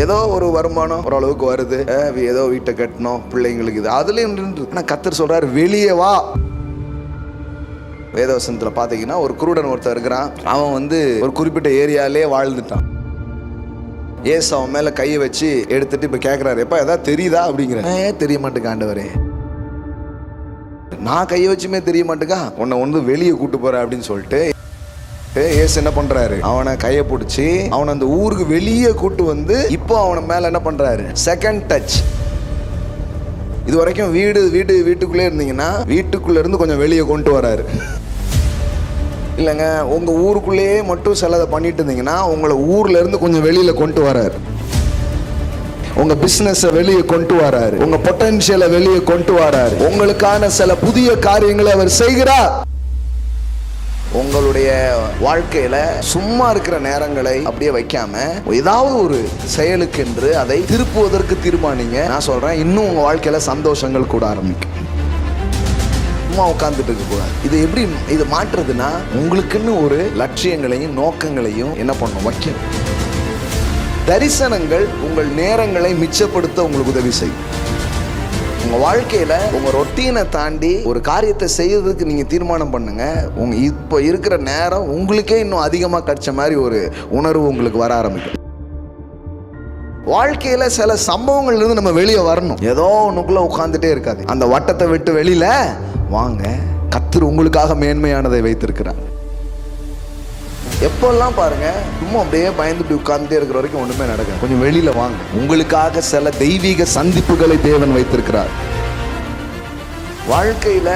ஏதோ ஒரு வருமானம் ஓரளவுக்கு வருது, ஏதோ வீட்டை கட்டணும், பிள்ளைங்களுக்கு இது அதுலேயும் நின்று. ஆனால் கர்த்தர் சொல்றாரு வெளியே வா. வேதவசனத்தில் பார்த்தீங்கன்னா ஒரு குருடன் ஒருத்தர் இருக்கிறான். அவன் ஒரு குறிப்பிட்ட ஏரியாலே வாழ்ந்துட்டான். ஏசு அவன் மேலே கையை வச்சு எடுத்துட்டு இப்போ கேட்குறாரு, எப்பா ஏதாவது தெரியுதா அப்படிங்கிற. தெரிய மாட்டேங்க ஆண்டவரே, நான் கையை வச்சுமே தெரிய மாட்டேங்கா, உன்னை வெளியே கூட்டு போறேன் அப்படின்னு சொல்லிட்டு ஏசு என்ன பண்றாரு, அவனை கையை பிடிச்சி அவனை அந்த ஊருக்கு வெளியே கூட்டு இப்போ அவனை மேல என்ன பண்றாரு, செகண்ட் டச். இது வரைக்கும் வீட்டுக்குள்ளே இருந்தீங்கன்னா வீட்டுக்குள்ள இருந்து கொஞ்சம் வெளியே கொண்டு வராரு. இல்லைங்க, உங்க ஊருக்குள்ளேயே மட்டும் சிலதை பண்ணிட்டு இருந்தீங்கன்னா உங்களை ஊர்ல இருந்து கொஞ்சம் வெளியில கொண்டு வராரு. உங்க பிசினஸ் வெளியே கொண்டு வராரு, உங்க பொட்டன்ஷியலை வெளியே கொண்டு வராரு. உங்களுக்கான சில புதிய காரியங்களை அவர் செய்கிறார். உங்களுடைய வாழ்க்கையில சும்மா இருக்கிற நேரங்களை அப்படியே வைக்காம ஏதாவது ஒரு செயலுக்கு என்று அதை திருப்புவதற்கு தீர்மானிங்க. நான் சொல்றேன், இன்னும் உங்க வாழ்க்கையில சந்தோஷங்கள் கூட ஆரம்பிக்கும். சும்மா உட்கார்ந்துட்டு இருக்க கூடாது. இது எப்படி இது மாற்றுறதுன்னா, உங்களுக்குன்னு ஒரு லட்சியங்களையும் நோக்கங்களையும் என்ன பண்ணணும், வைக்கணும். தரிசனங்கள் உங்கள் நேரங்களை மிச்சப்படுத்த உங்களுக்கு உதவி செய்யும். உங்க வாழ்க்கையில உங்க ரொட்டீனை தாண்டி ஒரு காரியத்தை செய்யறதுக்கு நீங்க தீர்மானம் பண்ணுங்க. உங்க இப்போ இருக்கிற நேரம் உங்களுக்கே இன்னும் அதிகமா கிடைச்ச மாதிரி ஒரு உணர்வு உங்களுக்கு வர ஆரம்பிக்கும். வாழ்க்கையில சில சம்பவங்கள்ல இருந்து நம்ம வெளியே வரணும். ஏதோ ஒண்ணுக்குள்ள உட்கார்ந்துட்டே இருக்காது. அந்த வட்டத்தை விட்டு வெளியில வாங்க. கர்த்தர் உங்களுக்காக மேன்மையானதை வைத்திருக்கிறார். எப்பெல்லாம் பாருங்க, சும்மா அப்படியே பயந்துட்டு உட்கார்ந்துட்டே இருக்கிற வரைக்கும் ஒண்ணுமே நடக்கும். கொஞ்சம் வெளியில வாங்க. உங்களுக்காக சில தெய்வீக சந்திப்புகளை தேவன் வைத்திருக்கிறார். வாழ்க்கையில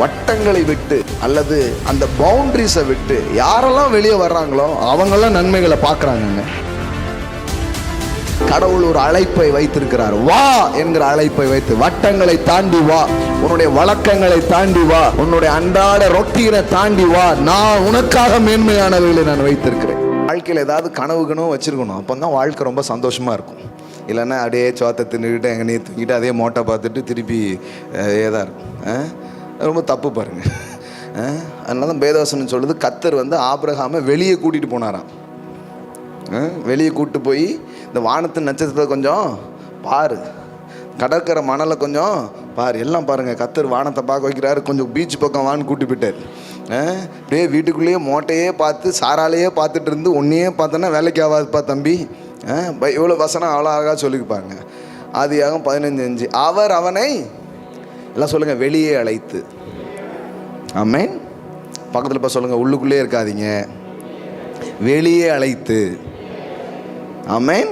வட்டங்களை விட்டு அல்லது அந்த பவுண்டரிஸை விட்டு யாரெல்லாம் வெளியே வர்றாங்களோ அவங்கெல்லாம் நன்மைகளை பார்க்கறாங்க. கடவுள் ஒரு அழைப்பை வைத்திருக்கிறார். வா என்கிற அழைப்பை வைத்து வட்டங்களை தாண்டி வா, உன்னுடைய வழக்கங்களை தாண்டி வா, உன்னுடைய அன்றாட ரொட்டீனை தாண்டி வா. நான் உனக்காக மேன்மையானவர்களை நான் வைத்திருக்கிறேன். வாழ்க்கையில் ஏதாவது கனவு வச்சிருக்கணும். அப்போதான் வாழ்க்கை ரொம்ப சந்தோஷமா இருக்கும். இல்லைன்னா அப்படியே சோத்தை தின்னுக்கிட்டு எங்கனே தூங்கிட்டு அதே மோட்டை பார்த்துட்டு திருப்பி ஏதா இருக்கும். ரொம்ப தப்பு பாருங்க. அதனால தான் வேதவசனம் சொல்லுது, கர்த்தர் ஆபிரகாமை வெளியே கூட்டிட்டு போனாராம். வெளியே கூட்டு போய் இந்த வானத்து நட்சத்திரத்தை கொஞ்சம் பாரு, கடற்கரை மணலை கொஞ்சம் பாரு, எல்லாம் பாருங்கள். கர்த்தர் வானத்தை பார்க்க வைக்கிறாரு. கொஞ்சம் பீச் பக்கம் வான்னு கூட்டி போயிட்டார். அப்படியே வீட்டுக்குள்ளேயே மோட்டையே பார்த்து சாராலேயே பார்த்துட்டு இருந்து ஒன்றையே பார்த்தோன்னா வேலைக்கு ஆகாதுப்பா தம்பி. இவ்வளோ வசனம் அவ்வளோ அழகாக சொல்லிப்பாங்க. ஆதியாகமம் 15:5. அவர் அவனை எல்லாம் சொல்லுங்கள், வெளியே அழைத்து. ஆமென். பக்கத்தில் இப்போ சொல்லுங்கள், உள்ளுக்குள்ளே இருக்காதீங்க, வெளியே அழைத்து. ஆமென்.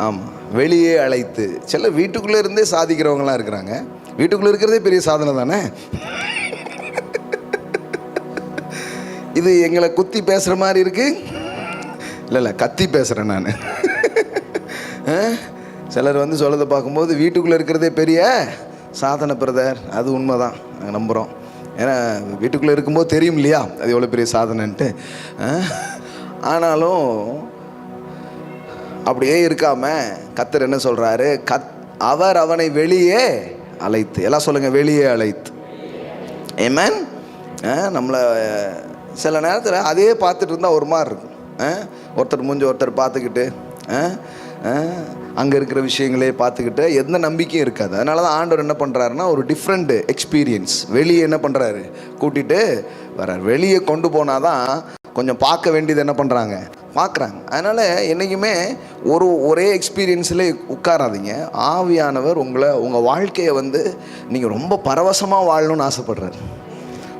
ஆமாம், வெளியே அழைத்து. சில வீட்டுக்குள்ளே இருந்தே சாதிக்கிறவங்களாம் இருக்கிறாங்க. வீட்டுக்குள்ளே இருக்கிறதே பெரிய சாதனை தானே. இது எங்களை குத்தி பேசுகிற மாதிரி இருக்கு. இல்லை கத்தி பேசுகிறேன் நான். சிலர் சொல்லதை பார்க்கும்போது வீட்டுக்குள்ளே இருக்கிறதே பெரிய சாதனை பிரதர். அது உண்மைதான், நாங்கள் நம்புகிறோம். ஏன்னா வீட்டுக்குள்ளே இருக்கும்போது தெரியும் இல்லையா அது எவ்வளோ பெரிய சாதனைன்ட்டு. ஆனாலும் அப்படியே இருக்காம கர்த்தர் என்ன சொல்றாரு, அவர் அவனை வெளியே அழைத்து. எல்லாம் சொல்லுங்க, வெளியே அழைத்து. ஆமென். நம்மளை சில நேரத்தில் அதே பார்த்துட்டு இருந்தால் ஒரு மாதிரி இருக்கும். ஒருத்தர் மூஞ்சி ஒருத்தர் பார்த்துக்கிட்டு அங்கே இருக்கிற விஷயங்களே பார்த்துக்கிட்டு எந்த நம்பிக்கையும் இருக்காது. அதனால தான் ஆண்டவர் என்ன பண்ணுறாருன்னா, ஒரு டிஃப்ரெண்ட் எக்ஸ்பீரியன்ஸ் வெளியே என்ன பண்ணுறாரு, கூட்டிகிட்டு வர்றார். வெளியே கொண்டு போனால் தான் கொஞ்சம் பார்க்க வேண்டியது என்ன பண்ணுறாங்க, பார்க்குறாங்க. அதனால் என்றைக்குமே ஒரே எக்ஸ்பீரியன்ஸில் உட்காராதீங்க. ஆவியானவர் உங்கள் வாழ்க்கையை நீங்கள் ரொம்ப பரவசமாக வாழணும்னு ஆசைப்படுறாரு.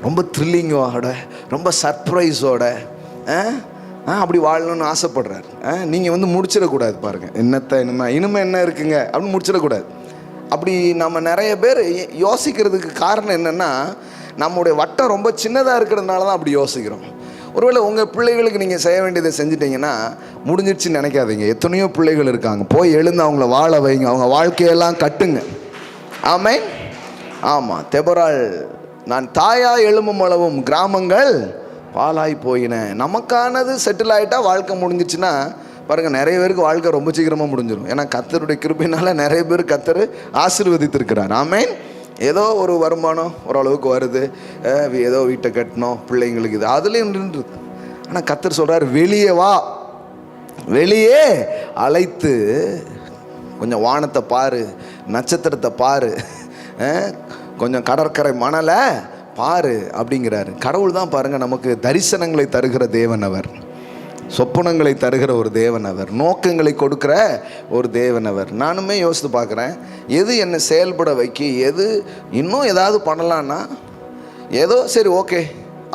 ரொம்ப த்ரில்லிங்கோட, ரொம்ப சர்ப்ரைஸோட அப்படி வாழணும்னு ஆசைப்படுறாரு. நீங்கள் முடிச்சிடக்கூடாது. பாருங்கள், இனிமே என்ன இருக்குங்க அப்படின்னு முடிச்சிடக்கூடாது. அப்படி நம்ம நிறைய பேர் யோசிக்கிறதுக்கு காரணம் என்னென்னா, நம்முடைய வட்டம் ரொம்ப சின்னதாக இருக்கிறதுனால தான் அப்படி யோசிக்கிறோம். ஒருவேளை உங்கள் பிள்ளைகளுக்கு நீங்கள் செய்ய வேண்டியதை செஞ்சிட்டிங்கன்னா முடிஞ்சிடுச்சுன்னு நினைக்காதீங்க. எத்தனையோ பிள்ளைகள் இருக்காங்க. போய் எழுந்து அவங்கள வாழ வைங்க, அவங்க வாழ்க்கையெல்லாம் கட்டுங்க. ஆமென். ஆமாம். தெபொராள், நான் தாயா எழும்பும் அளவும் கிராமங்கள் பாலாய் போயின. நமக்கானது செட்டில் ஆகிட்டா வாழ்க்கை முடிஞ்சிச்சுன்னா பாருங்கள், நிறைய பேருக்கு வாழ்க்கை ரொம்ப சீக்கிரமாக முடிஞ்சிடும். ஏன்னா கர்த்தருடைய கிருபையினால நிறைய பேர் கர்த்தர் ஆசீர்வதித்திருக்கிறார். ஆமென். ஏதோ ஒரு வருமானம் ஓரளவுக்கு வருது, ஏதோ வீட்டை கட்டணும், பிள்ளைங்களுக்கு இது அதுலேயும் நின்றுது. ஆனால் கர்த்தர் சொல்கிறார், வெளியே வா, வெளியே அழைத்து கொஞ்சம் வானத்தை பாரு, நட்சத்திரத்தை பாரு, கொஞ்சம் கடற்கரை மணலை பாரு அப்படிங்கிறாரு. கடவுள் தான் பாருங்கள் நமக்கு தரிசனங்களை தருகிற தேவன் அவர், சொப்பனங்களை தருகிற ஒரு தேவன் அவர், நோக்கங்களை கொடுக்குற ஒரு தேவன் அவர். நானுமே யோசித்து பார்க்குறேன், எது என்னை செயல்பட வைக்க, எது இன்னும் ஏதாவது பண்ணலான்னா ஏதோ சரி ஓகே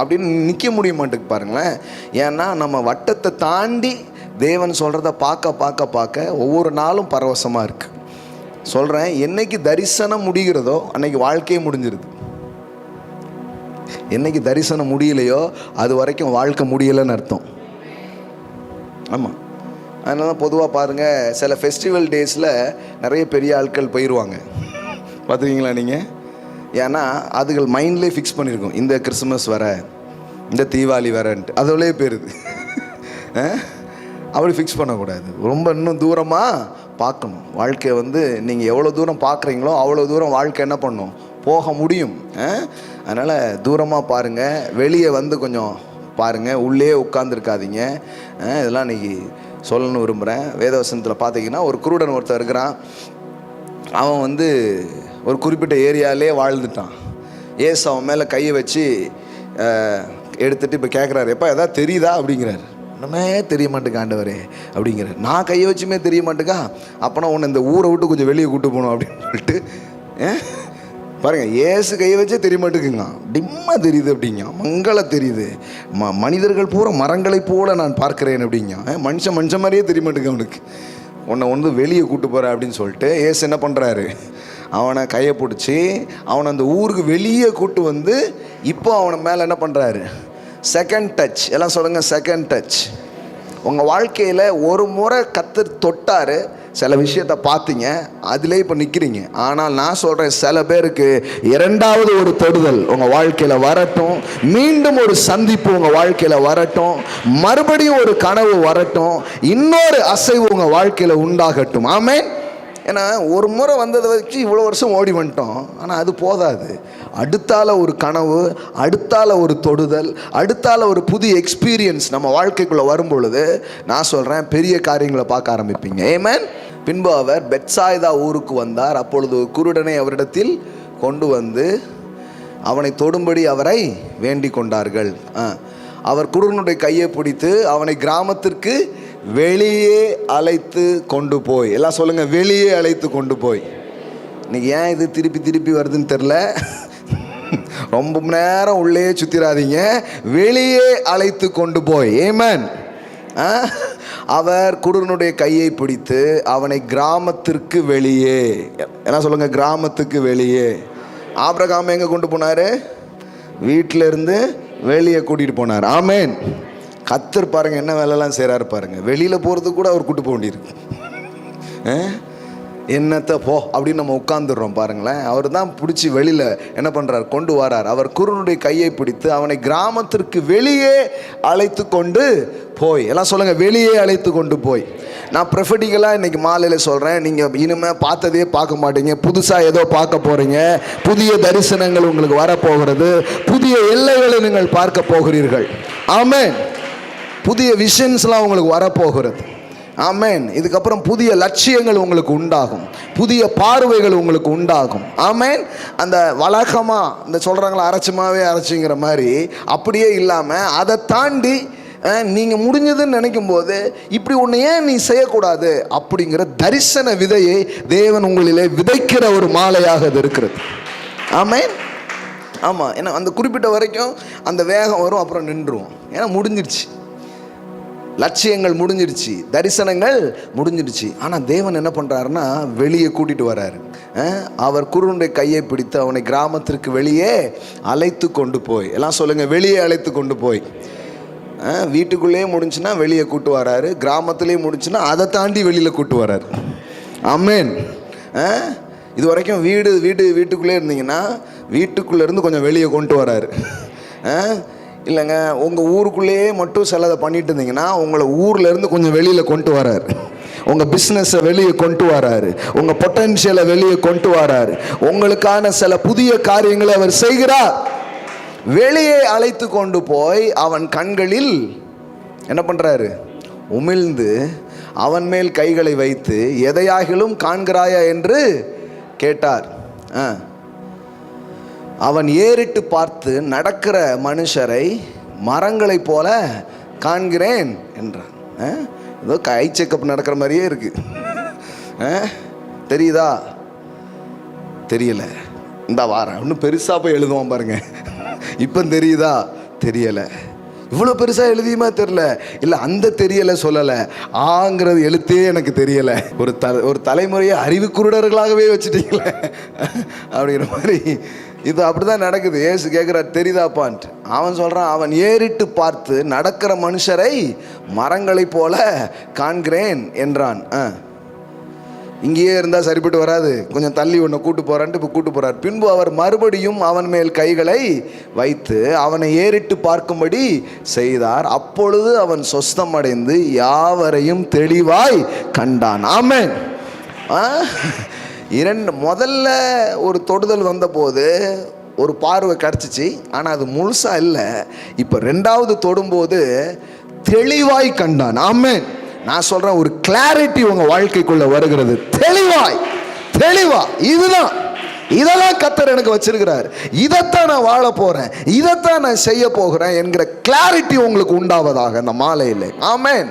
அப்படின்னு நிற்க முடிய மாட்டேங்குது பாருங்களேன். ஏன்னா நம்ம வட்டத்தை தாண்டி தேவன் சொல்கிறத பார்க்க பார்க்க பார்க்க ஒவ்வொரு நாளும் பரவசமாக இருக்குது. சொல்கிறேன், என்னைக்கு தரிசனம் முடிகிறதோ அன்னைக்கு வாழ்க்கையே முடிஞ்சிருது. என்னைக்கு தரிசனம் முடியலையோ அது வரைக்கும் வாழ்க்கை முடியலைன்னு அர்த்தம். ஆமாம், அதனால தான் பொதுவாக பாருங்கள், சில ஃபெஸ்டிவல் டேஸில் நிறைய பெரிய ஆட்கள் போயிடுவாங்க, பார்த்துருக்கீங்களா நீங்கள்? ஏன்னா அதுகள் மைண்ட்லேயே ஃபிக்ஸ் பண்ணியிருக்கோம், இந்த கிறிஸ்மஸ் வர, இந்த தீபாவளி வரன்ட்டு, அதோடே போயிருது. அப்படி ஃபிக்ஸ் பண்ணக்கூடாது, ரொம்ப இன்னும் தூரமாக பார்க்கணும். வாழ்க்கையை நீங்கள் எவ்வளோ தூரம் பார்க்குறீங்களோ அவ்வளோ தூரம் வாழ்க்கை என்ன பண்ணும், போக முடியும். அதனால் தூரமாக பாருங்கள், வெளியே கொஞ்சம் பாருங்கள், உள்ளே உட்காந்துருக்காதீங்க. இதெல்லாம் இன்றைக்கி சொல்லணும்னு விரும்புகிறேன். வேதவசனத்தில் பார்த்தீங்கன்னா ஒரு குருடன் ஒருத்தர் இருக்கிறான். அவன் ஒரு குறிப்பிட்ட ஏரியாலே வாழ்ந்துட்டான். ஏசு அவன் மேலே கையை வச்சு எடுத்துகிட்டு இப்போ கேட்குறாரு, எப்போ எதாவது தெரியுதா அப்படிங்கிறாரு. ஒன்றுமே தெரிய மாட்டேங்க ஆண்டவரே அப்படிங்கிறார். நான் கையை வச்சுமே தெரிய மாட்டேக்கா, அப்போனா உன்னை இந்த ஊரை விட்டு கொஞ்சம் வெளியே கூப்பிட்டு போகணும் அப்படின்னு சொல்லிட்டு பாருங்கள், ஏசு கையை வச்சே தெரிய மாட்டேங்குங்க, டிம்மாக தெரியுது அப்படிங்க, மங்கள தெரியுது, மனிதர்கள் பூரா மரங்களை போல நான் பார்க்குறேன் அப்படிங்க. மனுஷன் மாதிரியே தெரிய மாட்டேங்க அவனுக்கு, உன்னை வெளியே கூப்பிட்டு போகிறேன் அப்படின்னு சொல்லிட்டு ஏசு என்ன பண்ணுறாரு, அவனை கையை பிடிச்சி அவனை அந்த ஊருக்கு வெளியே கூப்பிட்டு இப்போ அவனை மேலே என்ன பண்ணுறாரு, செகண்ட் டச். எல்லாம் சொல்லுங்கள், செகண்ட் டச். உங்கள் வாழ்க்கையில் ஒரு முறை கர்த்தர் தொட்டார், சில விஷயத்தை பார்த்தீங்க, அதிலே இப்போ நிற்கிறீங்க. ஆனால் நான் சொல்கிறேன், சில பேருக்கு இரண்டாவது ஒரு தொடுதல் உங்கள் வாழ்க்கையில் வரட்டும், மீண்டும் ஒரு சந்திப்பு உங்கள் வாழ்க்கையில் வரட்டும், மறுபடியும் ஒரு கனவு வரட்டும், இன்னொரு அசைவு உங்கள் வாழ்க்கையில் உண்டாகட்டும். ஆமென். ஏன்னா ஒரு முறை வந்ததை வச்சு இவ்வளோ வருஷம் ஓடி வந்துட்டோம், ஆனால் அது போதாது. அடுத்தால ஒரு கனவு, அடுத்தால ஒரு தொடுதல், அடுத்தால ஒரு புதிய எக்ஸ்பீரியன்ஸ் நம்ம வாழ்க்கைக்குள்ளே வரும் பொழுது நான் சொல்கிறேன், பெரிய காரியங்களை பார்க்க ஆரம்பிப்பீங்க. ஆமென். பின்பு அவர் பெத்சாய்தா ஊருக்கு வந்தார். அப்பொழுது குருடனை அவரிடத்தில் கொண்டு அவனை தொடும்படி அவரை வேண்டிக் கொண்டார்கள். அவர் குருடனுடைய கையை பிடித்து அவனை கிராமத்திற்கு வெளியே அழைத்து கொண்டு போய், எல்லாம் சொல்லுங்க, வெளியே அழைத்து கொண்டு போய். இன்னைக்கு ஏன் இது திருப்பி திருப்பி வருதுன்னு தெரில, ரொம்ப நேரம் உள்ளே சுத்திராதீங்க, வெளியே அழைத்து கொண்டு போய். ஆமென். அவர் குருடனுடைய கையை பிடித்து அவனை கிராமத்திற்கு வெளியே, என்ன சொல்லுங்க, கிராமத்துக்கு வெளியே. ஆபிரகாம் எங்க கொண்டு போனாரு, வீட்டில இருந்து வெளியே கூட்டிட்டு போனார். ஆமென். கர்த்தர் பாருங்க என்ன வேலைலாம் செய்கிறாரு பாருங்க, வெளியில் போகிறதுக்கு கூட அவர் கூட்டு போக வேண்டியிருக்கு. என்னத்தை போ அப்படின்னு நம்ம உட்காந்துடுறோம் பாருங்களேன். அவர் தான் பிடிச்சி வெளியில் என்ன பண்ணுறார், கொண்டு வரார். அவர் குருடனுடைய கையை பிடித்து அவனை கிராமத்திற்கு வெளியே அழைத்து கொண்டு போய். எல்லாம் சொல்லுங்கள், வெளியே அழைத்து கொண்டு போய். நான் ப்ரெஃபடிக்கலாக இன்றைக்கி மாலையில் சொல்கிறேன், நீங்கள் இனிமேல் பார்த்ததே பார்க்க மாட்டீங்க, புதுசாக ஏதோ பார்க்க போகிறீங்க. புதிய தரிசனங்கள் உங்களுக்கு வரப்போகிறது, புதிய எல்லைகளை நீங்கள் பார்க்க போகிறீர்கள். ஆமென். புதிய விஷன்ஸ்லாம் உங்களுக்கு வரப்போகிறது. ஆமென். இதுக்கப்புறம் புதிய லட்சியங்கள் உங்களுக்கு உண்டாகும், புதிய பார்வைகள் உங்களுக்கு உண்டாகும். ஆமென். அந்த வழக்கமாக இந்த சொல்கிறாங்களா, அரைச்சிங்கிற மாதிரி அப்படியே இல்லாமல் அதை தாண்டி நீங்கள் முடிஞ்சதுன்னு நினைக்கும் போது இப்படி ஒன்று ஏன் நீ செய்யக்கூடாது அப்படிங்கிற தரிசன விதையை தேவன் உங்களிலே விதைக்கிற ஒரு மாலையாக அது இருக்கிறது. ஆமென். ஆமாம். ஏன்னா அந்த குறிப்பிட்ட வரைக்கும் அந்த வேகம் வரும், அப்புறம் நின்றுவோம். ஏன்னா முடிஞ்சிருச்சு, லட்சியங்கள் முடிஞ்சிருச்சு, தரிசனங்கள் முடிஞ்சிருச்சு. ஆனால் தேவன் என்ன பண்ணுறாருன்னா வெளியே கூட்டிகிட்டு வர்றாரு. அவர் குருடனுடைய கையை பிடித்து அவனை கிராமத்திற்கு வெளியே அழைத்து கொண்டு போய். எல்லாம் சொல்லுங்கள், வெளியே அழைத்து கொண்டு போய். வீட்டுக்குள்ளேயே முடிஞ்சுன்னா வெளியே கூட்டு வராரு, கிராமத்துலேயே முடிஞ்சுன்னா அதை தாண்டி வெளியில் கூட்டு வராரு. ஆமென். இது வரைக்கும் வீட்டுக்குள்ளே இருந்தீங்கன்னா வீட்டுக்குள்ளேருந்து கொஞ்சம் வெளியே கொண்டு வராரு. இல்லைங்க, உங்கள் ஊருக்குள்ளேயே மட்டும் சிலதை பண்ணிட்டு இருந்தீங்கன்னா உங்களை ஊர்லேருந்து கொஞ்சம் வெளியில் கொண்டு வராரு. உங்கள் பிஸ்னஸை வெளியே கொண்டு வராரு, உங்கள் பொட்டன்ஷியலை வெளியே கொண்டு வராரு. உங்களுக்கான சில புதிய காரியங்களை அவர் செய்கிறார். வெளியே அழைத்து கொண்டு போய் அவன் கண்களில் என்ன பண்ணுறாரு, உமிழ்ந்து அவன் மேல் கைகளை வைத்து எதையாகிலும் காண்கிறாயா என்று கேட்டார். அவன் ஏறிட்டு பார்த்து நடக்கிற மனுஷரை மரங்களைப் போல காண்கிறேன் என்றான். ஏதோ ஐ செக்கப் நடக்கிற மாதிரியே இருக்கு. தெரியுதா? தெரியல. இந்த வாரம் இன்னும் பெருசாக போய் எழுதுவோம் பாருங்க. இப்போ தெரியுதா? தெரியலை. இவ்வளோ பெருசாக எழுதியுமா தெரியல. இல்லை, அந்த தெரியலை சொல்லலை, ஆங்கிறது எழுத்தே எனக்கு தெரியலை. ஒரு தலைமுறையை அறிவு குருடர்களாகவே வச்சுட்டீங்களே அப்படிங்கிற மாதிரி இது அப்படிதான் நடக்குது. ஏசு கேட்குறார், தெரியுதாப்பான்ட்டு. அவன் சொல்கிறான், அவன் ஏறிட்டு பார்த்து நடக்கிற மனுஷரை மரங்களைப் போல காண்கிறேன் என்றான். இங்கேயே இருந்தால் சரிப்பட்டு வராது, கொஞ்சம் தள்ளி ஒன்று கூட்டு போகிறான்ட்டு இப்போ கூட்டு போகிறார். பின்பு அவர் மறுபடியும் அவன் மேல் கைகளை வைத்து அவனை ஏறிட்டு பார்க்கும்படி செய்தார். அப்பொழுது அவன் சொஸ்தம் அடைந்து யாவரையும் தெளிவாய் கண்டான். ஆமென். முதல்ல ஒரு தொடுதல் வந்தபோது ஒரு பார்வை கிடச்சிச்சு, ஆனால் அது முழுசாக இல்லை. இப்போ ரெண்டாவது தொடும்போது தெளிவாய் கண்டான். ஆமென். நான் சொல்றேன், ஒரு கிளாரிட்டி உங்க வாழ்க்கைக்குள்ள வருகிறது. தெளிவா இதெல்லாம் கர்த்தர் எனக்கு வச்சிருக்கிறார், இதைத்தான் நான் வாழ போறேன், இதைத்தான் நான் செய்ய போகிறேன் என்கிற கிளாரிட்டி உங்களுக்கு உண்டாவதாக இந்த மாலையில். ஆமென்.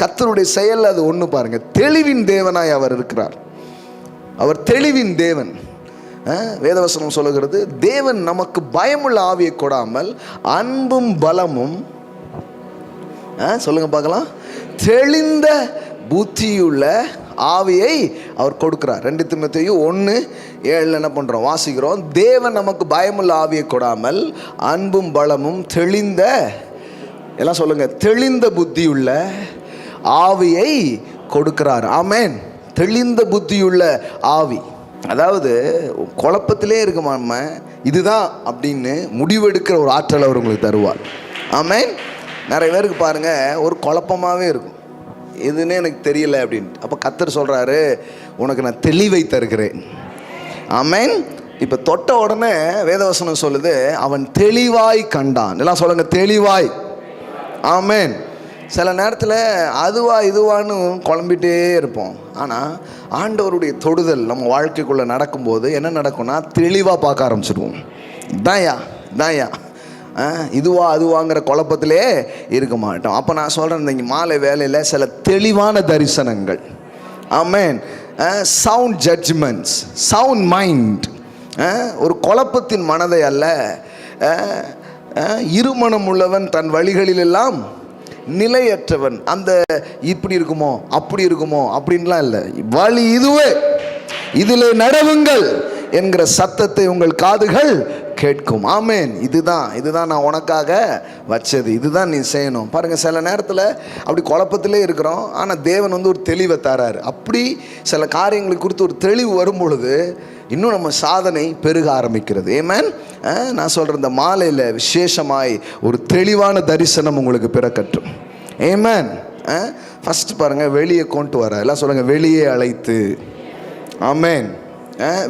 கர்த்தருடைய செயல் அது ஒன்று பாருங்க. தெளிவின் தேவனாய் அவர் இருக்கிறார். அவர் தெளிவின் தேவன். வேதவசனம் சொல்லுகிறது, தேவன் நமக்கு பயமுள்ள ஆவியை கொடாமல் அன்பும் பலமும், சொல்லுங்க பார்க்கலாம், தெளிந்த புத்தியுள்ள ஆவியை அவர் கொடுக்கிறார். 2 தீமோத்தேயு 1:7 என்ன பண்றோம், வாசிக்கிறோம். தேவன் நமக்கு பயமுள்ள ஆவியை கொடாமல் அன்பும் பலமும் தெளிந்த, எல்லாம் சொல்லுங்க, தெளிந்த புத்தியுள்ள ஆவியை கொடுக்கிறார். ஆமென். தெளிந்த புத்தியுள்ள ஆவி, அதாவது குழப்பத்திலே இருக்குமா இதுதான் அப்படின்னு முடிவெடுக்கிற ஒரு ஆற்றல் அவர் உங்களுக்கு தருவார். ஆமென். நிறைய பேருக்கு பாருங்க ஒரு குழப்பமாகவே இருக்கும், எதுன்னு எனக்கு தெரியல அப்படின்ட்டு. அப்போ கர்த்தர் சொல்கிறாரு, உனக்கு நான் தெளிவை தருகிறேன். ஆமென். இப்போ தொட்ட உடனே வேதவசனம் சொல்லுது, அவன் தெளிவாய் கண்டான். எல்லாம் சொல்லுங்க, தெளிவாய். ஆமென். சில நேரத்தில் இதுவான்னு குழம்பிட்டே இருப்போம். ஆனால் ஆண்டவருடைய தொடுதல் நம்ம வாழ்க்கைக்குள்ளே நடக்கும்போது என்ன நடக்கும்னா, தெளிவாக பார்க்க ஆரம்பிச்சிடுவோம். தாயா அதுவாங்கிற குழப்பத்திலே இருக்க மாட்டோம். அப்போ நான் சொல்கிறேன், இந்த மாலை வேலையில் சில தெளிவான தரிசனங்கள். ஆமென். சவுண்ட் ஜட்ஜ்மெண்ட்ஸ், சவுண்ட் மைண்ட், ஒரு குழப்பத்தின் மனதை அல்ல. இருமனம் உள்ளவன் தன் வழிகளிலெல்லாம் நிலையற்றவன். அந்த இப்படி இருக்குமோ அப்படி இருக்குமோ அப்படின்லாம் இல்லை, வழி இதுவே, இதிலே நடவுங்கள் என்கிற சத்தத்தை உங்கள் காதுகள் கேட்கும். ஆமென். இதுதான் நான் உனக்காக வச்சது, இதுதான் நீ செய்யணும். பாருங்கள், சில நேரத்தில் அப்படி குழப்பத்திலே இருக்கிறோம், ஆனால் தேவன் ஒரு தெளிவை தராரு. அப்படி சில காரியங்களை குறித்து ஒரு தெளிவு வரும் பொழுது இன்னும் நம்ம சாதனை பெருக ஆரம்பிக்கிறது. ஆமென். நான் சொல்கிறேன், இந்த மாலையில் விசேஷமாய் ஒரு தெளிவான தரிசனம் உங்களுக்கு பிறக்கட்டும். ஆமென். ஃபஸ்ட்டு பாருங்கள், வெளியே கொண்டு வர, எல்லாம் சொல்லுங்கள், வெளியே அழைத்து. ஆமென்.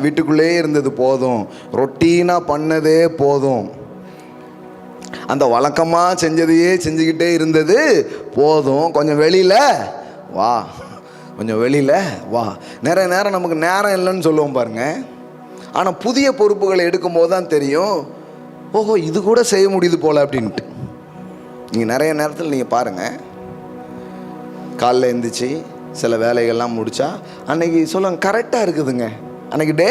வீட்டுக்குள்ளே இருந்தது போதும், ரொட்டீனாக பண்ணதே போதும், அந்த வழக்கமாக செஞ்சதையே செஞ்சுக்கிட்டே இருந்தது போதும், கொஞ்சம் வெளியில் வா, கொஞ்சம் வெளியில் வா. நிறைய நேரம் நமக்கு நேரம் இல்லைன்னு சொல்லுவோம் பாருங்க. ஆனால் புதிய பொறுப்புகளை எடுக்கும்போது தான் தெரியும், ஓஹோ இது கூட செய்ய முடியுது போல் அப்படின்ட்டு. நீங்கள் நிறைய நேரத்தில் நீங்கள் பாருங்கள், காலைல எழுந்திரிச்சு சில வேலைகள்லாம் முடித்தா அன்றைக்கி சொல்லுவாங்க கரெக்டாக இருக்குதுங்க, அன்றைக்கி டே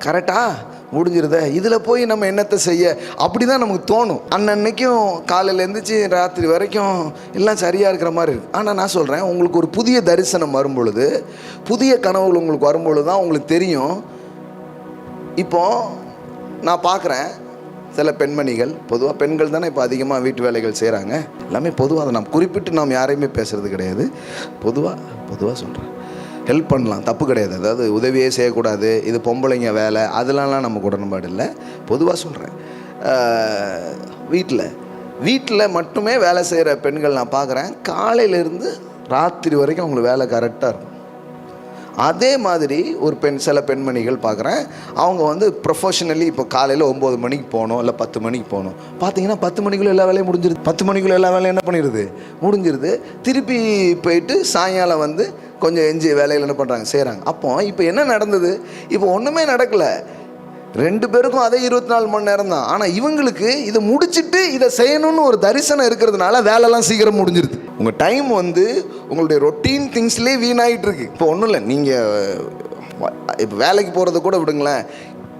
கரெக்டாக முடிஞ்சிருத, இதில் போய் நம்ம என்னத்தை செய்ய, அப்படி தான் நமக்கு தோணும். அன்னைக்கும் காலையில் எழுந்திரிச்சு ராத்திரி வரைக்கும் எல்லாம் சரியாக இருக்கிற மாதிரி இருக்குது. ஆனால் நான் சொல்கிறேன், உங்களுக்கு ஒரு புதிய தரிசனம் வரும் பொழுது, புதிய கனவுகள் உங்களுக்கு வரும்பொழுது தான் உங்களுக்கு தெரியும். இப்போது நான் பார்க்குறேன் சில பெண்மணிகள், பொதுவாக பெண்கள் தானே இப்போ அதிகமாக வீட்டு வேலைகள் செய்கிறாங்க, எல்லாமே பொதுவாக அதை நாம் குறிப்பிட்டு நாம் யாரையுமே பேசுகிறது கிடையாது, பொதுவாக சொல்கிறேன். ஹெல்ப் பண்ணலாம், தப்பு கிடையாது, அதாவது உதவியே செய்யக்கூடாது, இது பொம்பளைங்க வேலை, அதெல்லாம் நமக்கு உடன்பாடு இல்லை. பொதுவாக சொல்கிறேன், வீட்டில் மட்டுமே வேலை செய்கிற பெண்கள் நான் பார்க்குறேன், காலையிலேருந்து ராத்திரி வரைக்கும் அவங்களுக்கு வேலை கரெக்டாக இருக்கும். அதே மாதிரி ஒரு சில பெண்மணிகள் பார்க்குறேன், அவங்க வந்து ப்ரொஃபஷனலி இப்போ காலையில் 9 மணிக்கு போகணும், இல்லை 10 மணிக்கு போகணும். பார்த்தீங்கன்னா 10 மணிக்குள்ளே எல்லா வேலையும் முடிஞ்சிருது. 10 மணிக்குள்ளே எல்லா வேலையும் என்ன பண்ணிடுது, முடிஞ்சிருது. திருப்பி போயிட்டு சாயங்காலம் வந்து கொஞ்சம் எஞ்சி வேலையில் என்ன பண்ணுறாங்க, செய்கிறாங்க. அப்போ இப்போ என்ன நடந்தது, இப்போ ஒன்றுமே நடக்கலை. 2 பேருக்கும் அதே 24 மணி நேரம் தான். ஆனால் இவங்களுக்கு இதை முடிச்சுட்டு இதை செய்யணும்னு ஒரு தரிசனம் இருக்கிறதுனால வேலைலாம் சீக்கிரம் முடிஞ்சிருது. உங்கள் டைம் வந்து உங்களுடைய ரொட்டீன் திங்ஸ்லேயே வீணாகிட்டு இருக்கு. இப்போ ஒன்றும் இல்லை, நீங்கள் இப்போ வேலைக்கு போகிறத கூட விடுங்களேன்.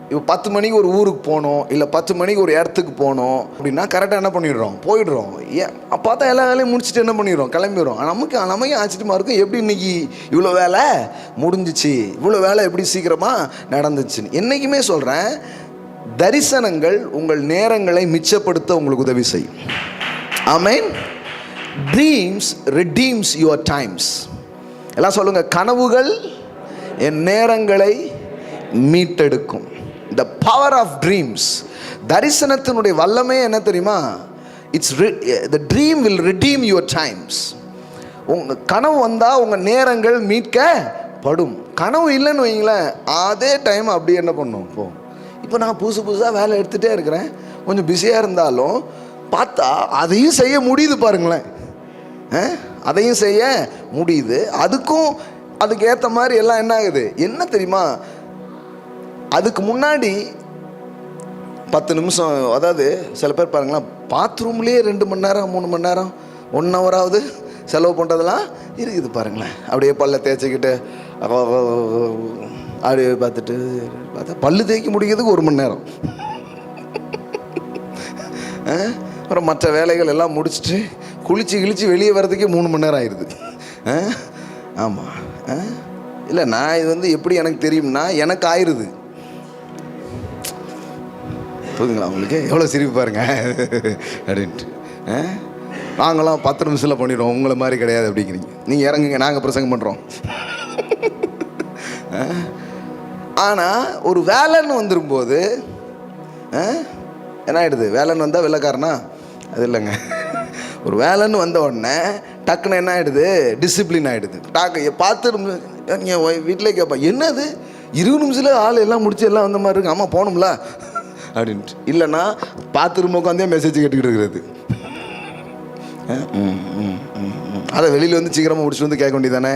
இப்போ 10 மணிக்கு ஒரு ஊருக்கு போகணும், இல்லை 10 மணிக்கு ஒரு இடத்துக்கு போகணும் அப்படின்னா கரெக்டாக என்ன பண்ணிடுறோம், போயிடுறோம். பார்த்தா எல்லா வேலையும் முடிச்சுட்டு என்ன பண்ணிடுறோம், கிளம்பிடுறோம். நமக்கு ஆச்சரியமாக இருக்கும், எப்படி இன்றைக்கி இவ்வளோ வேலை முடிஞ்சிச்சு, இவ்வளோ வேலை எப்படி சீக்கிரமாக நடந்துச்சுன்னு. என்றைக்குமே சொல்கிறேன், தரிசனங்கள் உங்கள் நேரங்களை மிச்சப்படுத்த உங்களுக்கு உதவி செய்யும். ஆமென். Dreams redeems your times. எல்லாம் சொல்லுங்கள், கனவுகள் என் நேரங்களை மீட்டெடுக்கும். The power of dreams. தரிசனத்தினுடைய வல்லமே என்ன தெரியுமா, the dream will redeem your times. உங்கள் கனவு வந்தால் உங்கள் நேரங்கள் மீட்கப்படும். கனவு இல்லைன்னு வைங்களேன், அதே டைம் அப்படியே என்ன பண்ணும். இப்போ நான் புதுசாக வேலை எடுத்துகிட்டே இருக்கிறேன், கொஞ்சம் பிஸியாக இருந்தாலும் பார்த்தா அதையும் செய்ய முடியுது பாருங்களேன். அதையும் செய்ய முடியுது. அதுக்கு ஏற்ற மாதிரி எல்லாம் என்ன ஆகுது, என்ன தெரியுமா, அதுக்கு முன்னாடி 10 நிமிஷம், அதாவது சில பேர் பாருங்களேன், பாத்ரூம்லேயே 2 மணி நேரம் 3 மணி நேரம் 1 ஹவராவது செலவு பண்ணுறதெல்லாம் இருக்குது பாருங்களேன். அப்படியே பல்ல தேய்ச்சிக்கிட்டு அப்படியே பார்த்தா பல்லு தேய்க்க முடிக்கிறதுக்கு 1 மணி நேரம். அப்புறம் மற்ற வேலைகள் எல்லாம் முடிச்சுட்டு குளிச்சு வெளியே வர்றதுக்கே 3 மணி நேரம் ஆயிடுது. ஆமாம். இல்லை, நான் இது வந்து எப்படி எனக்கு தெரியும்னா, எனக்கு ஆயிடுது. புரியுதுங்களா உங்களுக்கு? எவ்வளோ சிரிப்பு பாருங்க அப்படின்ட்டு. நாங்களாம் 10 நிமிஷத்தில் பண்ணிடுவோம், உங்களை மாதிரி கிடையாது அப்படிங்கிறீங்க. நீங்கள் இறங்குங்க, நாங்கள் பிரசங்கம் பண்ணுறோம். ஆனால் ஒரு வேலைன்னு வந்துடும்போது என்ன ஆகிடுது, வேலைன்னு வந்தால் வெள்ளைக்காரனா, அது இல்லைங்க. ஒரு வேலைன்னு வந்த உடனே டக்குன்னு என்ன ஆகிடுது, டிசிப்ளின் ஆகிடுது. பார்த்து நீங்கள் வீட்டிலே கேட்பா, என்னது 20 நிமிஷத்தில் ஆள் எல்லாம் முடிச்சு எல்லாம் வந்த மாதிரி இருக்கு, ஆமாம் போகணும்ல அப்படின்ட்டு. இல்லைன்னா பார்த்து ரூம் உட்காந்தே மெசேஜ் கேட்டுக்கிட்டு இருக்கிறது. அதை வெளியில் வந்து சீக்கிரமாக முடிச்சுட்டு வந்து கேட்க வேண்டியதானே.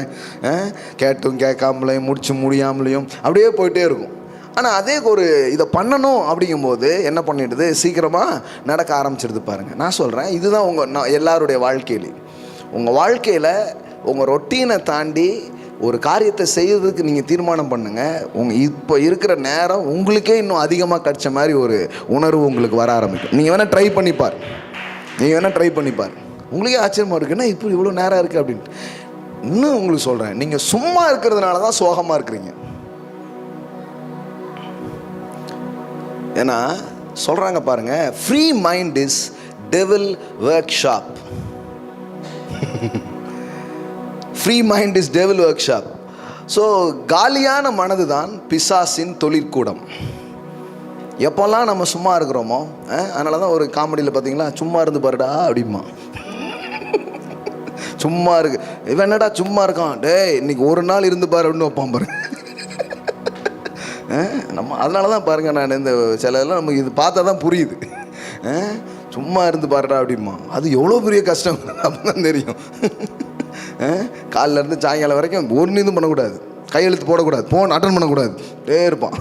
கேட்டும் கேட்காமலையும் முடிச்சு முடியாமலையும் அப்படியே போயிட்டே இருக்கும். ஆனால் அதே ஒரு இதை பண்ணணும் அப்படிங்கும்போது என்ன பண்ணிடுது, சீக்கிரமாக நடக்க ஆரம்பிச்சிடுது பாருங்கள். நான் சொல்கிறேன், இதுதான் எல்லாருடைய வாழ்க்கையிலையும். உங்கள் வாழ்க்கையில் உங்கள் ரொட்டீனை தாண்டி ஒரு காரியத்தை செய்யறதுக்கு நீங்கள் தீர்மானம் பண்ணுங்கள். இப்போ இருக்கிற நேரம் உங்களுக்கே இன்னும் அதிகமாக கிடச்ச மாதிரி ஒரு உணர்வு உங்களுக்கு வர ஆரம்பிக்கும். நீங்கள் வேணால் ட்ரை பண்ணிப்பார். உங்களுக்கே ஆச்சரியமாக இருக்குன்னா இப்போ இவ்வளோ நேரம் இருக்குது அப்படின்ட்டு. இன்னும் உங்களுக்கு சொல்கிறேன், நீங்கள் சும்மா இருக்கிறதுனால தான் சோகமாக இருக்கிறீங்க. ஏன்னா சொல்கிறாங்க பாருங்க, free mind is devil work shop. Free mind is devil work shop. So காலியான மனது தான் பிசாசின் தொழிற்கூடம். எப்போல்லாம் நம்ம சும்மா இருக்கிறோமோ, அதனால தான் ஒரு காமெடியில் பார்த்தீங்களா, சும்மா இருந்து பாருடா அப்படிமா. சும்மா இருக்கு, இவன் என்னடா சும்மா இருக்கான், டேய் இன்னைக்கு ஒரு நாள் இருந்து பாரு அப்படின்னு வைப்பான் பாரு. நம்ம அதனால தான் பாருங்கள், நான் இந்த சிலதெல்லாம் நமக்கு இது பார்த்தா தான் புரியுது. சும்மா இருந்து பாருடா அப்படிமா, அது எவ்வளோ பெரிய கஷ்டம் அப்போ தான் தெரியும். காலிலேருந்து சாயங்காலம் வரைக்கும் ஒரு நீந்தும் பண்ணக்கூடாது, கையெழுத்து போடக்கூடாது, ஃபோன் அட்டன் பண்ணக்கூடாது, இருப்பான்.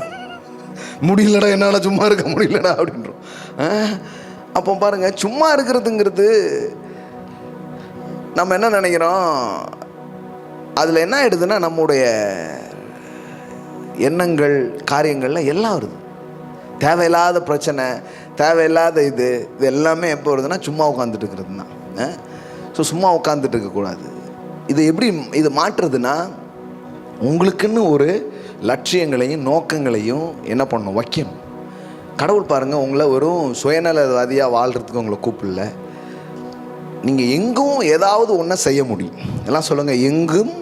முடியலடா, என்னால் சும்மா இருக்க முடியலடா அப்படின்றோம். அப்போ பாருங்கள், சும்மா இருக்கிறதுங்கிறது நம்ம என்ன நினைக்கிறோம், அதில் என்ன ஆகிடுதுன்னா நம்முடைய எண்ணங்கள் காரியங்கள்லாம் எல்லாம் வருது. தேவையில்லாத பிரச்சனை, தேவையில்லாத இது எல்லாமே எப்போ வருதுன்னா சும்மா உட்காந்துட்டு இருக்கிறது தான். ஸோ சும்மா உட்காந்துட்டு இருக்கக்கூடாது. இது எப்படி இது மாற்றுறதுன்னா, உங்களுக்குன்னு ஒரு லட்சியங்களையும் நோக்கங்களையும் என்ன பண்ணணும், வைக்கணும். கடவுள் பாருங்கள், உங்களை வெறும் சுயநலவாதியாக வாழ்கிறதுக்கு உங்களை கூப்பிடல. நீங்கள் எங்கும் ஏதாவது ஒன்றை செய்ய முடியும். எல்லாம் சொல்லுங்கள், எங்கும்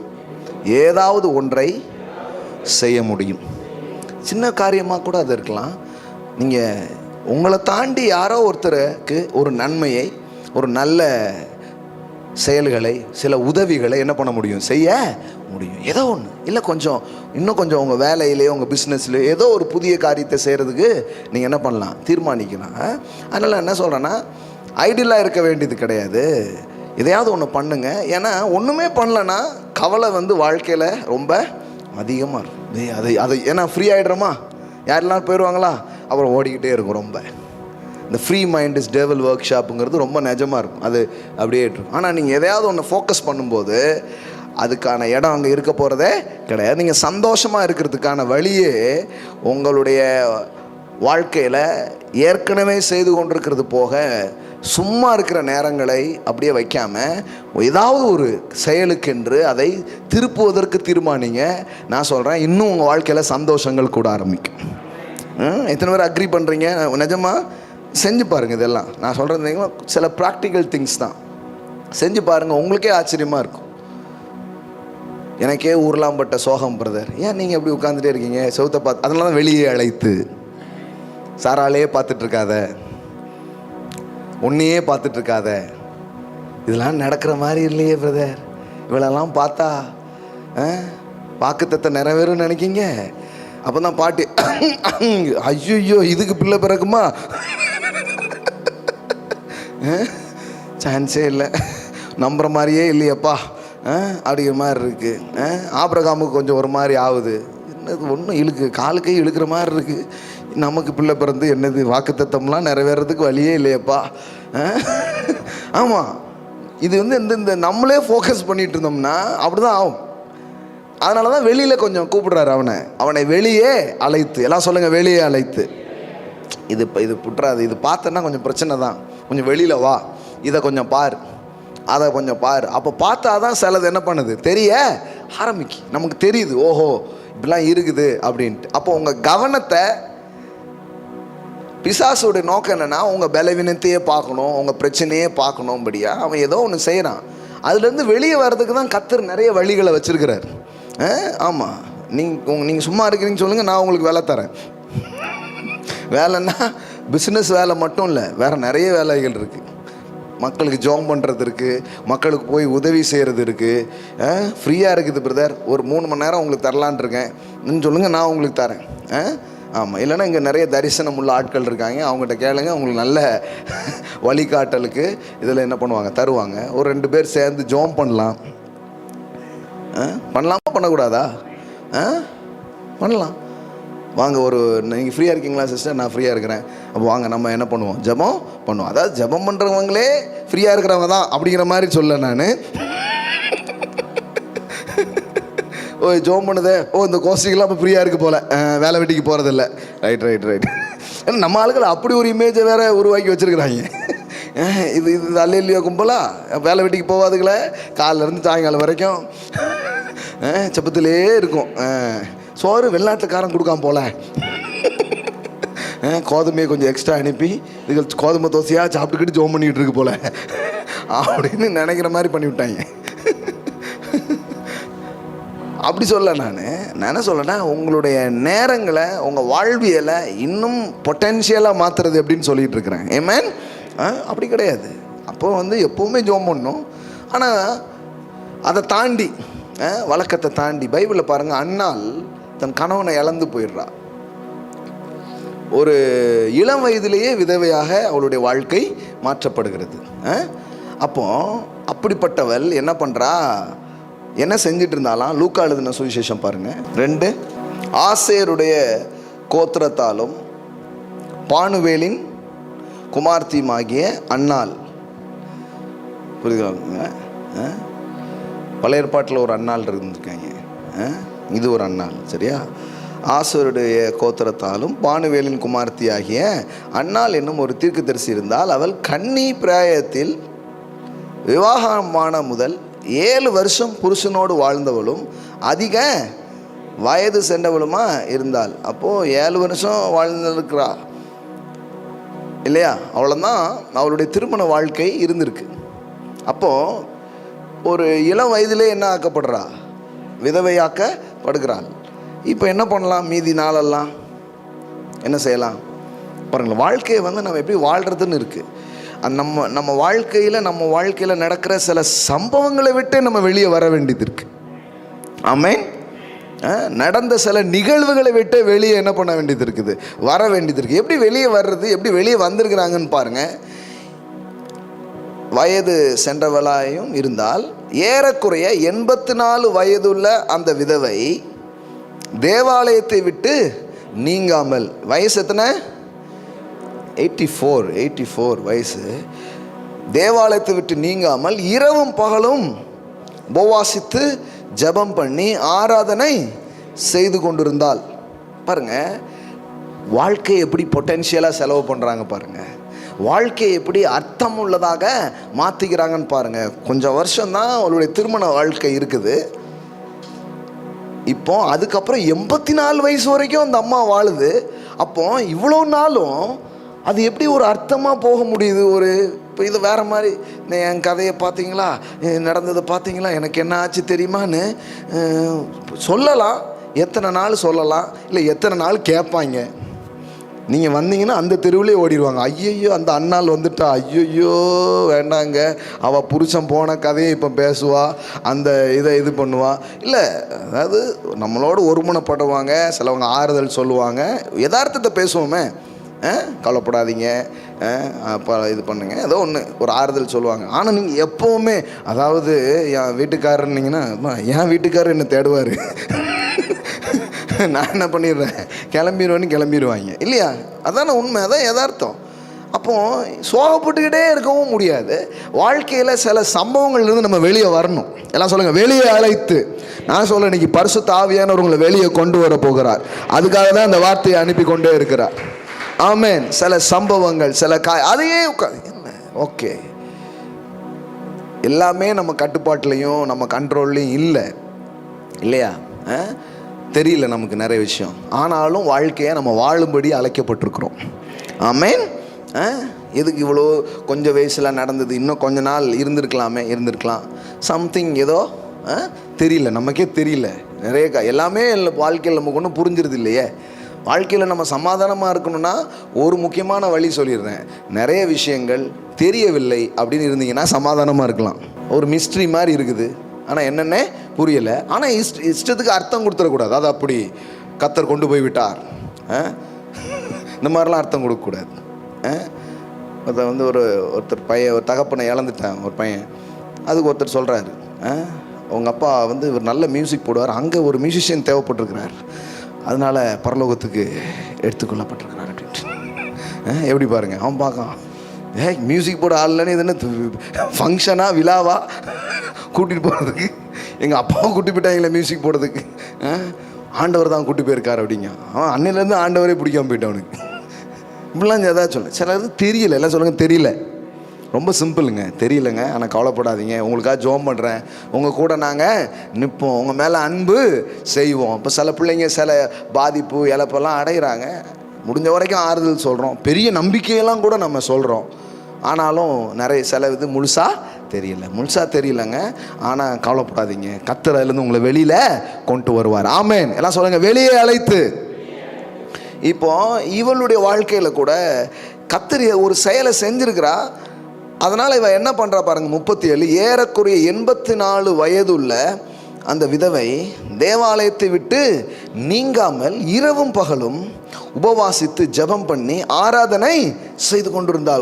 ஏதாவது ஒன்றை செய்ய முடியும். சின்ன காரியமாக கூட அது இருக்கலாம். நீங்கள் உங்களை தாண்டி யாரோ ஒருத்தருக்கு ஒரு நன்மையை, ஒரு நல்ல செயல்களை, சில உதவிகளை என்ன பண்ண முடியும், செய்ய முடியும். ஏதோ ஒன்று இல்லை, இன்னும் கொஞ்சம் உங்கள் வேலையிலேயோ உங்கள் பிஸ்னஸ்லேயோ ஏதோ ஒரு புதிய காரியத்தை செய்கிறதுக்கு நீங்கள் என்ன பண்ணலாம், தீர்மானிக்கலாம். அதனால் என்ன சொல்கிறேன்னா, ஐடியலாக இருக்க வேண்டியது கிடையாது, எதையாவது ஒன்று பண்ணுங்க. ஏன்னா ஒன்றுமே பண்ணலன்னா கவலை வாழ்க்கையில் ரொம்ப அதிகமாக இருக்கும். அதை ஏன்னா ஃப்ரீ ஆகிடுறோமா, யாரெல்லாம் போயிடுவாங்களா, அப்புறம் ஓடிக்கிட்டே இருக்கும். ரொம்ப இந்த ஃப்ரீ மைண்ட் இஸ் டெவல் ஒர்க் ஷாப்புங்கிறது ரொம்ப நிஜமாக இருக்கும், அது அப்படியே இருக்கும். ஆனால் நீங்கள் எதையாவது ஒன்று ஃபோக்கஸ் பண்ணும்போது அதுக்கான இடம் அங்கே இருக்க போகிறதே கிடையாது. நீங்கள் சந்தோஷமாக இருக்கிறதுக்கான வழியே உங்களுடைய வாழ்க்கையில் ஏற்கனவே செய்து கொண்டிருக்கிறது போக சும்மா இருக்கிற நேரங்களை அப்படியே வைக்காமல் ஏதாவது ஒரு செயலுக்கென்று அதை திருப்புவதற்கு தீர்மானிங்க. நான் சொல்கிறேன், இன்னும் உங்கள் வாழ்க்கையில் சந்தோஷங்கள் கூட ஆரம்பிக்கும். எத்தனை பேர் அக்ரி பண்ணுறீங்க? நிஜமாக செஞ்சு பாருங்கள். இதெல்லாம் நான் சொல்கிறது சில ப்ராக்டிக்கல் திங்ஸ் தான். செஞ்சு பாருங்கள், உங்களுக்கே ஆச்சரியமாக இருக்கும். எனக்கே ஊர்லாம் பட்ட சோகம் பிரதர், ஏன் நீங்கள் எப்படி உட்காந்துட்டே இருக்கீங்க செவுத்தை பார்த்து? அதனால தான் வெளியே அழைத்து, சாராலே பார்த்துட்ருக்காத, ஒன்றையே பார்த்துட்ருக்காத, இதெல்லாம் நடக்கிற மாதிரி இல்லையே பிரதர், இவளெல்லாம் பார்த்தா வாக்குத்தத்தை நிறைவேறும்னு நினைக்கிங்க. அப்போ தான் பாட்டி, ஐயோ இதுக்கு பிள்ளை பிறக்குமா, சான்ஸே இல்லை, நம்புகிற மாதிரியே இல்லையப்பா அப்படிங்கிற மாதிரி இருக்குது. ஆபிரகாமுக்கு கொஞ்சம் ஒரு மாதிரி ஆகுது, என்னது ஒன்றும் காலுக்கே இழுக்கிற மாதிரி இருக்குது, நமக்கு பிள்ளை பிறந்து என்னது வாக்குத்தத்தம்லாம் நிறைவேறதுக்கு வழியே இல்லையப்பா. ஆமாம், இது இந்த நம்மளே ஃபோக்கஸ் பண்ணிகிட்டு இருந்தோம்னா அப்படி தான் ஆகும். அதனால தான் வெளியில் கொஞ்சம் கூப்பிடுறாரு அவனை வெளியே அழைத்து. எல்லாம் சொல்லுங்கள், வெளியே அழைத்து. இது புட்டுறாது, இது பார்த்தேன்னா கொஞ்சம் பிரச்சனை தான், கொஞ்சம் வெளியில் வா, இதை கொஞ்சம் பார், அதை கொஞ்சம் பார். அப்போ பார்த்தா தான் சிலது என்ன பண்ணுது, தெரிய ஆரம்பிக்கு, நமக்கு தெரியுது, ஓஹோ இப்படிலாம் இருக்குது அப்படின்ட்டு. அப்போ உங்கள் கவனத்தை, பிசாசுடைய நோக்கம் என்னென்னா உங்கள் பலவீனத்தையே பார்க்கணும், உங்கள் பிரச்சனையே பார்க்கணும்படியா அவன் ஏதோ ஒன்று செய்கிறான். அதுலேருந்து வெளியே வர்றதுக்கு தான் கர்த்தர் நிறைய வழிகளை வச்சுருக்கிறார். ஆமாம், நீங்கள் சும்மா இருக்கிறீங்கன்னு சொல்லுங்கள், நான் உங்களுக்கு வேலை தரேன். வேலைன்னா பிஸ்னஸ் வேலை மட்டும் இல்லை, வேறு நிறைய வேலைகள் இருக்குது. மக்களுக்கு ஜோம் பண்ணுறது இருக்குது, மக்களுக்கு போய் உதவி செய்கிறது இருக்குது. ஃப்ரீயாக இருக்குது பிரதர், ஒரு 3 மணி நேரம் உங்களுக்கு தரலான் இருக்கேன் சொல்லுங்கள், நான் உங்களுக்கு தரேன். ஆமாம், இல்லைன்னா இங்கே நிறைய தரிசனம் உள்ள ஆட்கள் இருக்காங்க, அவங்ககிட்ட கேளுங்க, உங்களுக்கு நல்ல வழிகாட்டலுக்கு இதில் என்ன பண்ணுவாங்க, தருவாங்க. ஒரு 2 பேர் சேர்ந்து ஜோம் பண்ணலாம். பண்ணலாமா பண்ணக்கூடாதா? பண்ணலாம். வாங்க, நீங்கள் ஃப்ரீயாக இருக்கீங்களா சிஸ்டர்? நான் ஃப்ரீயாக இருக்கிறேன். அப்போ வாங்க நம்ம என்ன பண்ணுவோம், ஜெபம் பண்ணுவோம். அதாவது ஜெபம் பண்ணுறவங்களே ஃப்ரீயாக இருக்கிறவங்க தான் அப்படிங்கிற மாதிரி சொல்ல நான். ஓ ஜெபம் பண்ணுதே, இந்த கோஷ்டிகள்லாம் இப்போ ஃப்ரீயாக இருக்குது போல், வேலை வெட்டிக்கு போகிறதில்ல. ரைட். ஏன்னா நம்ம ஆளுகள் அப்படி ஒரு இமேஜை வேறு உருவாக்கி வச்சுருக்குறாங்க. இது அல்லையோ கும்பலா வேலை வெட்டிக்கு போகாதுங்களே, காலிலேருந்து சாயங்காலம் வரைக்கும் செப்பத்திலே இருக்கும். சோறு வெளிநாட்டுக்காரன் கொடுக்காம போல, கோதுமையை கொஞ்சம் எக்ஸ்ட்ரா அனுப்பி இதுகள் கோதுமை தோசையாக சாப்பிட்டுக்கிட்டு ஜோம் பண்ணிக்கிட்டு இருக்கு போல அப்படின்னு நினைக்கிற மாதிரி பண்ணிவிட்டாங்க. அப்படி சொல்ல நான் என்ன சொல்லனா, உங்களுடைய நேரங்களை, உங்கள் வாழ்வியலை இன்னும் பொட்டென்ஷியலாக மாற்றுறது எப்படின்னு சொல்லிகிட்டு இருக்கிறேன். ஏமேன், அப்படி கிடையாது. அப்போது எப்போவுமே ஜோம் பண்ணணும். ஆனால் அதை தாண்டி, வழக்கத்தை தாண்டி, பைபிளில் பாருங்கள், அன்னாள் தன் கணவனை இழந்து போயிடுறா. ஒரு இளம் வயதிலேயே விதவையாக அவளுடைய வாழ்க்கை மாற்றப்படுகிறது. அப்போ அப்படிப்பட்டவள் என்ன பண்ணுறா, என்ன செஞ்சிட்டு இருந்தாலாம்? லூக்கா எழுதின சுவிசேஷம் பாருங்கள் 2. ஆசேருடைய கோத்திரத்தாலும் பானுவேலின் குமார்த்தியுமாகிய அன்னாள். புரியுதுங்க? பழைய ஏற்பாட்டில் ஒரு அன்னாள் இருந்திருக்காங்க, இது ஒரு அன்னாள், சரியா? ஆசருடைய கோத்திரத்தாலும் பானுவேலின் குமார்த்தி ஆகிய அன்னாள் என்னும் ஒரு தீர்க்கதரிசி இருந்தால், அவள் கன்னி பிராயத்தில் விவாகமான முதல் 7 வருஷம் புருஷனோடு வாழ்ந்தவளும் அதிக வயது சென்றவளுமா இருந்தாள். அப்போது 7 வருஷம் வாழ்ந்திருக்கிறா இல்லையா? அவ்வளோதான் அவளுடைய திருமண வாழ்க்கை இருந்திருக்கு. அப்போது ஒரு இளம் வயதிலே என்ன ஆக்கப்படுறா, விதவையாக்கப்படுகிறாள். இப்போ என்ன பண்ணலாம்? மீதி நாளெல்லாம் என்ன செய்யலாம் பாருங்களேன். வாழ்க்கையை நம்ம எப்படி வாழ்கிறதுன்னு இருக்குது. நம்ம வாழ்க்கையில் நடக்கிற சில சம்பவங்களை விட்டு நம்ம வெளியே வர வேண்டியது இருக்குது. ஆமென். நடந்த சில நிகழ்வுகளை விட்டு வெளியே என்ன பண்ண வேண்டியது இருக்குது, வர வேண்டியது இருக்குது. எப்படி வெளியே வர்றது, எப்படி வெளியே வந்திருக்கிறாங்கன்னு பாருங்கள். வயது சென்றவளாயும் இருந்தால் ஏறக்குறைய 84 வயதுள்ள அந்த விதவை தேவாலயத்தை விட்டு நீங்காமல், வயசு எத்தனை? 84 வயசு. தேவாலயத்தை விட்டு நீங்காமல் இரவும் பகலும் உபவாசித்து ஜெபம் பண்ணி ஆராதனை செய்து கொண்டிருந்தாள். பாருங்க, வாழ்க்கையை எப்படி பொட்டென்ஷியலாக செலவு பண்ணுறாங்க பாருங்க, வாழ்க்கையை எப்படி அர்த்தம் உள்ளதாக மாற்றிக்கிறாங்கன்னு பாருங்க. கொஞ்சம் வருஷம்தான் அவளுடைய திருமண வாழ்க்கை இருக்குது. இப்போ அதுக்கப்புறம் 84 வயசு வரைக்கும் அந்த அம்மா வாழுது. அப்போ இவ்வளோ நாளும் அது எப்படி ஒரு அர்த்தமாக போக முடியுது? இப்போ இது வேறு மாதிரி, என் கதையை பார்த்தீங்களா, நடந்ததை பார்த்தீங்களா, எனக்கு என்ன ஆச்சு தெரியுமான்னு சொல்லலாம். எத்தனை நாள் சொல்லலாம், இல்லை எத்தனை நாள் கேட்பாங்க. நீங்கள் வந்தீங்கன்னா அந்த தெருவிலே ஓடிடுவாங்க. ஐயையோ அந்த அண்ணாள் வந்துட்டா, ஐயையோ வேண்டாங்க, அவள் புருஷன் போன கதையை இப்போ பேசுவா, அந்த இதை இது பண்ணுவா. இல்லை, அதாவது நம்மளோட ஒருமனப்படுவாங்க, சிலவங்க ஆறுதல் சொல்லுவாங்க, யதார்த்தத்தை பேசுவோமே, கவலைப்படாதீங்க, அப்போ இது பண்ணுங்க, ஏதோ ஒன்று ஒரு ஆறுதல் சொல்லுவாங்க. ஆனால் நீங்கள் எப்போவுமே, அதாவது என் வீட்டுக்காரர்னீங்கன்னா, என் வீட்டுக்காரர் என்ன தேடுவார், நான் என்ன பண்ணிடுறேன், கிளம்பிடுவாங்க இல்லையா? அதான உண்மை, அதான் யதார்த்தம். அப்போது சோகப்பட்டுக்கிட்டே இருக்கவும் முடியாது. வாழ்க்கையில் சில சம்பவங்கள்லேருந்து நம்ம வெளியே வரணும். எல்லாம் சொல்லுங்கள், வெளியே அழைத்து. நான் சொல்ல, இன்னைக்கு பரிசுத்த ஆவியானவர் உங்களை வெளியே கொண்டு வர போகிறார். அதுக்காக தான் அந்த வார்த்தையை அனுப்பி கொண்டே இருக்கிறார். ஆமென். சில சம்பவங்கள், சில அதையே என்ன, ஓகே, எல்லாமே நம்ம கட்டுப்பாட்டிலையும் நம்ம கண்ட்ரோல்லையும் இல்லை இல்லையா? தெரியல நமக்கு நிறைய விஷயம். ஆனாலும் வாழ்க்கையை நம்ம வாழும்படி அழைக்கப்பட்டிருக்கிறோம். ஆமென். எதுக்கு இவ்வளோ கொஞ்சம் வயசில் நடந்தது, இன்னும் கொஞ்ச நாள் இருந்திருக்கலாம், சம்திங் ஏதோ தெரியல, நமக்கே தெரியல. நிறைய எல்லாமே வாழ்க்கையில் நமக்கு ஒன்றும் புரிஞ்சிருது இல்லையே. வாழ்க்கையில் நம்ம சமாதானமாக இருக்கணும்னா ஒரு முக்கியமான வழி சொல்லிடுறேன். நிறைய விஷயங்கள் தெரியவில்லை அப்படின்னு இருந்தீங்கன்னா சமாதானமாக இருக்கலாம். ஒரு மிஸ்ட்ரி மாதிரி இருக்குது, ஆனால் என்னென்ன புரியலை. ஆனால் இஷ்டத்துக்கு அர்த்தம் கொடுத்துடக்கூடாது. அது அப்படி கர்த்தர் கொண்டு போய் விட்டார், இந்த மாதிரிலாம் அர்த்தம் கொடுக்கக்கூடாது. அதை வந்து ஒருத்தர் பையன், ஒரு தகப்பனை இழந்துட்டான் ஒரு பையன். அதுக்கு ஒருத்தர் சொல்கிறாரு, உங்கள் அப்பா வந்து ஒரு நல்ல மியூசிக் போடுவார், அங்கே ஒரு மியூசிஷியன் தேவைப்பட்டிருக்கிறார், அதனால் பரலோகத்துக்கு எடுத்துக்கொள்ளப்பட்டிருக்கிறார் அப்படின்ட்டு. எப்படி பாருங்கள், அவன் பார்க்கான், மியூசிக் போட ஆள்லன்னு இது என்ன ஃபங்க்ஷனாக விழாவா கூட்டிகிட்டு போகிறதுக்கு, எங்கள் அப்பாவும் கூட்டி போயிட்டாங்களே மியூசிக் போடுறதுக்கு, ஆண்டவர் தான் கூட்டி போயிருக்கார் அப்படிங்க. அவன் அன்னையிலேருந்து ஆண்டவரே பிடிக்காமல் போயிட்டான் அவனுக்கு. இப்படிலாம் எதாவது சொல்ல, சிலது தெரியல, எல்லாம் சொல்லுங்கள் தெரியல. ரொம்ப சிம்பிளுங்க, தெரியலங்க, ஆனால் கவலைப்படாதீங்க, உங்களுக்காக ஜோம் பண்ணுறேன், உங்கள் கூட நாங்கள் நிற்போம், உங்கள் மேலே அன்பு செய்வோம். இப்போ சில பிள்ளைங்க சில பாதிப்பு இழப்பெல்லாம் அடைகிறாங்க, முடிஞ்ச வரைக்கும் ஆறுதல் சொல்கிறோம், பெரிய நம்பிக்கையெல்லாம் கூட நம்ம சொல்கிறோம். ஆனாலும் நிறைய சில இது முழுசாக தெரியலங்க. ஆனால் கவலைப்படாதீங்க, கர்த்தர் அதிலேருந்து உங்களை வெளியில் கொண்டு வருவார். ஆமென். எல்லாம் சொல்லுங்கள், வெளியே அழைத்து. இப்போ இவளுடைய வாழ்க்கையில் கூட கர்த்தர் ஒரு செயலை செஞ்சிருக்கிறா. அதனால் இவ என்ன பண்ணுறா பாருங்கள், 37, ஏறக்குறைய 84 வயதுள்ள அந்த விதவை தேவாலயத்தை விட்டு நீங்காமல் இரவும் பகலும் உபவாசித்து ஜெபம் பண்ணி ஆராதனை செய்து கொண்டிருந்தாள்.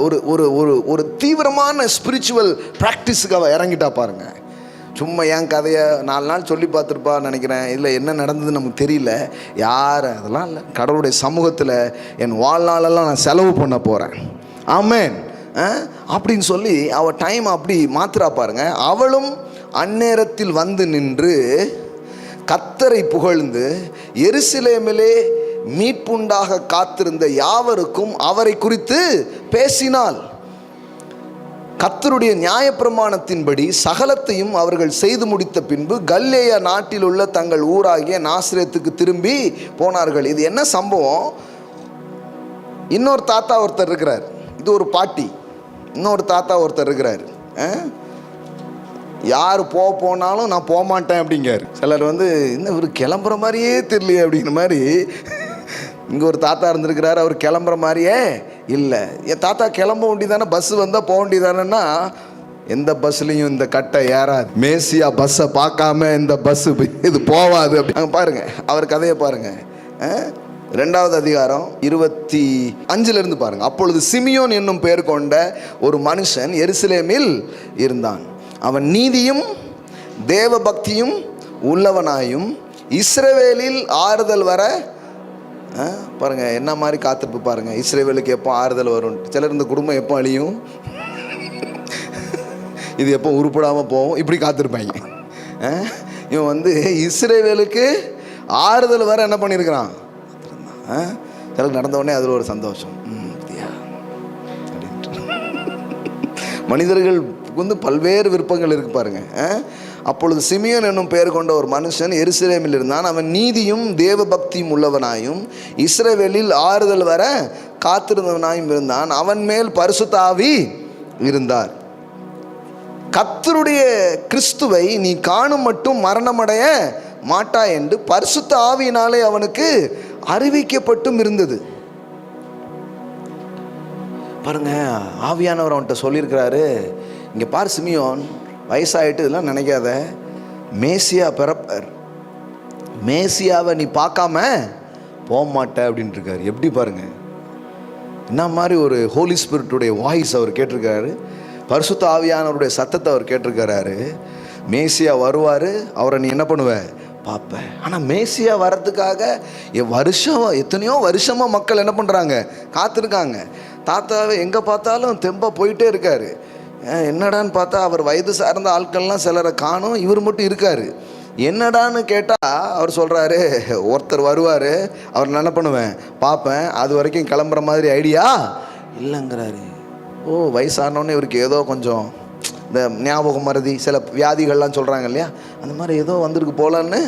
ஒரு தீவிரமான ஸ்பிரிச்சுவல் ப்ராக்டிஸுக்கு அவள் இறங்கிட்டா பாருங்க. சும்மா என் கதையை 4 நாள் சொல்லி பார்த்துருப்பான்னு நினைக்கிறேன். இல்லை என்ன நடந்ததுன்னு நமக்கு தெரியல, யார் அதெல்லாம் இல்லை, கடவுளுடைய சமூகத்தில் என் வாழ்நாளெல்லாம் நான் செலவு பண்ண போகிறேன். ஆமென். அப்படின்னு சொல்லி அவள் டைம் அப்படி மாத்திரா பாருங்க. அவளும் அந்நேரத்தில் வந்து நின்று கர்த்தரை புகழ்ந்து எருசலேமிலே மீட்புண்டாக காத்திருந்த யாவருக்கும் அவரை குறித்து பேசினாள். கர்த்தருடைய நியாயப்பிரமாணத்தின்படி சகலத்தையும் அவர்கள் செய்து முடித்த பின்பு கலிலேயா நாட்டில் உள்ள தங்கள் ஊராகிய நாசரேத்துக்கு திரும்பி போனார்கள். இது என்ன சம்பவம்? இன்னொரு தாத்தா ஒருத்தர் இருக்கிறார், இது ஒரு பாட்டி, இன்னொரு தாத்தா ஒருத்தர் இருக்கிறார். யார் போனாலும் நான் போக மாட்டேன் அப்படிங்கார். சிலர் வந்து இன்னும் இவர் கிளம்புற மாதிரியே தெரியலையே அப்படிங்கிற மாதிரி. இங்கே ஒரு தாத்தா இருந்திருக்கிறார், அவர் கிளம்புற மாதிரியே இல்லை. என் தாத்தா கிளம்ப வேண்டியதானே, பஸ்ஸு வந்தால் போக வேண்டியதானேன்னா எந்த பஸ்லையும் இந்த கட்டை ஏறாது. மேசியா பஸ்ஸை பார்க்காம இந்த பஸ்ஸு இது போவாது. அப்படி அங்கே பாருங்கள், அவர் கதையை பாருங்கள். 2வது அதிகாரம் 25 பாருங்க. அப்பொழுது சிமியோன் என்னும் பெயர் கொண்ட ஒரு மனுஷன் எருசலேமில் இருந்தான். அவன் நீதியும் தேவ பக்தியும் உள்ளவனாயும் இஸ்ரவேலில் ஆறுதல் வர பாருங்க, என்ன மாதிரி காத்திருப்பு பாருங்க. இஸ்ரவேலுக்கு எப்போ ஆறுதல் வரும்? சிலர் இந்த குடும்பம் எப்போ அழியும், இது எப்போ உருப்படாமல் போகும், இப்படி காத்திருப்பாங்க. இவன் வந்து இஸ்ரவேலுக்கு ஆறுதல் வர என்ன பண்ணியிருக்கிறான்? சிலருக்கு நடந்த உடனே அதில் ஒரு சந்தோஷம். மனிதர்களுக்கு வந்து பல்வேறு விருப்பங்கள் இருக்கு பாருங்க. அப்பொழுது சிமியோன் என்னும் பெயர் கொண்ட ஒரு மனுஷன் எருசலேமில் இருந்தான். அவன் நீதியும் தேவ பக்தியும் உள்ளவனாயும் இஸ்ரவேலில் ஆறுதல் வர காத்திருந்தவனாயும் இருந்தான். அவன் மேல் பரிசுத்த ஆவி இருந்தார். கர்த்தருடைய கிறிஸ்துவை நீ காணும் மட்டும் மரணமடைய மாட்டாய் என்று பரிசுத்த ஆவியினாலே அவனுக்கு அறிவிக்கப்பட்டும் இருந்தது. பாருங்க, ஆவியானவர் அவன்கிட்ட சொல்லியிருக்கிறாரு, இங்கே பார் சிமியோன், வயசாகிட்டு இதெல்லாம் நினைக்காத, மேசியா பிறப்பார், மேசியாவை நீ பார்க்காம போக மாட்ட அப்படின்ட்டு இருக்காரு. எப்படி பாருங்க, என்ன மாதிரி ஒரு ஹோலி ஸ்பிரிட்டுடைய வாய்ஸ் அவர் கேட்டிருக்காரு, பரிசுத்த ஆவியானவருடைய சத்தத்தை அவர் கேட்டிருக்கிறாரு. மேசியா வருவார், அவரை நீ என்ன பண்ணுவ? பார்ப்பேன். ஆனால் மேசியா வர்றதுக்காக எத்தனையோ வருஷமாக மக்கள் என்ன பண்ணுறாங்க? காத்திருக்காங்க. தாத்தாவை எங்கே பார்த்தாலும் தெம்பா போயிட்டே இருக்காரு. என்னடான்னு பார்த்தா அவர் வயது சார்ந்த ஆட்கள்லாம் சிலரை காணும், இவர் மட்டும் இருக்கார். என்னடான்னு கேட்டால் அவர் சொல்கிறாரு, ஒருத்தர் வருவார், அவர் என்ன பண்ணுவேன்? பார்ப்பேன், அது வரைக்கும் கிளம்புற மாதிரி ஐடியா இல்லைங்கிறாரு. ஓ, வயசானோடனே இவருக்கு ஏதோ கொஞ்சம் இந்த ஞாபகம் மறதி, சில வியாதிகள்லாம் சொல்கிறாங்க இல்லையா, அந்த மாதிரி ஏதோ வந்திருக்கு போலன்னு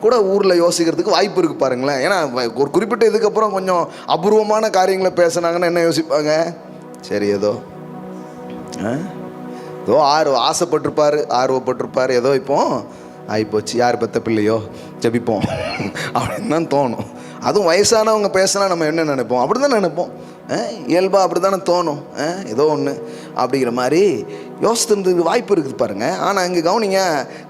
கூட ஊரில் யோசிக்கிறதுக்கு வாய்ப்பு இருக்குது பாருங்களேன். ஏன்னா ஒரு குறிப்பிட்ட இதுக்கப்புறம் கொஞ்சம் அபூர்வமான காரியங்களை பேசுனாங்கன்னா என்ன யோசிப்பாங்க? சரி, ஏதோ ஆசைப்பட்டிருப்பார், ஆர்வப்பட்டிருப்பார், ஏதோ இப்போ ஆகிப்போச்சு, யார் பெற்ற பிள்ளையோ ஜெபிப்போம் அப்படின்னு தான் தோணும். அதுவும் வயசானவங்க பேசினா நம்ம என்ன நினைப்போம்? அப்படி தான் நினைப்போம். இயல்பா அப்படி தானே தோணும். ஏதோ ஒன்று அப்படிங்கிற மாதிரி யோசித்துறதுக்கு வாய்ப்பு இருக்குது பாருங்க. ஆனால் இங்கே கவனிங்க,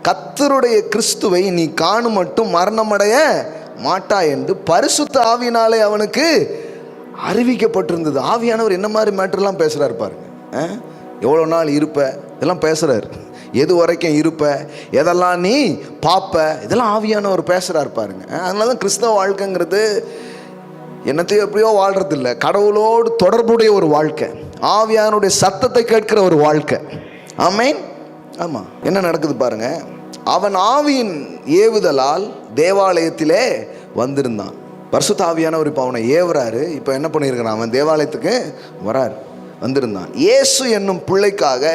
கர்த்தருடைய கிறிஸ்துவை நீ காணும் மட்டும் மரணமடைய மாட்டா என்று பரிசுத்த ஆவியினாலே அவனுக்கு அறிவிக்கப்பட்டிருந்தது. ஆவியானவர் என்ன மாதிரி மேட்டர்லாம் பேசுகிறாரு பாருங்க. எவ்வளோ நாள் இருப்ப, இதெல்லாம் பேசுகிறார். எது வரைக்கும் இருப்ப, எதெல்லாம் நீ பார்ப்ப, இதெல்லாம் ஆவியானவர் பேசுகிறார் பாருங்க. அதனால தான் கிறிஸ்தவ வாழ்க்கைங்கிறது என்னத்தையும் எப்படியோ வாழ்றது இல்லை, கடவுளோடு தொடர்புடைய ஒரு வாழ்க்கை, ஆவியானுடைய சத்தத்தை கேட்கிற ஒரு வாழ்க்கை. ஆமென். ஆமாம், என்ன நடக்குது பாருங்க. அவன் ஆவியின் ஏவுதலால் தேவாலயத்திலே வந்திருந்தான். பரிசுத்த ஆவியானவர் இப்போ அவனை ஏவுறாரு. இப்போ என்ன பண்ணியிருக்கிறான்? அவன் தேவாலயத்துக்கு வரார், வந்திருந்தான். இயேசு என்னும் பிள்ளைக்காக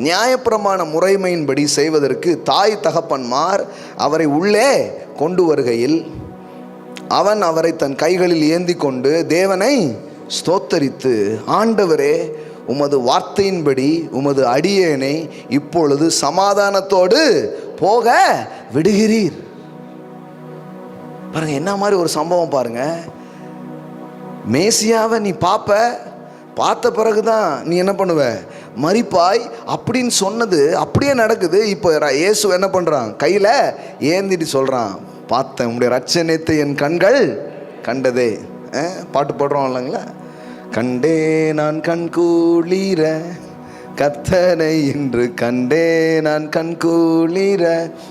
நியாயப்பிரமாண முறைமையின்படி செய்வதற்கு தாய் தகப்பன்மார் அவரை உள்ளே கொண்டு வருகையில் அவன் அவரை தன் கைகளில் ஏந்தி கொண்டு தேவனை ஸ்தோத்தரித்து, ஆண்டவரே, உமது வார்த்தையின்படி உமது அடியேனை இப்பொழுது சமாதானத்தோடு போக விடுகிறீர். பாருங்க, என்ன மாதிரி ஒரு சம்பவம் பாருங்க. மேசியாவை நீ பார்த்த பிறகுதான் நீ என்ன பண்ணுவ? மரிப்பாய் அப்படின்னு சொன்னது அப்படியே நடக்குது. இப்போ இயேசு என்ன பண்ணுறான்? கையில் ஏந்திட்டு சொல்கிறான், பார்த்தேன், உங்களுடைய ரட்சணியத்தை என் கண்கள் கண்டதே. பாட்டு போடுறோம் இல்லைங்களா? கண்டே நான் கண் கூளிர கர்த்தனை இன்று கண்டே நான் கண் கூளிர.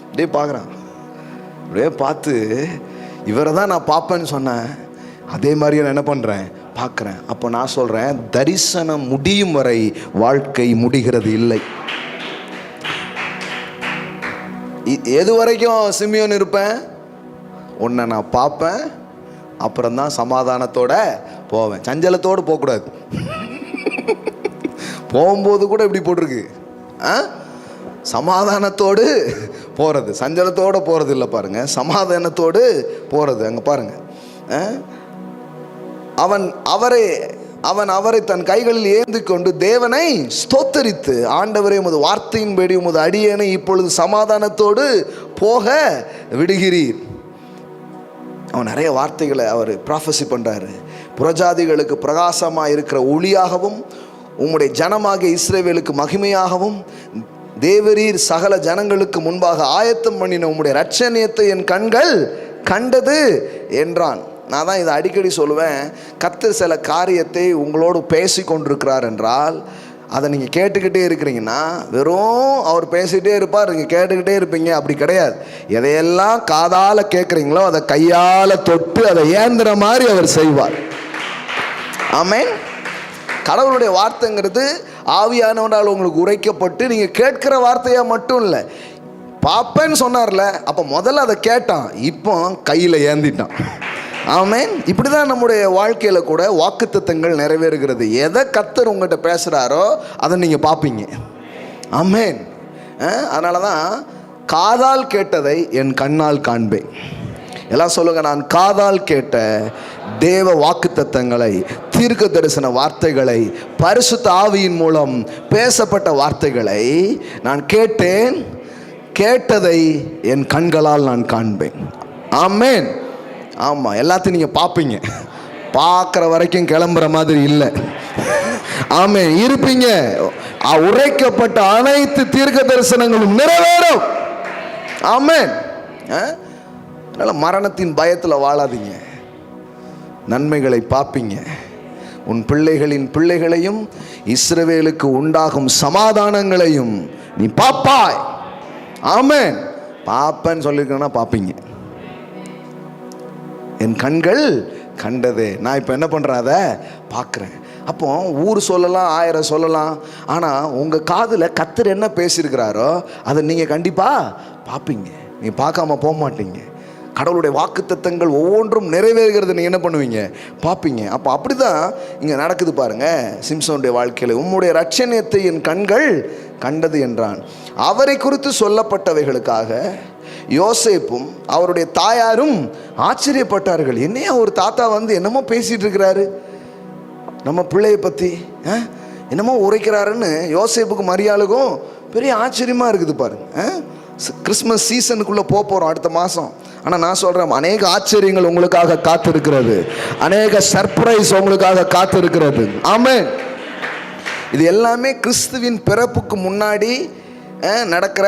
அப்படியே பார்க்குறான். அப்படியே பார்த்து இவரை தான் நான் பார்ப்பேன்னு சொன்னேன், அதே மாதிரியே நான் என்ன பண்ணுறேன்? பார்க்குறேன். அப்போ நான் சொல்கிறேன், தரிசனம் முடியும் வரை வாழ்க்கை முடிகிறது இல்லை. எது வரைக்கும் சிமியோன் இருப்பேன்? உன்னை நான் பார்ப்பேன், அப்புறம்தான் சமாதானத்தோட போவேன். சஞ்சலத்தோடு போகக்கூடாது. போகும்போது கூட இப்படி போட்டிருக்கு, சமாதானத்தோடு போகிறது, சஞ்சலத்தோடு போகிறது இல்லை பாருங்க, சமாதானத்தோடு போகிறது. அங்கே பாருங்க, அவன் அவரை தன் கைகளில் ஏந்தி கொண்டு தேவனை ஸ்தோத்தரித்து, ஆண்டவரே, உமது வார்த்தையின்படி உமது அடியேனை இப்பொழுது சமாதானத்தோடு போக விடுகிறீர். அவன் நிறைய வார்த்தைகளை அவர் ப்ராஃபஸி பண்ணுறாரு. புறஜாதிகளுக்கு பிரகாசமாக இருக்கிற ஒளியாகவும் உம்முடைய ஜனமாகிய இஸ்ரவேலுக்கு மகிமையாகவும் தேவரீர் சகல ஜனங்களுக்கு முன்பாக ஆயத்தம் பண்ணின உம்முடைய இரட்சணியத்தை என் கண்கள் கண்டது என்றான். நான் தான் இதை அடிக்கடி சொல்லுவேன். கர்த்தர் சில காரியத்தை உங்களோடு பேசி கொண்டிருக்கிறார் என்றால் அதை நீங்கள் கேட்டுக்கிட்டே இருக்கிறீங்கன்னா, வெறும் அவர் பேசிகிட்டே இருப்பார், நீங்கள் கேட்டுக்கிட்டே இருப்பீங்க, அப்படி கிடையாது. எதையெல்லாம் காதால் கேட்குறீங்களோ அதை கையால் தொட்டு அதை ஏந்திர மாதிரி அவர் செய்வார். ஆமென். கடவுளுடைய வார்த்தைங்கிறது ஆவியானவனால் உங்களுக்கு உரைக்கப்பட்டு நீங்கள் கேட்கிற வார்த்தையாக மட்டும் இல்லை. பாப்பேன்னு சொன்னார்ல, அப்போ முதல்ல அதை கேட்டான், இப்போ கையில் ஏந்திட்டான். ஆமென். இப்படி தான் நம்முடைய வாழ்க்கையில் கூட வாக்குத்தத்தங்கள் நிறைவேறுகிறது. எதை கர்த்தர் உங்கள்கிட்ட பேசுகிறாரோ அதை நீங்கள் பார்ப்பீங்க. ஆமென். அதனால தான் காதால் கேட்டதை என் கண்ணால் காண்பேன். எல்லாம் சொல்லுங்கள், நான் காதால் கேட்ட தேவ வாக்குத்தத்தங்களை, தீர்க்க தரிசன வார்த்தைகளை, பரிசுத்த ஆவியின் மூலம் பேசப்பட்ட வார்த்தைகளை நான் கேட்டேன், கேட்டதை என் கண்களால் நான் காண்பேன். ஆமென். ஆமாம், எல்லாத்தையும் நீங்கள் பார்ப்பீங்க. பார்க்குற வரைக்கும் கிளம்புற மாதிரி இல்லை. ஆமென். இருப்பீங்க. உரைக்கப்பட்ட அனைத்து தீர்க்க தரிசனங்களும் நிறைவேறும். ஆமென். அதனால் மரணத்தின் பயத்தில் வாழாதீங்க. நன்மைகளை பார்ப்பீங்க. உன் பிள்ளைகளின் பிள்ளைகளையும் இஸ்ரவேலுக்கு உண்டாகும் சமாதானங்களையும் நீ பார்ப்பாய். ஆமென். பார்ப்பேன்னு சொல்லியிருக்கேன்னா பார்ப்பீங்க. என் கண்கள் கண்டதே. நான் இப்போ என்ன பண்ணுறேன், அதை பார்க்குறேன். அப்போ ஊர் சொல்லலாம், 1000 சொல்லலாம், ஆனால் உங்கள் காதில் கர்த்தர் என்ன பேசியிருக்கிறாரோ அதை நீங்கள் கண்டிப்பாக பார்ப்பீங்க. நீங்கள் பார்க்காம போக மாட்டீங்க. கடவுளுடைய வாக்குத்தத்தங்கள் ஒவ்வொன்றும் நிறைவேறுகிறது நீங்கள் என்ன பண்ணுவீங்க, பார்ப்பீங்க. அப்போ அப்படி தான் இங்கே நடக்குது பாருங்கள். சிம்சோனுடைய வாழ்க்கையில் உம்முடைய இரட்சணியத்தை என் கண்கள் கண்டது என்றான். அவரை குறித்து சொல்லப்பட்டவைகளுக்காக யோசேப்பும் அவருடைய தாயாரும் ஆச்சரியப்பட்டார்கள். என்னையா ஒரு தாத்தா வந்து என்னமோ பேசிகிட்டு இருக்கிறாரு, நம்ம பிள்ளையை பற்றி என்னமோ உரைக்கிறாருன்னு யோசேப்புக்கு மரியாளுக்கும் பெரிய ஆச்சரியமாக இருக்குது பாருங்க. கிறிஸ்மஸ் சீசனுக்குள்ளே போகிறோம் அடுத்த மாதம். ஆனால் நான் சொல்கிறேன், அநேக ஆச்சரியங்கள் உங்களுக்காக காத்திருக்கிறது, அநேக சர்ப்ரைஸ் உங்களுக்காக காத்திருக்கிறது. ஆமென். இது எல்லாமே கிறிஸ்துவின் பிறப்புக்கு முன்னாடி நடக்கிற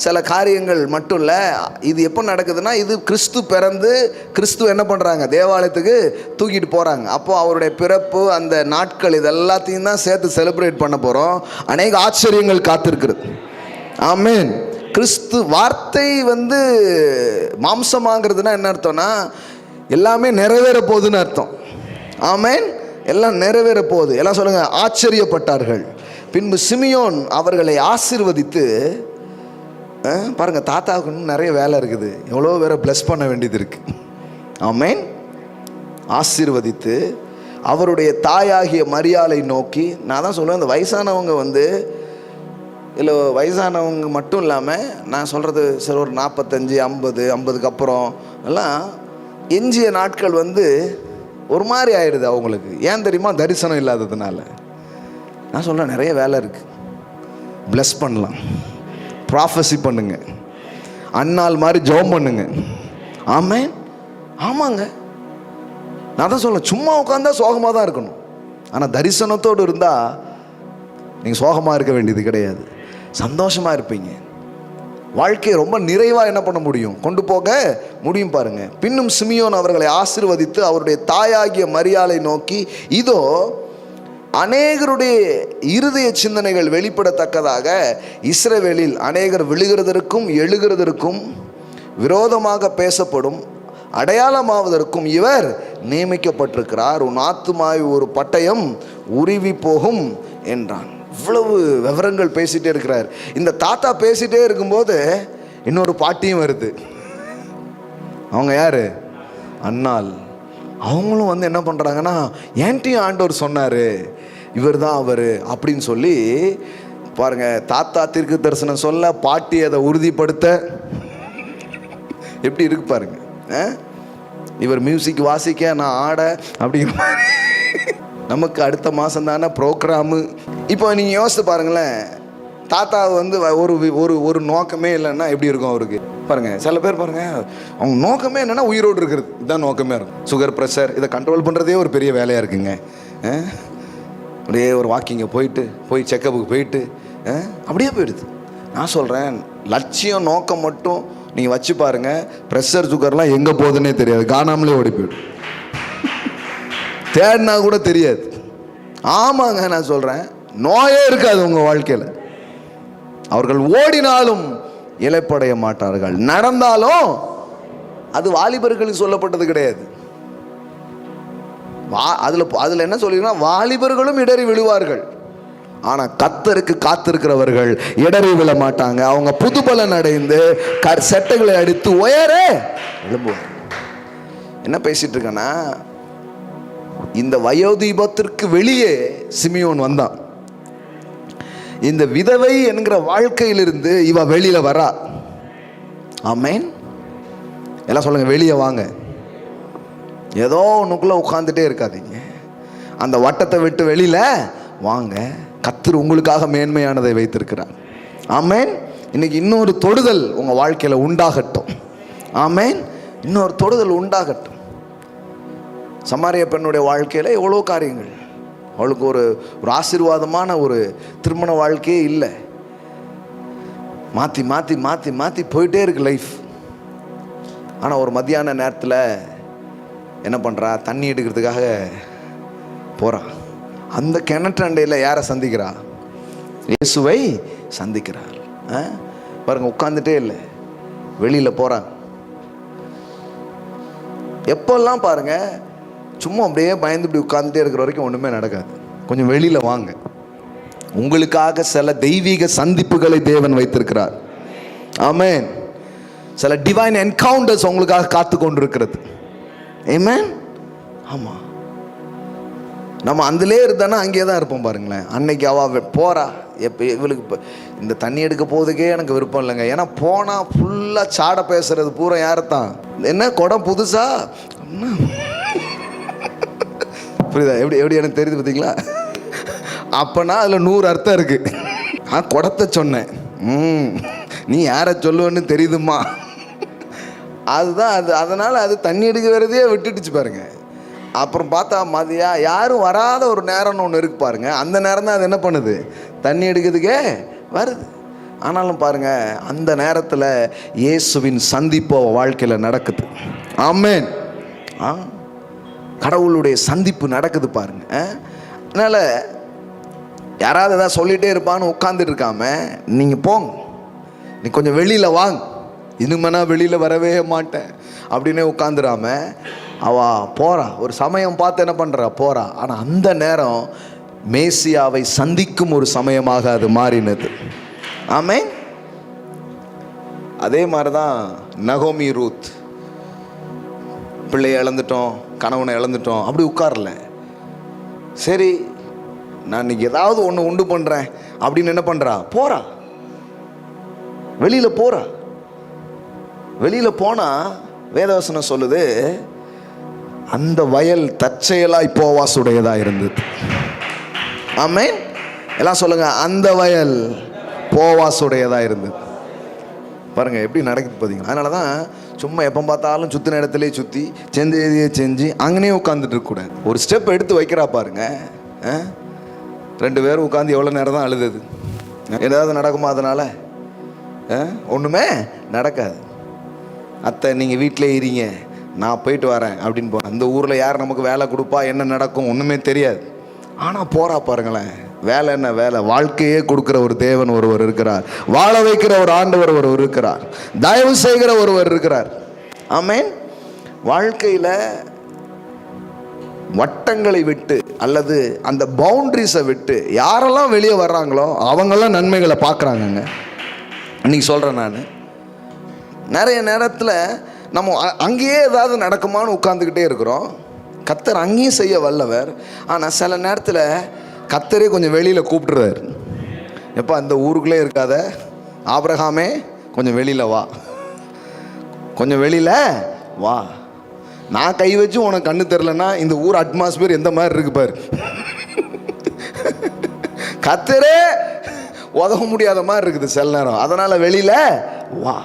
சில காரியங்கள் மட்டும் இல்லை. இது எப்போ நடக்குதுன்னா, இது கிறிஸ்து பிறந்து கிறிஸ்து என்ன பண்ணுறாங்க, தேவாலயத்துக்கு தூக்கிட்டு போகிறாங்க. அப்போது அவருடைய பிறப்பு, அந்த நாட்கள், இது எல்லாத்தையும் தான் சேர்த்து செலிப்ரேட் பண்ண போகிறோம். அநேக ஆச்சரியங்கள் காத்திருக்கிறது. ஆமென். கிறிஸ்து வார்த்தை வந்து மாம்சமாகிறதுனா என்ன அர்த்தம்னா, எல்லாமே நிறைவேற போகுதுன்னு அர்த்தம். ஆமென். எல்லாம் நிறைவேற போகுது. எல்லாம் சொல்லுங்கள், ஆச்சரியப்பட்டார்கள். பின்பு சிமியோன் அவர்களை ஆசீர்வதித்து, பாருங்கள், தாத்தாவுக்கு இன்னும் நிறைய வேலை இருக்குது, எவ்வளோ வேற பிளஸ் பண்ண வேண்டியது இருக்குது. ஆமென். ஆசீர்வதித்து அவருடைய தாயாகிய மரியாளை நோக்கி, நான் தான் சொல்லுவேன், இந்த வயசானவங்க வந்து இல்லை, வயசானவங்க மட்டும் இல்லாமல் நான் சொல்கிறது சரி ஒரு 45, 50க்கு அப்புறம் எல்லாம் எஞ்சிய நாட்கள் வந்து ஒரு மாதிரி ஆயிடுது அவங்களுக்கு. ஏன் தெரியுமா? தரிசனம் இல்லாததுனால. நான் சொல்கிறேன், நிறைய வேலை இருக்குது. பிளஸ் பண்ணலாம், ப்ராஃபஸி பண்ணுங்க, அந்நாள் மாதிரி ஜெபம் பண்ணுங்க. ஆமென். ஆமாங்க, நான் தான் சொல்ல, சும்மா உட்காந்தா சோகமாக தான் இருக்கணும். ஆனால் தரிசனத்தோடு இருந்தால் நீங்கள் சோகமாக இருக்க வேண்டியது கிடையாது, சந்தோஷமாக இருப்பீங்க. வாழ்க்கையை ரொம்ப நிறைவாக என்ன பண்ண முடியும், கொண்டு போக முடியும் பாருங்கள். பின்னும் சிமியோன் அவர்களை ஆசீர்வதித்து அவருடைய தாயாகிய மரியாளை நோக்கி, இதோ அநேகருடைய இருதய சிந்தனைகள் வெளிப்படத்தக்கதாக இஸ்ரவேலில் அநேகர் விழுகிறதற்கும் எழுகிறதற்கும் விரோதமாக பேசப்படும் அடையாளமாவதற்கும் இவர் நியமிக்கப்பட்டிருக்கிறார். உன் ஆத்துமாய் ஒரு பட்டயம் உருவி போகும் என்றான். இவ்வளவு விவரங்கள் பேசிகிட்டே இருக்கிறார். இந்த தாத்தா பேசிகிட்டே இருக்கும்போது இன்னொரு பாட்டியும் வருது. அவங்க யார்? அன்னாள். அவங்களும் வந்து என்ன பண்ணுறாங்கன்னா, ஏன்ட்டையும் ஆண்டவர் சொன்னார், இவர் தான் அவர் அப்படின்னு சொல்லி பாருங்கள். தாத்தா தீர்க்க தரிசனம் சொல்ல, பாட்டி அதை உறுதிப்படுத்த, எப்படி இருக்கு பாருங்க. இவர் மியூசிக் வாசிக்க, நான் ஆட, அப்படிங்கிற மாதிரி. நமக்கு அடுத்த மாதம் தானே ப்ரோக்ராமு. இப்போ நீங்கள் யோசித்து பாருங்களேன், தாத்தா வந்து ஒரு ஒரு ஒரு நோக்கமே இல்லைன்னா எப்படி இருக்கும் அவருக்கு பாருங்கள். சில பேர் பாருங்கள், அவங்க நோக்கமே என்னென்னா உயிரோடு இருக்கிறது, இதுதான் நோக்கமே இருக்கும். சுகர் ப்ரெஷர் இதை கண்ட்ரோல் பண்ணுறதே ஒரு பெரிய வேலையாக இருக்குங்க. அப்படியே ஒரு வாக்கிங்கை போய் செக்கப்புக்கு போயிட்டு அப்படியே போயிடுது. நான் சொல்கிறேன், லட்சியம் நோக்கம் மட்டும் நீங்கள் வச்சு பாருங்கள், ப்ரெஷர் சுகர்லாம் எங்கே போகுதுன்னே தெரியாது, காணாமலே ஓடி போயிடும், தேடினா கூட தெரியாது. ஆமாங்க, நான் சொல்கிறேன், நோயே இருக்காது உங்கள் வாழ்க்கையில். அவர்கள் ஓடினாலும் இளைப்படைய மாட்டார்கள், நடந்தாலும். அது வாலிபர்களுக்கு சொல்லப்பட்டது கிடையாது. அதில் என்ன சொல்லிங்கன்னா, வாலிபர்களும் இடறி விழுவார்கள், ஆனால் கர்த்தருக்கு காத்திருக்கிறவர்கள் இடறி விழ மாட்டாங்க. அவங்க புதுபலன் அடைந்து செட்டைகளை அடித்து உயர எழும்புவார். என்ன பேசிட்டு இருக்கேன்னா, இந்த வயோதீபத்திற்கு வெளியே சிமியோன் வந்தான். இந்த விதவை என்கிற வாழ்க்கையிலிருந்து இவ வெளியில வரா. ஆமென். எல்லாம் சொல்லுங்க, வெளியே வாங்க. ஏதோ ஒன்றுக்குள்ள உட்காந்துட்டே இருக்காதீங்க, அந்த வட்டத்தை விட்டு வெளியில வாங்க. கர்த்தர் உங்களுக்காக மேன்மையானதை வைத்திருக்கிறார். ஆமென். இன்னைக்கு இன்னொரு தொடுதல் உங்க வாழ்க்கையில உண்டாகட்டும். ஆமென். இன்னொரு தொடுதல் உண்டாகட்டும். சமாரிய பெண்ணுடைய வாழ்க்கையில் எவ்வளோ காரியங்கள், அவளுக்கு ஒரு ஆசீர்வாதமான ஒரு திருமண வாழ்க்கையே இல்லை. மாற்றி மாற்றி மாற்றி மாற்றி போயிட்டே இருக்கு லைஃப். ஆனால் ஒரு மத்தியான நேரத்தில் என்ன பண்ணுறா, தண்ணி எடுக்கிறதுக்காக போகிறா. அந்த கிணற்றண்டையில் யாரை சந்திக்கிறா? இயேசுவை சந்திக்கிறாள். பாருங்க, உட்காந்துட்டே இல்லை, வெளியில் போகிறாங்க. எப்பெல்லாம் பாருங்க, சும்மா அப்படியே பயந்து இப்படி உட்கார்ந்துட்டே இருக்கிற வரைக்கும் ஒன்றுமே நடக்காது. கொஞ்சம் வெளியில் வாங்க. உங்களுக்காக சில தெய்வீக சந்திப்புகளை தேவன் வைத்திருக்கிறார். ஆமென். சில டிவைன் என்கவுண்டர்ஸ் உங்களுக்காக காத்து கொண்டிருக்கிறது. ஆமென். ஆமாம், நம்ம அதிலே இருந்தானா அங்கேயே தான் இருப்போம். பாருங்களேன், அன்னைக்கு அவ போறா, எப்போ இவளுக்கு இப்போ இந்த தண்ணி எடுக்க போகிறதுக்கே எனக்கு விருப்பம் இல்லைங்க. ஏன்னா போனால் ஃபுல்லாக சாட பேசுறது பூரா யாரைத்தான், என்ன குடம் புதுசா, புரியுதா? எப்படி எனக்கு தெரியுது பார்த்தீங்களா? அப்போனா அதில் 100 அர்த்தம் இருக்கு. குடத்தை சொன்னேன், நீ யாரை சொல்லுவேன்னு தெரியுதுமா, அதுதான் அது. அதனால் அது தண்ணி எடுக்க வரதே விட்டுடுச்சு பாருங்க. அப்புறம் பார்த்தா மதியா யாரும் வராத ஒரு நேரம்னு ஒன்று இருக்கு பாருங்க, அந்த நேரம் தான் அது என்ன பண்ணுது, தண்ணி எடுக்கிறதுக்கே வருது. ஆனாலும் பாருங்க, அந்த நேரத்தில் இயேசுவின் சந்திப்பு வாழ்க்கையில் நடக்குது. ஆமென். கடவுளுடைய சந்திப்பு நடக்குது பாருங்க. அதனால் யாராவது ஏதாவது சொல்லிகிட்டே இருப்பான்னு உட்காந்துட்டு இருக்காம நீங்கள் போங்க, நீ கொஞ்சம் வெளியில் வாங்க. இனிமேனா வெளியில் வரவே மாட்டேன் அப்படின்னே உட்காந்துடாம அவ போறா. ஒரு சமயம் பார்த்து என்ன பண்ணுறா, போறா. ஆனால் அந்த நேரம் மேசியாவை சந்திக்கும் ஒரு சமயமாக அது மாறினது. ஆமென். அதே மாதிரி தான் நகோமி ரூத், பிள்ளையை இழந்துட்டோம், கணவனை இழந்துட்டோம், அப்படி உட்காரல. சரி, நான் இன்னைக்கு ஏதாவது ஒன்று உண்டு பண்ணுறேன் அப்படின்னு என்ன பண்ணுறா, போகிறா, வெளியில் போகிறா. வெளியில் போனால் வேதவசனம் சொல்லுது, அந்த வயல் தற்செயலாய் போவாசுடையதாக இருந்தது. ஆமென். எல்லாம் சொல்லுங்க, அந்த வயல் போவாசுடையதாக இருந்தது. பாருங்க எப்படி நடக்குது பார்த்தீங்களா? அதனால தான் சும்மா எப்போ பார்த்தாலும் சுற்றின இடத்துலேயே சுற்றி செஞ்சு அங்கனே உட்காந்துட்டு இருக்கக்கூடாது. ஒரு ஸ்டெப் எடுத்து வைக்கிறா பாருங்க. 2 பேரும் உட்காந்து எவ்வளோ நேரம் தான் அழுது, ஏதாவது நடக்குமா? அதனால் ஒன்றுமே நடக்காது. அத்தை நீங்கள் வீட்டிலே இருங்க, நான் போயிட்டு வரேன் அப்படின்னு போகிறேன். அந்த ஊரில் யார் நமக்கு வேலை கொடுப்பா, என்ன நடக்கும் ஒன்றுமே தெரியாது. ஆனால் போகிறா பாருங்களேன். வேலை என்ன வேலை, வாழ்க்கையே கொடுக்குற ஒரு தேவன் ஒருவர் இருக்கிறார், வாழ வைக்கிற ஒரு ஆண்டவர் ஒருவர் இருக்கிறார், தயவு செய்கிற ஒருவர் இருக்கிறார். ஆமென். வாழ்க்கையில் வட்டங்களை விட்டு அல்லது அந்த பவுண்டரிஸை விட்டு யாரெல்லாம் வெளியே வர்றாங்களோ அவங்கெல்லாம் நன்மைகளை பார்க்குறாங்கங்க. இன்னைக்கு சொல்கிறேன், நான் நிறைய நேரத்தில் நம்ம அங்கேயே ஏதாவது நடக்குமான்னு உட்காந்துக்கிட்டே இருக்கிறோம். கர்த்தர் அங்கேயும் செய்ய வல்லவர். ஆனால் சில நேரத்தில் கர்த்தரே கொஞ்சம் வெளியில் கூப்பிட்டுறாரு. எப்போ அந்த ஊருக்குள்ளே இருக்காத ஆபிரகாமே, கொஞ்சம் வெளியில் வா, கொஞ்சம் வெளியில் வா. நான் கை வச்சு உனக்கு கண்ணு தெரிலன்னா இந்த ஊர் அட்மாஸ்பியர் எந்த மாதிரி இருக்கு பாரு. கர்த்தரே உதவ முடியாத மாதிரி இருக்குது சில நேரம். அதனால் வெளியில் வா,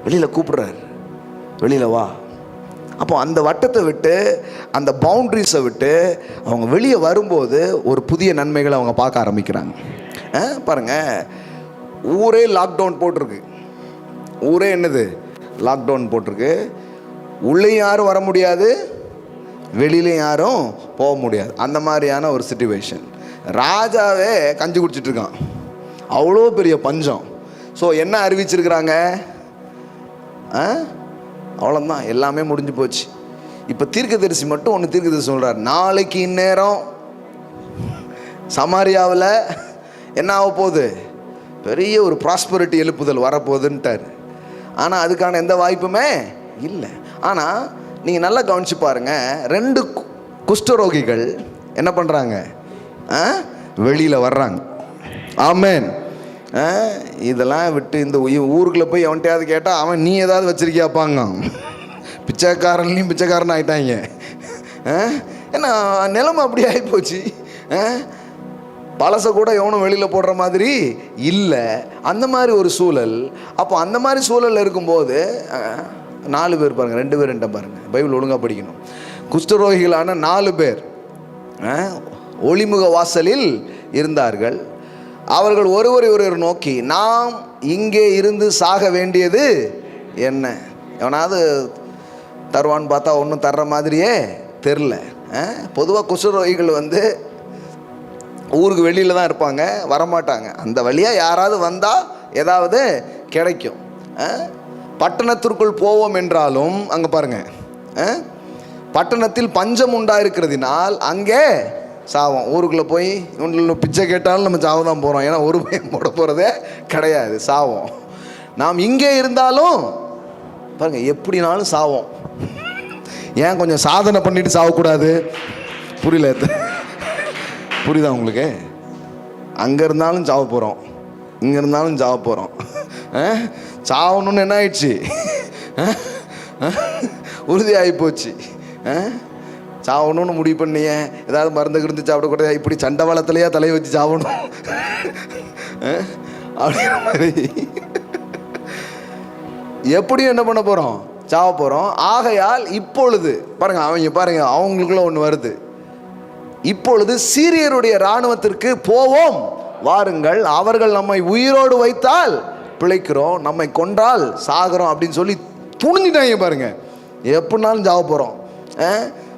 வெளியில் கூப்பிடுறாரு, வெளியில் வா. அப்போ அந்த வட்டத்தை விட்டு, அந்த பவுண்ட்ரிஸை விட்டு அவங்க வெளியே வரும்போது ஒரு புதிய நன்மைகளை அவங்க பார்க்க ஆரம்பிக்கிறாங்க. பாருங்கள், ஊரே லாக்டவுன் போட்டிருக்கு. ஊரே என்னது? லாக்டவுன் போட்டிருக்கு. உள்ளே யாரும் வர முடியாது, வெளியிலையும் யாரும் போக முடியாது. அந்த மாதிரியான ஒரு சிச்சுவேஷன். ராஜாவே கஞ்சி குடிச்சிட்ருக்கான், அவ்வளோ பெரிய பஞ்சம். ஸோ என்ன அறிவிச்சிருக்கிறாங்க? அவ்வளோதான், எல்லாமே முடிஞ்சு போச்சு. இப்போ தீர்க்கதரிசி மட்டும் ஒன்று தீர்க்கதரிசி சொல்கிறார், நாளைக்கு இந்நேரம் சமாரியாவில் என்ன ஆக போகுது? பெரிய ஒரு ப்ராஸ்பரிட்டி எழுப்புதல் வரப்போகுதுன்ட்டார். ஆனால் அதுக்கான எந்த வாய்ப்புமே இல்லை. ஆனால் நீங்கள் நல்லா கவனிச்சு பாருங்கள், 2 குஷ்டரோகிகள் என்ன பண்ணுறாங்க? வெளியில் வர்றாங்க. ஆமென். இதெல்லாம் விட்டு இந்த ஊருக்குள்ளே போய் அவன்கிட்டயாவது கேட்டால் அவன் நீ ஏதாவது வச்சிருக்கியாப்பாங்க. பிச்சைக்காரன்லையும் பிச்சைக்காரன் ஆகிட்டாங்க. ஏன்னா நிலைமை அப்படி ஆகிப்போச்சு. பழசை கூட எவனும் வெளியில் போடுற மாதிரி இல்லை, அந்த மாதிரி ஒரு சூழல். அப்போ அந்த மாதிரி சூழலில் இருக்கும்போது 4 பேர் பாருங்கள், 2 பேர் பாருங்கள், பைபிள் ஒழுங்காக படிக்கணும். குஷ்டரோகிகளான 4 பேர் ஒளிமுக வாசலில் இருந்தார்கள். அவர்கள் ஒருவர் நோக்கி, நாம் இங்கே இருந்து சாக வேண்டியது என்ன? எவனாவது தருவான்னு பார்த்தா ஒன்றும் தர்ற மாதிரியே தெரில. பொதுவாக குஷ்டரோகிகள் ஊருக்கு வெளியில் தான் இருப்பாங்க, வரமாட்டாங்க. அந்த வழியாக யாராவது வந்தால் ஏதாவது கிடைக்கும். பட்டணத்திற்குள் போவோம் என்றாலும் அங்கே பாருங்கள், பட்டணத்தில் பஞ்சம் உண்டாயிருக்கிறதுனால் அங்கே சாவோம். ஊருக்குள்ளே போய் இவங்க பிச்சை கேட்டாலும் நம்ம சாவ தான் போகிறோம். ஏன்னா ஒரு பயம் போட போகிறதே கிடையாது, சாவோம். நாம் இங்கே இருந்தாலும் பாருங்கள் எப்படினாலும் சாவோம். ஏன் கொஞ்சம் சாதனை பண்ணிட்டு சாவக்கூடாது? புரியல, புரியுதா உங்களுக்கு? அங்கே இருந்தாலும் சாவ போகிறோம், இங்கே இருந்தாலும் சாவ போகிறோம். சாவணுன்னு என்ன ஆயிடுச்சு? உறுதி ஆகி போச்சு. சாவணும்னு முடிவு பண்ணிய ஏதாவது மருந்து கிருந்து சாப்பிடக்கூடாது, இப்படி சண்டவாளத்திலேயே தலையை வச்சு சாவணும் அப்படிங்கிற மாதிரி எப்படியும் என்ன பண்ண போகிறோம்? சாவ போகிறோம். ஆகையால் இப்பொழுது பாருங்க அவங்களுக்குள்ள ஒன்று வருது. இப்பொழுது சீரியருடைய இராணுவத்திற்கு போவோம் வாருங்கள், அவர்கள் நம்மை உயிரோடு வைத்தால் பிழைக்கிறோம், நம்மை கொன்றால் சாகிறோம் அப்படின்னு சொல்லி துணிஞ்சிட்டாங்க. பாருங்க, எப்படினாலும் சாவ போகிறோம்,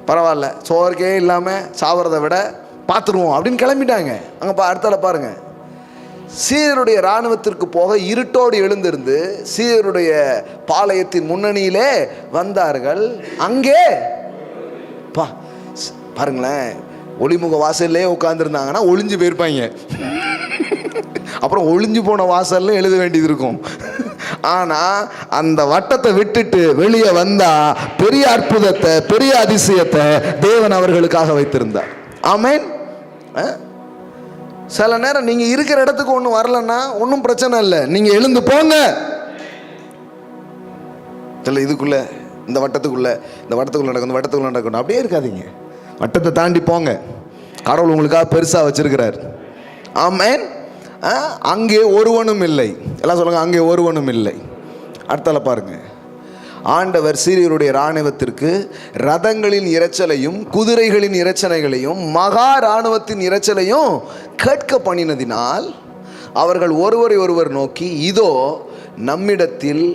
பரவாயில்ல, சோர்க்கே இல்லாமல் சாவறதை விட பார்த்துருவோம் அப்படின்னு கிளம்பிட்டாங்க. அங்கே அடுத்தால பாருங்க, சீரியருடைய இராணுவத்திற்கு போக இருட்டோடு எழுந்திருந்து சீரியருடைய பாளையத்தின் முன்னணியிலே வந்தார்கள். அங்கே பாருங்களேன், ஒளிமுக வாசல்லே உட்காந்துருந்தாங்கன்னா ஒளிஞ்சு போயிருப்பாங்க. அப்புறம் ஒளிஞ்சு போன வாசல்ல எழுத வேண்டியது இருக்கும். ஆனால் அந்த வட்டத்தை விட்டுட்டு வெளியே வந்தா பெரிய அற்புதத்தை, பெரிய அதிசயத்தை தேவன் அவர்களுக்காக வைத்திருந்தார். ஆமென். சில நேரம் நீங்கள் இருக்கிற இடத்துக்கு ஒன்றும் வரலன்னா ஒன்றும் பிரச்சனை இல்லை, நீங்கள் எழுந்து போங்க. இதுக்குள்ள இந்த வட்டத்துக்குள்ள நடக்கணும் அப்படியே இருக்காதீங்க. வட்டத்தை தாண்டி போங்க, கடவுள் உங்களுக்காக பெருசாக வச்சிருக்கிறார். ஆமென். அங்கே ஒருவனும் இல்லை. எல்லாம் சொல்லுங்க, அங்கே ஒருவனும் இல்லை. அடுத்தால பாருங்க, ஆண்டவர் சீரியருடைய இராணுவத்திற்கு ரதங்களின் இரைச்சலையும் குதிரைகளின் இரைச்சலைகளையும் மகா இராணுவத்தின் இரைச்சலையும் கேட்க பண்ணினதினால் அவர்கள் ஒருவரை நோக்கி, இதோ நம்மிடத்தில்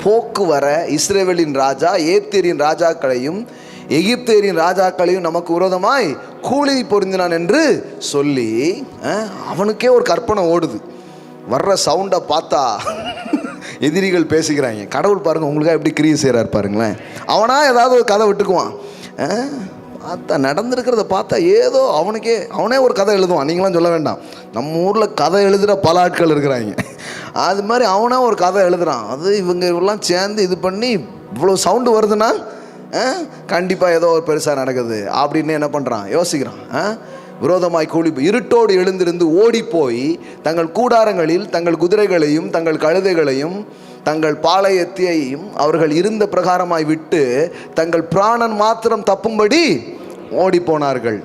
போக்கு வர இஸ்ரவேலின் ராஜா ஏத்தியரின் ராஜாக்களையும் எகிப்தியரின் ராஜாக்களையும் நமக்கு விரோதமாய் கூலி பொருந்தினான் என்று சொல்லி அவனுக்கே ஒரு கற்பனை ஓடுது. வர்ற சவுண்டை பார்த்தா எதிரிகள் பேசிக்கிறாங்க. கடவுள் பாருங்கள் உங்களுக்காக எப்படி கிரியை செய்கிறார் பாருங்களேன். அவனா ஏதாவது ஒரு கதை விட்டுக்குவான். பார்த்தா நடந்திருக்கிறத பார்த்தா ஏதோ அவனே ஒரு கதை எழுதுவான். நீங்களாம் சொல்ல வேண்டாம், நம்ம ஊரில் கதை எழுதுகிற பல ஆட்கள் இருக்கிறாங்க. அது மாதிரி அவனே ஒரு கதை எழுதுகிறான். அது இவங்கெல்லாம் சேர்ந்து இது பண்ணி இவ்வளோ சவுண்டு வருதுன்னா கண்டிப்பாக ஏதோ ஒரு பெருசாக நடக்குது அப்படின்னு என்ன பண்ணுறான், யோசிக்கிறான். விரோதமாய் கூலி இருட்டோடு எழுந்திருந்து ஓடி போய் தங்கள் கூடாரங்களில் தங்கள் குதிரைகளையும் தங்கள் கழுதைகளையும் தங்கள் பாளையத்தையும் அவர்கள் இருந்த பிரகாரமாய் விட்டு தங்கள் பிராணன் மாத்திரம் தப்பும்படி ஓடி போனார்கள்.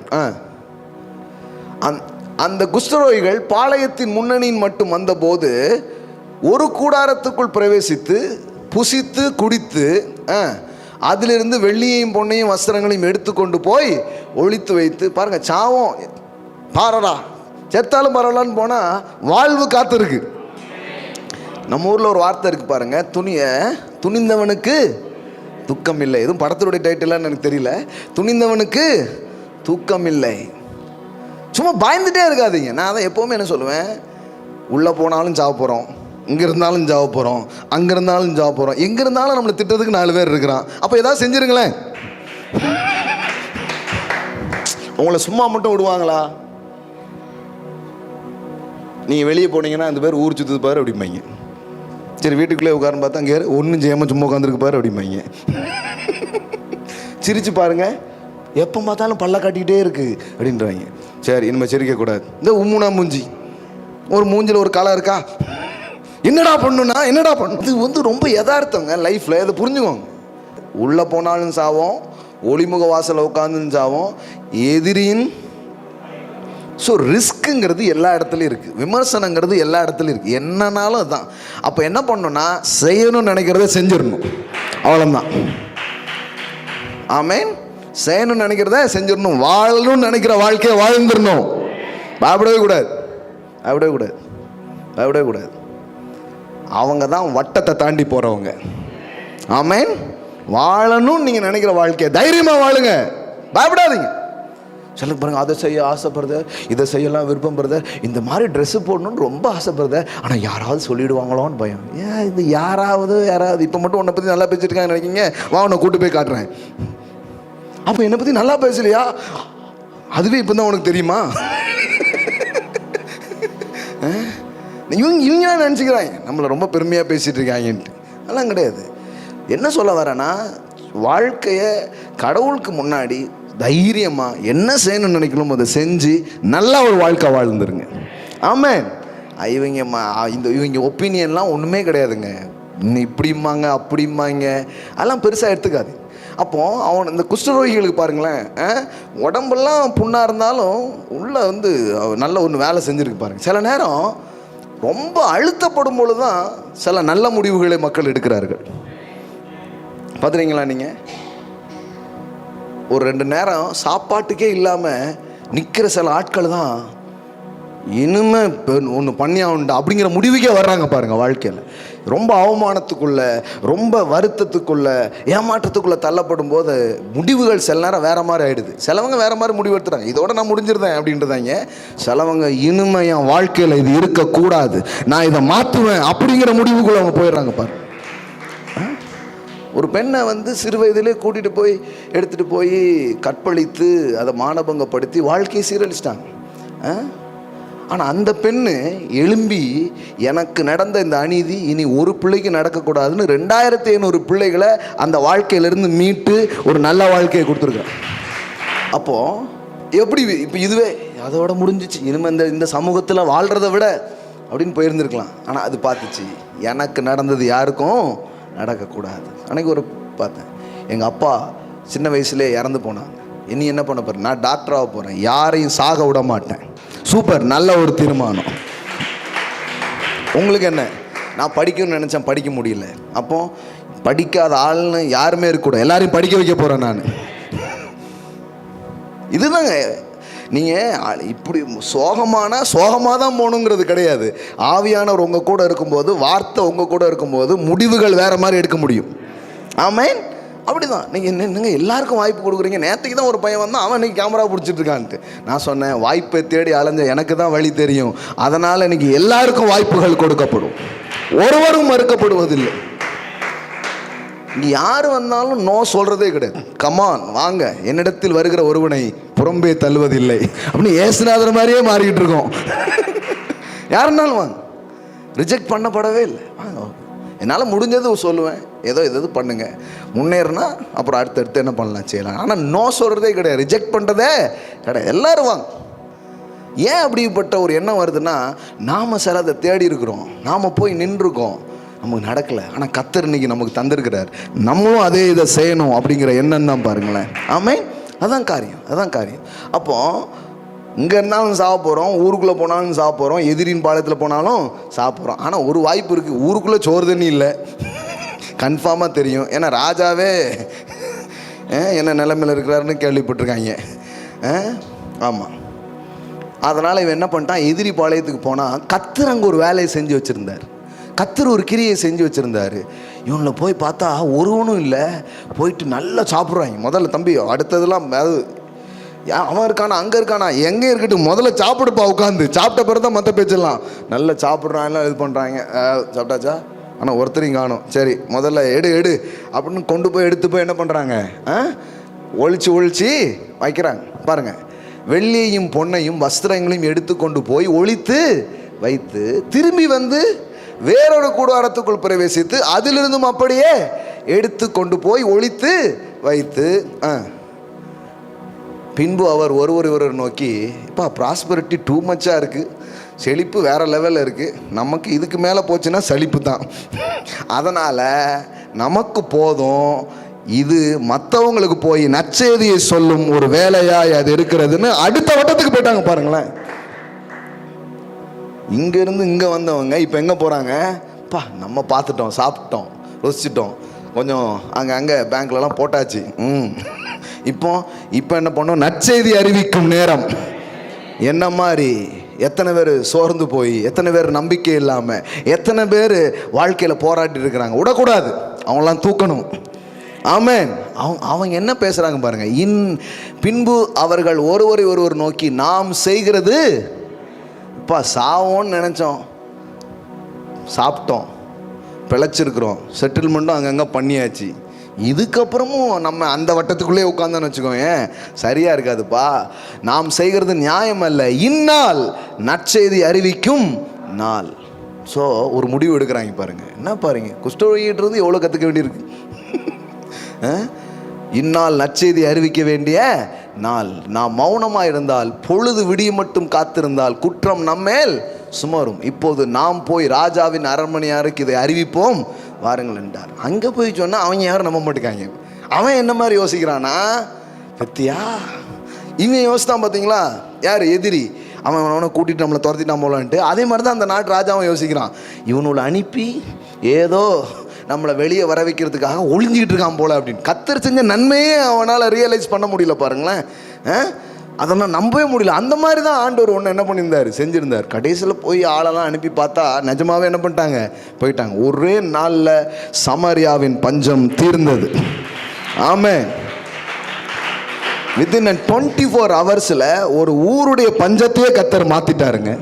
அந்த குஷ்டரோகிகள் பாளையத்தின் முன்னணியின் மட்டும் வந்தபோது ஒரு கூடாரத்துக்குள் பிரவேசித்து புசித்து குடித்து அதிலிருந்து வெள்ளியையும் பொன்னையும் வஸ்திரங்களையும் எடுத்துக்கொண்டு போய் ஒழித்து வைத்து, பாருங்க, சாவம் பாரடா செத்தாலும் பரவாயில்லன்னு போனால் வாழ்வு காத்திருக்கு. நம்ம ஊரில் ஒரு வார்த்தை இருக்குது பாருங்க, துணிந்தவனுக்கு துக்கம் இல்லை. எதுவும் படத்துடைய டைட்டிலான்னு எனக்கு தெரியல. துணிந்தவனுக்கு தூக்கம் இல்லை. சும்மா பயந்துட்டே இருக்காதீங்க. நான் அதை எப்போவுமே என்ன சொல்லுவேன், உள்ளே போனாலும் சாவ போகிறோம், இங்கே இருந்தாலும் சாவ போகிறோம், அங்கே இருந்தாலும் சாவ போகிறோம், எங்கே இருந்தாலும் நம்மளை திட்டத்துக்கு 4 பேர் இருக்கிறான். அப்போ ஏதாவது செஞ்சுருங்களேன். உங்களை சும்மா மட்டும் விடுவாங்களா? நீங்கள் வெளியே போனீங்கன்னா அந்த பேர் ஊர் சுற்றுது பாரு அப்படிம்பாங்க. சரி, வீட்டுக்குள்ளே உட்காருன்னு பார்த்தா அங்கே ஒன்றும் செய்யாமல் சும்மா உட்காந்துருக்கு பாரு அப்படிம்பாங்க. சிரிச்சு பாருங்க, எப்போ பார்த்தாலும் பல்ல காட்டிக்கிட்டே இருக்கு அப்படின்றாங்க. சரி, இனிமேல் சிரிக்கக்கூடாது. இந்த உம்முனா மூஞ்சி, ஒரு மூஞ்சில் ஒரு களை இருக்கா, என்னடா பண்ணுனா என்னடா பண்ணு. இது ரொம்ப யதார்த்தங்க லைஃப்பில். இதை புரிஞ்சுக்கோங்க. உள்ளே போனாலும் சாவோம், ஒளிமுக வாசலில் உட்காந்துன்னு சாவோம், எதிரின். ஸோ ரிஸ்க்குங்கிறது எல்லா இடத்துலையும் இருக்குது, விமர்சனங்கிறது எல்லா இடத்துலையும் இருக்குது, என்னன்னாலும் அதுதான். அப்போ என்ன பண்ணணும்னா, செய்யணும்னு நினைக்கிறத செஞ்சிடணும், அவ்வளோதான். ஆமேன். செய்யணும்னு நினைக்கிறத செஞ்சிடணும், வாழணும்னு நினைக்கிற வாழ்க்கையை வாழ்ந்துடணும். பயப்படவே கூடாது, பயப்படவே கூடாது, பயப்படவே கூடாது. அவங்க தான் வட்டத்தை தாண்டி போகிறவங்க. ஆமேன். வாழணும்னு நீங்கள் நினைக்கிற வாழ்க்கையை தைரியமாக வாழுங்க, பயப்படாதீங்க. சிலருக்கு பாருங்க, அதை செய்ய ஆசைப்படுறது, இதை செய்யலாம் விருப்பப்படுறது, இந்த மாதிரி ட்ரெஸ்ஸு போடணுன்னு ரொம்ப ஆசைப்படுறது, ஆனால் யாராவது சொல்லிவிடுவாங்களோன்னு பயம். ஏன் இது யாராவது இப்போ மட்டும் உன்னை பற்றி நல்லா பேசிட்டுருக்காங்க நினைக்கிங்க, வா உன்னை கூட்டு போய் காட்டுறேன். அப்போ என்னை பற்றி நல்லா பேசலையா, அதுவே இப்போ தான் உனக்கு தெரியுமா? இவங்க நினச்சிக்கிறாங்க நம்மளை ரொம்ப பெருமையாக பேசிகிட்டு இருக்காங்கன்ட்டு. அதெல்லாம் கிடையாது. என்ன சொல்ல வரேன்னா, வாழ்க்கையை கடவுளுக்கு முன்னாடி தைரியமாக என்ன செய்யணும்னு நினைக்கணும் அதை செஞ்சு நல்லா ஒரு வாழ்க்கை வாழ்ந்துருங்க. ஆமேன். இவங்க ஒப்பீனியன்லாம் ஒன்றுமே கிடையாதுங்க. இப்படிம்பாங்க அப்படிம்பாங்க, அதெல்லாம் பெருசாக எடுத்துக்காது. அப்போது அவன் இந்த குஷ்டரோகிகளுக்கு பாருங்களேன், உடம்பெல்லாம் புண்ணாக இருந்தாலும் உள்ளே நல்ல ஒன்று வேலை செஞ்சுருக்கு பாருங்கள். சில நேரம் ரொம்ப அழுத்தப்படும் பொழுது தான் சில நல்ல முடிவுகளை மக்கள் எடுக்கிறார்கள். பார்த்துறீங்களா நீங்கள்? ஒரு 2 நேரம் சாப்பாட்டுக்கே இல்லாமல் நிற்கிற சில ஆட்கள் தான் இனிமே ஒன்று பண்ணியா உண்டா அப்படிங்கிற முடிவுக்கே வர்றாங்க பாருங்கள். வாழ்க்கையில் ரொம்ப அவமானத்துக்குள்ள, ரொம்ப வருத்தத்துக்குள்ள, ஏமாற்றத்துக்குள்ளே தள்ளப்படும் போது முடிவுகள் சில நேரம் வேறு மாதிரி ஆகிடுது. சிலவங்க வேறு மாதிரி முடிவு எடுத்துறாங்க, இதோட நான் முடிஞ்சிருந்தேன் அப்படின்றதாங்க. சிலவங்க இனிமே என் வாழ்க்கையில் இது இருக்கக்கூடாது, நான் இதை மாற்றுவேன் அப்படிங்கிற முடிவுக்குள்ளே அவங்க போயிடுறாங்க பாரு. ஒரு பெண்ணை சிறு வயதிலே கூட்டிகிட்டு போய் எடுத்துகிட்டு போய் கற்பழித்து அதை மானபங்கப்படுத்தி வாழ்க்கையை சீரழிச்சிட்டாங்க. ஆனால் அந்த பெண்ணு எழும்பி, எனக்கு நடந்த இந்த அநீதி இனி ஒரு பிள்ளைக்கு நடக்கக்கூடாதுன்னு 2500 பிள்ளைகளை அந்த வாழ்க்கையிலேருந்து மீட்டு ஒரு நல்ல வாழ்க்கையை கொடுத்துருக்குறேன். அப்போது எப்படி இப்போ இதுவே அதோட முடிஞ்சிச்சு, இனிமேல் இந்த சமூகத்தில் வாழ்கிறத விட அப்படின்னு போயிருந்துருக்கலாம். ஆனால் அது பார்த்துச்சு, எனக்கு நடந்தது யாருக்கும் நடக்கக்கூடாது. அன்றைக்கி ஒரு பார்த்தேன், எங்கள் அப்பா சின்ன வயசுலேயே இறந்து போனாங்க. இனி என்ன பண்ண போகிறேன், நான் டாக்டராக போகிறேன், யாரையும் சாக விட மாட்டேன். சூப்பர், நல்ல ஒரு தீர்மானம். உங்களுக்கு என்ன, நான் படிக்கணும்னு நினச்சேன், படிக்க முடியல. அப்போ படிக்காத ஆள்னு யாருமே இருக்கக்கூடாது, எல்லாரையும் படிக்க வைக்க போகிறேன் நான். இதுதாங்க. நீங்கள் இப்படி சோகமாக தான் போகணுங்கிறது கிடையாது. ஆவியானவர் உங்கள் கூட இருக்கும்போது, வார்த்தை உங்கள் கூட இருக்கும்போது முடிவுகள் வேறு மாதிரி எடுக்க முடியும். ஆமேன். அப்படி தான் நீங்கள் என்னங்க எல்லாருக்கும் வாய்ப்பு கொடுக்குறீங்க. நேற்றுக்கு தான் ஒரு பையன் வந்தான், அவன் இன்றைக்கி கேமரா பிடிச்சிட்டு இருக்கான்ட்டு. நான் சொன்னேன், வாய்ப்பை தேடி அலைஞ்ச எனக்கு தான் வழி தெரியும், அதனால் இன்றைக்கி எல்லாருக்கும் வாய்ப்புகள் கொடுக்கப்படும், ஒருவரும் மறுக்கப்படுவதில்லை. இங்கே யார் வந்தாலும் நோ சொல்கிறதே கிடையாது. கமான் வாங்க, என்னிடத்தில் வருகிற ஒருவனை புறம்பே தள்ளுவதில்லை அப்படின்னு ஏசுநாதர் மாதிரியே மாறிக்கிட்டு இருக்கோம். யாருன்னாலும் வாங்க, ரிஜெக்ட் பண்ணப்படவே இல்லை. வாங்க, என்னால் முடிஞ்சது சொல்லுவேன், ஏதோ எது பண்ணுங்க, முன்னேறினா அப்புறம் அடுத்தடுத்து என்ன பண்ணலாம் செய்யலாம். ஆனால் நோ சொல்கிறதே கிடையாது, ரிஜெக்ட் பண்ணுறதே கிடையாது. எல்லோரும் வாங்க. ஏன் அப்படிப்பட்ட ஒரு எண்ணம் வருதுன்னா, நாம் சில அதை தேடி இருக்கிறோம், நாம் போய் நின்றுருக்கோம், நமக்கு நடக்கலை. ஆனால் கர்த்தர் இன்னைக்கு நமக்கு தந்திருக்கிறார், நம்மளும் அதே இதை செய்யணும் அப்படிங்கிற எண்ணம் தான் பாருங்களேன். ஆமே, அதான் காரியம், அதான் காரியம். அப்போது இங்கே இருந்தாலும் சாப்பிட போகிறோம், ஊருக்குள்ளே போனாலும் சாப்பிட போகிறோம், எதிரின் பாளையத்தில் போனாலும் சாப்பிட்றோம். ஆனால் ஒரு வாய்ப்பு இருக்குது, ஊருக்குள்ளே சோறு தண்ணி இல்லை கன்ஃபார்மாக தெரியும். ஏன்னா ராஜாவே என்ன நிலைமையில் இருக்கிறாருன்னு கேள்விப்பட்டிருக்காங்க. ஆமாம். அதனால் இவன் என்ன பண்ணிட்டான், எதிரி பாளையத்துக்கு போனால் கர்த்தர் அங்கே ஒரு வேலையை செஞ்சு வச்சுருந்தார், கர்த்தர் ஒரு கிரியை செஞ்சு வச்சுருந்தார். இவனில் போய் பார்த்தா ஒருவனும் இல்லை. போயிட்டு நல்லா சாப்பிட்றாங்க. முதல்ல தம்பி அடுத்ததெல்லாம் அது அவன் இருக்கானா அங்கே இருக்கானா எங்கே இருக்கட்டும், முதல்ல சாப்பிடுப்பா, உட்காந்து சாப்பிட்ட பிறகு தான் மற்ற பேச்செல்லாம். நல்லா சாப்பிட்றான், எல்லாம் இது பண்ணுறாங்க. சாப்பிட்டாச்சா? ஆனால் ஒருத்தரையும் காணும். சரி முதல்ல எடு அப்படின்னு கொண்டு போய் எடுத்து போய் என்ன பண்ணுறாங்க, ஒழிச்சு வைக்கிறாங்க. பாருங்கள், வெள்ளியையும் பொன்னையும் வஸ்திரங்களையும் எடுத்து கொண்டு போய் ஒழித்து வைத்து திரும்பி வந்து வேறொரு கூடாரத்துக்குள் பிரவேசித்து அதிலிருந்தும் அப்படியே எடுத்து கொண்டு போய் ஒழித்து வைத்து பின்பு அவர் ஒருவர் நோக்கி, இப்போ ப்ராஸ்பரிட்டி டூ மச்சாக இருக்குது, செழிப்பு வேறு லெவலில் இருக்குது, நமக்கு இதுக்கு மேலே போச்சுன்னா செழிப்பு தான், அதனால் நமக்கு போதும், இது மற்றவங்களுக்கு போய் நற்செய்தியை சொல்லும் ஒரு வேலையாய் அது இருக்கிறதுன்னு அடுத்த வட்டத்துக்கு போயிட்டாங்க. பாருங்களேன், இங்கேருந்து இங்கே வந்தவங்க இப்போ எங்கே போகிறாங்க, நம்ம பார்த்துட்டோம், சாப்பிட்டோம், ருசிச்சிட்டோம், கொஞ்சம் அங்கே பேங்க்லலாம் போட்டாச்சு, இப்போ என்ன பண்ணோம், நற்செய்தி அறிவிக்கும் நேரம். என்ன மாதிரி எத்தனை பேர் சோர்ந்து போய், எத்தனை பேர் நம்பிக்கை இல்லாமல், எத்தனை பேர் வாழ்க்கையில் போராட்டி இருக்கிறாங்க. விடக்கூடாது, அவங்களாம் தூக்கணும். ஆமென். அவங்க என்ன பேசுகிறாங்க பாருங்கள். பின்பு அவர்கள் ஒருவர் நோக்கி, நாம் செய்கிறது சாவோன்னு நினச்சோம், சாப்பிட்டோம், பிழைச்சிருக்கிறோம், செட்டில்மெண்ட்டும் அங்கங்கே பண்ணியாச்சு, இதுக்கப்புறமும் நம்ம அந்த வட்டத்துக்குள்ளே உட்காந்தோன்னு வச்சுக்கோங்க, சரியாக இருக்காதுப்பா. நாம் செய்கிறது நியாயம் அல்ல, இந்நாள் நற்செய்தி அறிவிக்கும் நாள். ஸோ ஒரு முடிவு எடுக்கிறாங்க. பாருங்கள், என்ன பாருங்க, குஷ்டரோகிட்டு எவ்வளோ கற்றுக்க வேண்டியிருக்கு. இந்நாள் நற்செய்தி அறிவிக்க வேண்டிய நாள். நாம் மௌனமாக இருந்தால், பொழுது விடிய மட்டும் காத்திருந்தால் குற்றம் நம்மேல் சுமரும். இப்போது நாம் போய் ராஜாவின் அரண்மனையாருக்கு இதை அறிவிப்போம் வாருங்கள் என்றார். அங்கே போய் சொன்னால் அவங்க யாரும் நம்ப மாட்டேங்காங்க. அவன் என்ன மாதிரி யோசிக்கிறானா, பத்தியா இவன் யோசித்தான் பார்த்தீங்களா, யார் எதிரி, அவனை கூட்டிகிட்டு நம்மளை துரத்திட்டான் போலான்ட்டு. அதே மாதிரி தான் அந்த நாட்டு ராஜாவும் யோசிக்கிறான், இவனோட அனுப்பி ஏதோ நம்மளை வெளியே வர வைக்கிறதுக்காக ஒளிஞ்சிக்கிட்டு இருக்கான் போல அப்படின்னு. கர்த்தர் செஞ்ச நன்மையே அவனால் ரியலைஸ் பண்ண முடியல. பாருங்களேன், அதெல்லாம் நம்பவே முடியல. அந்த மாதிரி தான் ஆண்டவர் ஒன்று என்ன பண்ணியிருந்தார், செஞ்சுருந்தார். கடைசியில் போய் ஆளெல்லாம் அனுப்பி பார்த்தா நிஜமாவே என்ன பண்ணிட்டாங்க, போயிட்டாங்க. ஒரே நாளில் சமாரியாவின் பஞ்சம் தீர்ந்தது. ஆமென். வித்தின் 24 ஹவர்ஸில் ஒரு ஊருடைய பஞ்சத்தையே கர்த்தர் மாற்றிட்டாருங்க.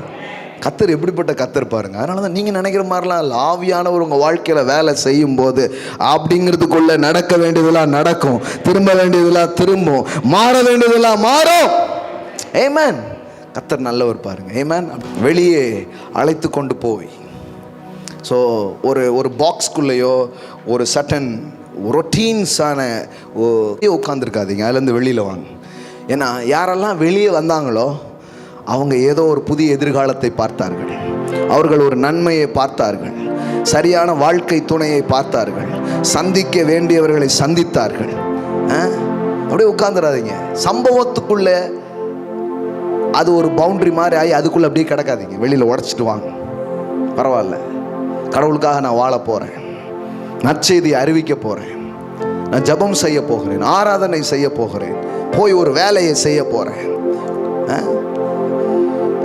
கர்த்தர் எப்படிப்பட்ட கர்த்தர் பாருங்க. அதனால தான் நீங்கள் நினைக்கிற மாதிரிலாம் ஆவியானவர் உங்கள் வாழ்க்கையில் வேலை செய்யும் போது அப்படிங்கிறதுக்குள்ளே நடக்க வேண்டியதெல்லாம் நடக்கும், திரும்ப வேண்டியதெல்லாம் திரும்பும், மாற வேண்டியதெல்லாம் மாறும். ஆமென். கர்த்தர் நல்லவர் பாருங்க. ஆமென். வெளியே அழைத்து கொண்டு போய், ஸோ ஒரு பாக்ஸ்குள்ளேயோ ஒரு சட்டன் ரொட்டீன்ஸான உட்காந்துருக்காதீங்க, அதுலேருந்து வெளியில் வாங்க. ஏன்னா யாரெல்லாம் வெளியே வந்தாங்களோ அவங்க ஏதோ ஒரு புதிய எதிர்காலத்தை பார்த்தார்கள், அவர்கள் ஒரு நன்மையை பார்த்தார்கள், சரியான வாழ்க்கை துணையை பார்த்தார்கள், சந்திக்க வேண்டியவர்களை சந்தித்தார்கள். அப்படியே உட்காந்துடாதீங்க. சம்பவத்துக்குள்ளே அது ஒரு பவுண்டரி மாதிரி ஆகி அதுக்குள்ளே அப்படியே கிடக்காதீங்க, வெளியில் உடச்சிட்டு வாங்க. பரவாயில்ல, கடவுளுக்காக நான் வாழ போகிறேன், நற்செய்தியை அறிவிக்க போகிறேன், நான் ஜெபம் செய்ய போகிறேன், ஆராதனை செய்ய போகிறேன், போய் ஒரு வேலையை செய்ய போகிறேன்.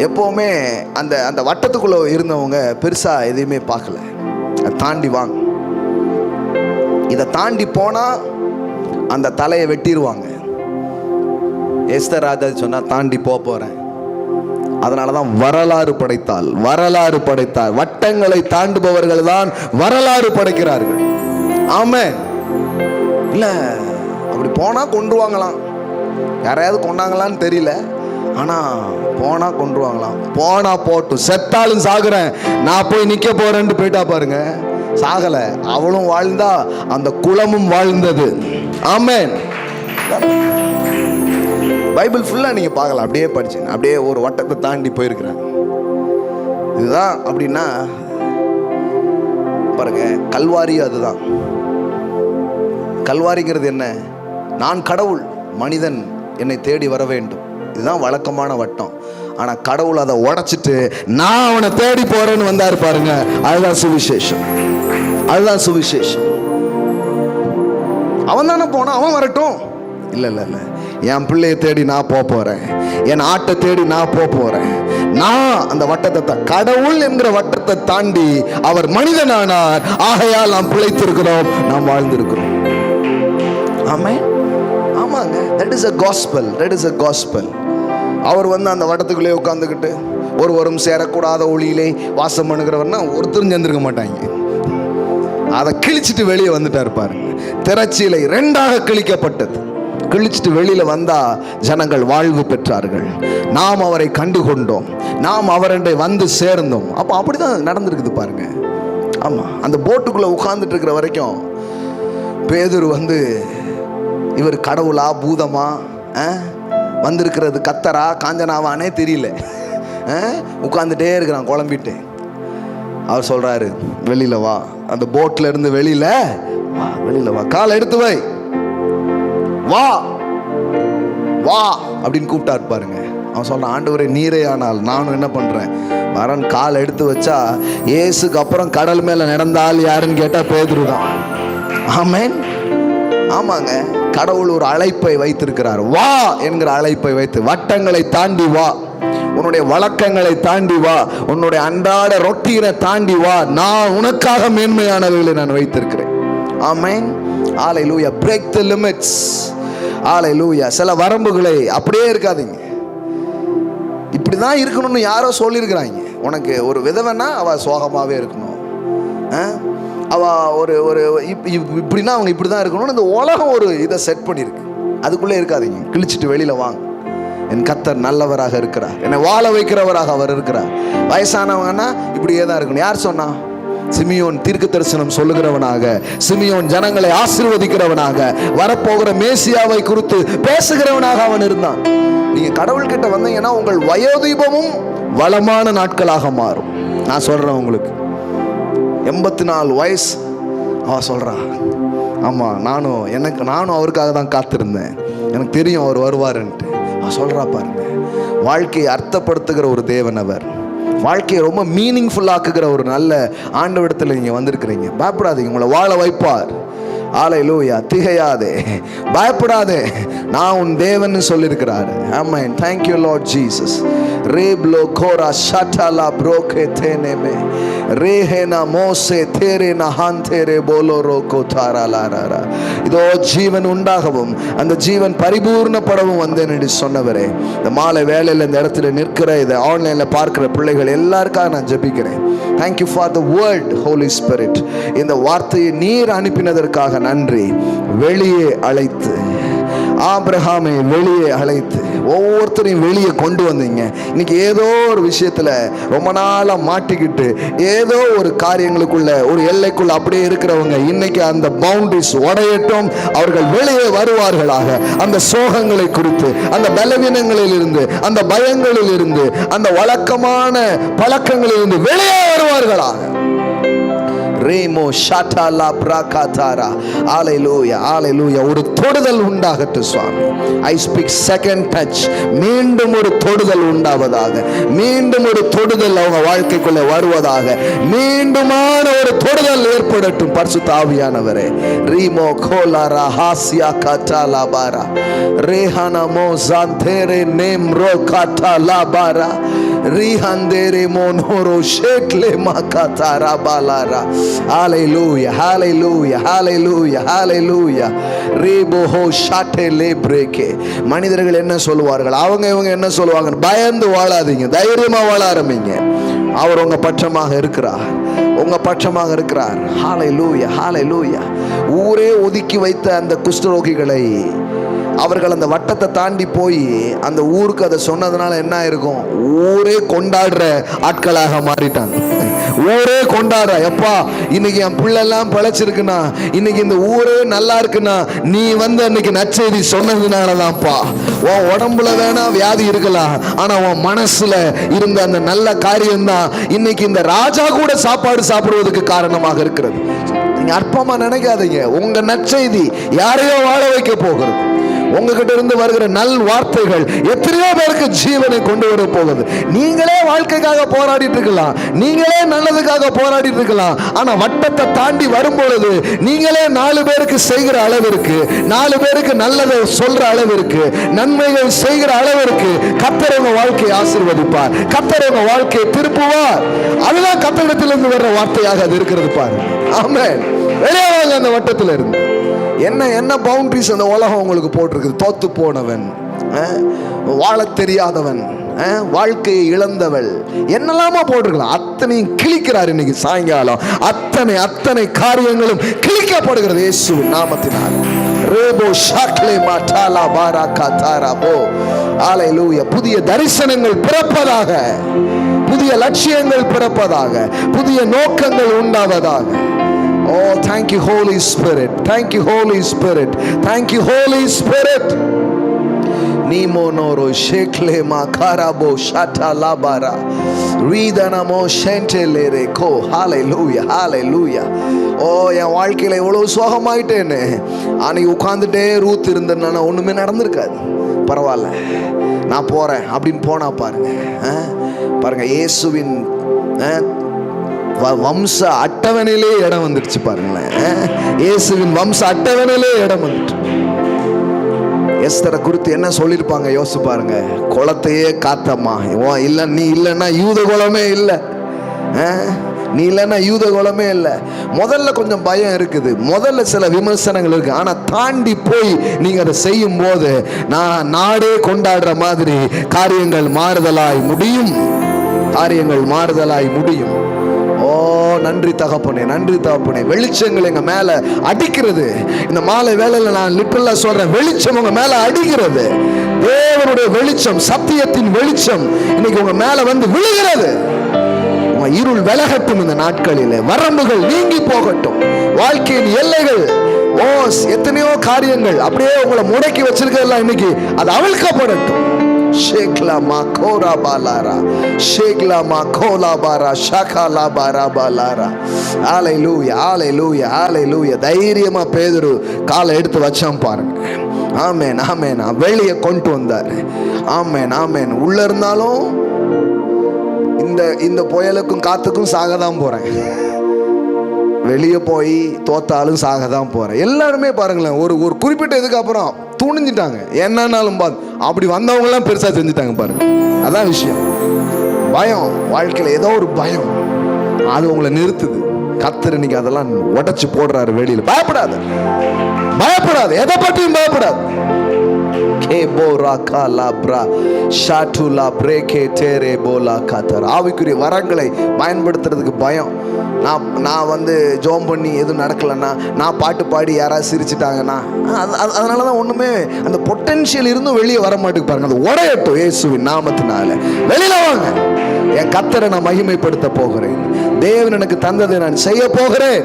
எப்போவுமே அந்த வட்டத்துக்குள்ளே இருந்தவங்க பெருசாக எதையுமே பார்க்கல. அதை தாண்டி வாங்க. இதை தாண்டி போனால் அந்த தலையை வெட்டிடுவாங்க. எஸ்தர் ராஜா சொன்னால் தாண்டி போகிறேன். அதனால தான் வரலாறு படைத்தார். வட்டங்களை தாண்டுபவர்கள் தான் வரலாறு படைக்கிறார்கள். ஆமென். இல்லை அப்படி போனால் கொண்டுருவாங்களாம், யாரையாவது கொண்டாங்களான்னு தெரியல, ஆனால் போனால் கொண்டுருவாங்களாம். போனால் போட்டும், செத்தாலும் சாகுறேன், நான் போய் நிற்க போகிறேன்ட்டு போயிட்டா பாருங்க, சாகலை, அவளும் வாழ்ந்தா, அந்த குலமும் வாழ்ந்தது. ஆமென். பைபிள் ஃபுல்லாக நீங்கள் பார்க்கலாம், அப்படியே படிச்சுங்க, அப்படியே ஒரு வட்டத்தை தாண்டி போயிருக்கிறாங்க. இதுதான் அப்படின்னா பாருங்க, கல்வாரி அதுதான். கல்வாரிங்கிறது என்ன, நான் கடவுள், மனிதன் என்னை தேடி வர வேண்டும், இதுதான் வழக்கமான வட்டம். ஆனா கடவுள் அதை உடைச்சிட்டு நான் அவனை தேடி போறேன்னு வந்தாரு பாருங்க. அதுதான் சுவிசேஷம், அதுதான் சுவிசேஷம். அவன் தானே போனான், அவன் வரட்டும். இல்ல இல்ல இல்ல, என் பிள்ளையை தேடி நான் போறேன், என் ஆட்டை தேடி நான் போறேன். நான் அந்த வட்டத்தை, கடவுள் என்கிற வட்டத்தை தாண்டி அவர் மனிதனானார். ஆகையால் நாம் பிழைத்திருக்கிறோம், நாம் வாழ்ந்திருக்கிறோம். ஆமென். ஆமாங்க, that is a gospel, that is a gospel. அவர் அந்த வட்டத்துக்குள்ளே உட்கார்ந்துக்கிட்டு ஒருவரும் சேரக்கூடாத ஒளியிலே வாசம் பண்ணுகிறவர்னா ஒருத்தரும் சேர்ந்திருக்க மாட்டாங்க. அதை கிழிச்சிட்டு வெளியே வந்துட்டார் பாருங்க. திரைச்சீலை 2ஆக கிழிக்கப்பட்டது. கிழிச்சிட்டு வெளியில வந்தா ஜனங்கள் வாழ்வு பெற்றார்கள். நாம் அவரை கண்டு கொண்டோம், நாம் அவரை வந்து சேர்ந்தோம். அப்போ அப்படிதான் நடந்திருக்குது பாருங்க. ஆமா, அந்த போட்டுக்குள்ள உட்கார்ந்துட்டு இருக்கிற வரைக்கும் பேதுரு இவர் கடவுளா பூதமா, வந்திருக்கிறது கத்தரா காஞ்சனாவானே தெரியல, உட்கார்ந்துட்டே இருக்கிறான் குழம்பிட்டு. அவர் சொல்றாரு, வெளியில வா, அந்த போட்ல இருந்து வெளியில வா, காலை எடுத்து வை, வா வா அப்படின்னு கூப்பிட்டாரு பாருங்க. அவன் சொல்றான், ஆண்டவரே நீரே ஆனால் நானும் என்ன பண்றேன் வரன். கால் எடுத்து வச்சா இயேசுக்கு அப்புறம் கடல் மேல நடந்தால் யாருன்னு கேட்டா பேதுரு தான். ஆமென். ஆமாங்க, கடவுள் ஒரு அழைப்பை வைத்திருக்கிறார். வா என்கிற அழைப்பை வைத்து, வட்டங்களை தாண்டி வா, உன்னுடைய வழக்கங்களை தாண்டி வா, உன்னுடைய அன்றாட ரொட்டீனை தாண்டி வா, நான் உனக்காக மேன்மையானவர்களை நான் வைத்திருக்கிறேன். ஆமென். ஹல்லேலூயா. Break the limits. ஹல்லேலூயா. சில வரம்புகளை அப்படியே இருக்காதீங்க. இப்படிதான் இருக்கணும்னு யாரோ சொல்லியிருக்கிறாங்க. உனக்கு ஒரு விதவைன்னா அவ சோகமாவே இருக்கணும், அவ ஒரு இப்படின்னா அவங்க இப்படிதான் இருக்கணும்னு இந்த உலகம் ஒரு இதை செட் பண்ணியிருக்கு. அதுக்குள்ளே இருக்காதீங்க, கிழிச்சிட்டு வெளியில வாங்க. என் கர்த்தர் நல்லவராக இருக்கிறார், என்னை வாழ வைக்கிறவராக அவர் இருக்கிறார். வயசானவங்கன்னா இப்படியே தான் இருக்கணும். யார் சொன்னா? சிமியோன் தீர்க்க தரிசனம் சொல்லுகிறவனாக, சிமியோன் ஜனங்களை ஆசீர்வதிக்கிறவனாக, வரப்போகிற மேசியாவை குறித்து பேசுகிறவனாக அவன் இருந்தான். நீங்க கடவுள்கிட்ட வந்தீங்கன்னா உங்கள் வயோதீபமும் வளமான நாட்களாக மாறும். நான் சொல்றேன் உங்களுக்கு, 84 வயசு அவ சொல்றா, ஆமா நானும் அவருக்காக தான் காத்திருந்தேன், எனக்கு தெரியும் அவர் வருவாருன்ட்டு. அவ சொல்றா பாருங்க, வாழ்க்கையை அர்த்தப்படுத்துகிற ஒரு தேவன் அவர், வாழ்க்கையை ரொம்ப மீனிங்ஃபுல்லாக்குகிற ஒரு நல்ல ஆண்டவரிடத்தில் நீங்கள் வந்திருக்கிறீங்க. பயப்படாதீங்க, உங்களை வாழ வைப்பார். ஹல்லேலூயா. திகையாதே, பயப்படாதே, நான் உன் தேவன் சொல்லியிருக்கிறார். ஆமென். Thank you Lord Jesus. ரேப்லோ கோரா ஷட்டலா ப்ரோகே தேனேமே ரேஹேனா மோசே தேரே நஹான் தேரே போலோரோ கோதாரா லாரா. இதோ ஜீவன் உண்டாகவும் அந்த ஜீவன் பரிபூர்ணப்படவும் வந்தேன் என்று சொன்னவரே, இந்த மாலை வேலையில் இந்த இடத்துல நிற்கிற, இதை ஆன்லைனில் பார்க்கிற பிள்ளைகள் எல்லாருக்காக நான் ஜெபிக்கிறேன். Thank you for the word holy spirit. இந்த வார்த்தையை நீர் அனுப்பினதற்காக நன்றி. வெளியே அழைத்து, ஆபிரகாமை வெளியே அழைத்து ஒவ்வொருத்தரையும் வெளியே கொண்டு வந்தீங்க. இன்னைக்கு ஏதோ ஒரு விஷயத்துல ரொம்ப நாளா மாட்டிக்கிட்டு ஏதோ ஒரு காரியங்களுக்குள்ள ஒரு எல்லைக்குள்ள அப்படியே இருக்கிறவங்க, இன்னைக்கு அந்த பவுண்டரிஸ் உடையட்டும், அவர்கள் வெளியே வருவார்களாக. அந்த சோகங்களை குறித்து, அந்த பலவீனங்களில் இருந்து, அந்த பயங்களில் இருந்து, அந்த வழக்கமான பழக்கங்களில் இருந்து வெளியே வருவார்களாக. ரேமோ ஷாட்டாலா பிராகாதாரா. ஹல்லேலூயா, ஹல்லேலூயா. ஒரு தொடுதல் உண்டாகட்டும் சுவாமி. I speak second touch. மீண்டும் ஒரு தொடுதல் உண்டாவதாக, மீண்டும் ஒரு தொடுதல் அவங்க வாழ்க்கைக்குள்ள வருவதாக, மீண்டுமான ஒரு தொடுதல் ஏற்படட்டும் பரிசுத்த ஆவியானவரே. ரீமோ கோலாரா ஹாசியா காட்டாலா பாரா ரேஹானா மோ சாந்தேரே நேம் ரோ காட்டாலா பாரா ரீஹாந்தேரே மோனோரோ ஷேக்லே மாகாதாரா பாலாரா. Hallelujah, hallelujah, hallelujah, hallelujah. Reboho shate lebreke. மனிதர்கள் என்ன சொல்லுவார்கள், இவங்க என்ன சொல்லுவாங்க, பயந்து வாழாதீங்க, தைரியமா வாழ ஆரம்பிங்க. அவர் உங்க பட்சமாக இருக்கிறார், உங்க பட்சமாக இருக்கிறார். ஹalleluya, hallelujah. ஊரே ஒதுக்கி வைத்த அந்த குஷ்டரோகிகளை அவர்கள் அந்த வட்டத்தை தாண்டி போய் அந்த ஊருக்கு அதை சொன்னதுனால என்ன இருக்கும், ஊரே கொண்டாடுற ஆட்களாக மாறிட்டாங்க. ஊரே கொண்டாடுற, எப்பா இன்னைக்கு என் பிள்ளைலாம் பிழைச்சிருக்குன்னா, இன்னைக்கு இந்த ஊரே நல்லா இருக்குன்னா, நீ அன்னைக்கு நற்செய்தி சொன்னதுனாலதான்ப்பா. உன் உடம்புல வேணா வியாதி இருக்கலாம், ஆனா உன் மனசுல இருந்த அந்த நல்ல காரியம்தான் இன்னைக்கு இந்த ராஜா கூட சாப்பாடு சாப்பிடுவதற்கு காரணமாக இருக்கிறது. நீங்க அற்பமா நினைக்காதீங்க, உங்க நற்செய்தி யாரையோ வாழ வைக்க போகிறது. உங்ககிட்ட இருந்து வருகிற நல் வார்த்தைகள் எத்தனையோ பேருக்கு ஜீவனை கொண்டு வர போகுது. நீங்களே வாழ்க்கைக்காக போராடிட்டு இருக்கலாம், நீங்களே நல்லதுக்காக போராடிட்டு இருக்கலாம். ஆனா வட்டத்தை தாண்டி வரும்பொழுது நீங்களே 4 பேருக்கு செய்கிற அளவிற்கு, 4 பேருக்கு நல்லதை சொல்ற அளவிற்கு, நன்மைகள் செய்கிற அளவிற்கு கர்த்தர் உங்க வாழ்க்கையை ஆசீர்வதிப்பார். கர்த்தர் உங்க வாழ்க்கையை திருப்புவார். அதுதான் கர்த்தரிடத்திலிருந்து வர்ற வார்த்தையாக அது இருக்கிறது. பாரு, ஆமென். வெளியே வாங்க அந்த வட்டத்தில் இருந்து. என்ன பவுண்டரிஸ் அந்த உலகம் உங்களுக்கு போட்டிருக்குது? தோத்து போனவன், வாழ தெரியாதவன், வாழ்க்கையை இழந்தவள், என்னெல்லாமா போட்டிருக்கலாம். அத்தனையும் கிழிக்கிறார் இன்னைக்கு சாயங்காலம். அத்தனை காரியங்களும் கிழிக்கப்படுகிறது இயேசுவின் நாமத்தினால். புதிய தரிசனங்கள் பிறப்பதாக, புதிய லட்சியங்கள் பிறப்பதாக, புதிய நோக்கங்கள் உண்டாவதாக. Oh, thank you Holy Spirit, thank you Holy Spirit, thank you Holy Spirit. Nimonoro shekle makarabo shata labara ridana shentelere ko. Hallelujah, hallelujah. Oh, என் வாழ்க்கையில எவ்வளவு சோகமாயிட்டேன்னு அன்னைக்கு உட்கார்ந்துட்டே ரூத் இருந்தேன்னா ஒண்ணுமே நடந்திருக்காது. பரவாயில்ல, நான் போறேன் அப்படின்னு போனா பாருங்க, பாருங்க இயேசுவின் வம்ச அட்டவணையிலே இடம் வந்துடுச்சு. பாருங்களேன், இயேசுவின் வம்ச அட்டவணையிலே இடம் வந்துட்டு. எஸ்தரை குறித்து என்ன சொல்லியிருப்பாங்க யோசிச்சு பாருங்க. குலத்தையே காத்தம்மா, இல்ல நீ இல்லைன்னா யூத குலமே இல்லை, நீ இல்லைன்னா யூத குலமே இல்லை. முதல்ல கொஞ்சம் பயம் இருக்குது, முதல்ல சில விமர்சனங்கள் இருக்கு. ஆனா தாண்டி போய் நீங்க அதை செய்யும் போது நான் நாடே கொண்டாடுற மாதிரி காரியங்கள் மாறுதலாய் முடியும், காரியங்கள் மாறுதலாய் முடியும். ஓ, நன்றி தகப்பனே, நன்றி தகப்பனே. வெளிச்சங்கள் எங்க மேல அடிக்கிறது. இந்த மாலை வேளையில நான் லிட்டரலா சொல்றேன், வெளிச்சம் உங்க மேல அடிக்கிறது. தேவனுடைய வெளிச்சம், சத்தியத்தின் வெளிச்சம் இன்னைக்கு உங்க மேல வந்து விழுகிறது. உங்க இருள் விலகட்டும். இந்த நாட்களிலே வரம்புகள் நீங்கி போகட்டும். வாழ்க்கையின் எல்லைகள், ஓ எத்தனையோ காரியங்கள் அப்படியே உங்களை முடக்கி வச்சிருக்கிறதெல்லாம் இன்னைக்கு அது அவிழ்க்கப்படட்டும். ஷேக்லா மாகோரா பாலாரா, ஷேக்லா மாகோலா பாரா, ஷாகாலா பாரா பாலாரா. ஹல்லேலூயா, ஹல்லேலூயா, ஹல்லேலூயா. தைரியமா பேதுரு காலை எடுத்து வச்சான் பாருங்க. ஆமென், ஆமென். வெளியே கொண்டு வந்தார். ஆமென், ஆமென். உள்ள இருந்தாலும் இந்த புயலுக்கும் காத்துக்கும் சாக தான் போறேன், வெளியே போய் தோத்தாலும் சாக தான் போறேன். எல்லாருமே பாருங்களேன், ஒரு குறிப்பிட்ட இதுக்கு அப்புறம் துணிஞ்சிட்டாங்க. என்னன்னாலும் அப்படி வந்தவங்க எல்லாம் பெருசா செஞ்சுட்டாங்க பாருங்க. அதான் விஷயம். பயம், வாழ்க்கையில ஏதோ ஒரு பயம் அது உங்களை நிறுத்துது. கர்த்தர் இன்னைக்கு அதெல்லாம் உடைச்சு போடுறாரு வெளியில. பயப்படாது, பயப்படாது, எதை பற்றியும் பயப்படாது. ஆவிக்குரிய வரங்களை பயன்படுத்துறதுக்கு பயம். நான் வந்து ஜோம் பண்ணி எதுவும் நடக்கலன்னா, நான் பாட்டு பாடி யாராவது சிரிச்சிட்டாங்கன்னா, அதனாலதான் ஒண்ணுமே அந்த பொட்டன்ஷியல் இருந்தும் வெளியே வர மாட்டேங்க பாருங்க. அது உடையட்டும் இயேசுவின் நாமத்தினால. வெளியில வாங்க. என் கர்த்தரை நான் மகிமைப்படுத்த போகிறேன். தேவன் எனக்கு தந்ததை நான் செய்ய போகிறேன்.